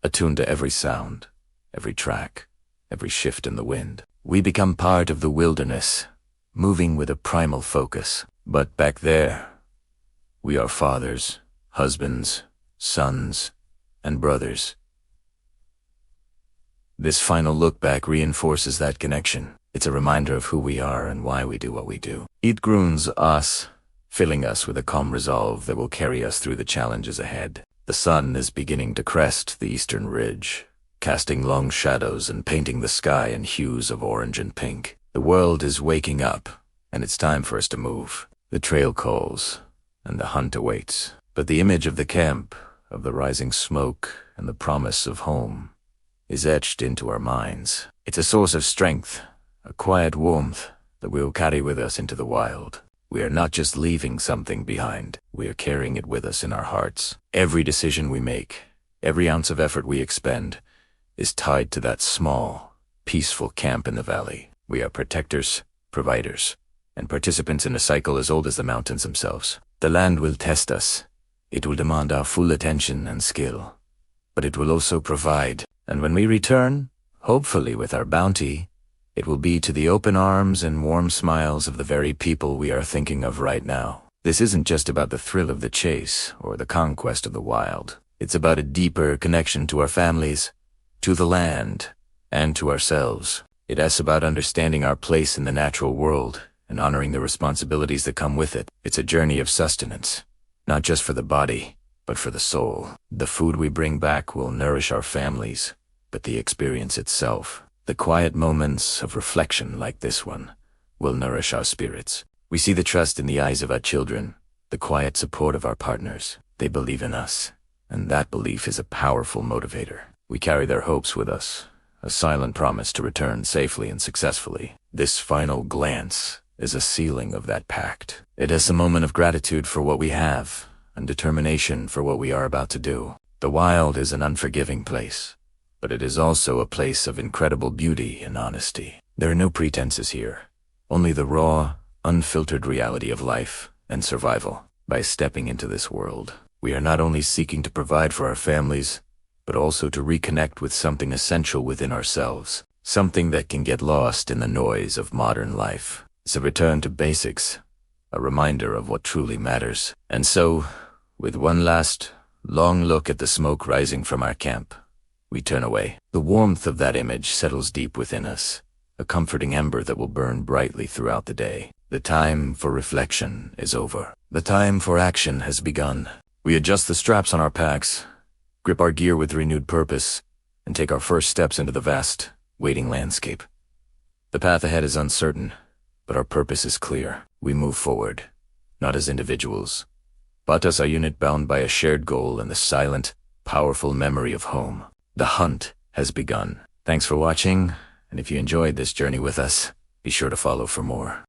Speaker 1: attuned to every sound, every track, every shift in the wind. We become part of the wilderness, moving with a primal focus. But back there, we are fathers, husbands, sons, and brothers. This final look back reinforces that connection. It's a reminder of who we are and why we do what we do. It grounds us, filling us with a calm resolve that will carry us through the challenges ahead. The sun is beginning to crest the eastern ridge, casting long shadows and painting the sky in hues of orange and pink. The world is waking up, and it's time for us to move. The trail calls, and the hunt awaits. But the image of the camp, of the rising smoke, and the promise of home is etched into our minds. It's a source of strength, a quiet warmth that we'll carry with us into the wild. We are not just leaving something behind, we are carrying it with us in our hearts. Every decision we make, every ounce of effort we expend, is tied to that small, peaceful camp in the valley. We are protectors, providers, and participants in a cycle as old as the mountains themselves. The land will test us. It will demand our full attention and skill, but it will also provide. And when we return, hopefully with our bounty, it will be to the open arms and warm smiles of the very people we are thinking of right now. This isn't just about the thrill of the chase or the conquest of the wild. It's about a deeper connection to our families, to the land, and to ourselves. It's about understanding our place in the natural world and honoring the responsibilities that come with it. It's a journey of sustenance, not just for the body, but for the soul. The food we bring back will nourish our families, but the experience itself, the quiet moments of reflection like this one, will nourish our spirits. We see the trust in the eyes of our children, the quiet support of our partners. They believe in us, and that belief is a powerful motivator. We carry their hopes with us, a silent promise to return safely and successfully. This final glance is a sealing of that pact. It is a moment of gratitude for what we have, and determination for what we are about to do. The wild is an unforgiving place, but it is also a place of incredible beauty and honesty. There are no pretenses here, only the raw, unfiltered reality of life and survival. By stepping into this world, we are not only seeking to provide for our families, but also to reconnect with something essential within ourselves, something that can get lost in the noise of modern life. It's a return to basics, a reminder of what truly matters. And so, with one last, long look at the smoke rising from our camp, we turn away. The warmth of that image settles deep within us, a comforting ember that will burn brightly throughout the day. The time for reflection is over. The time for action has begun. We adjust the straps on our packs, grip our gear with renewed purpose, and take our first steps into the vast, waiting landscape. The path ahead is uncertain, but our purpose is clear. We move forward, not as individuals, but as a unit bound by a shared goal and the silent, powerful memory of home. The hunt has begun. Thanks for watching, and if you enjoyed this journey with us, be sure to follow for more.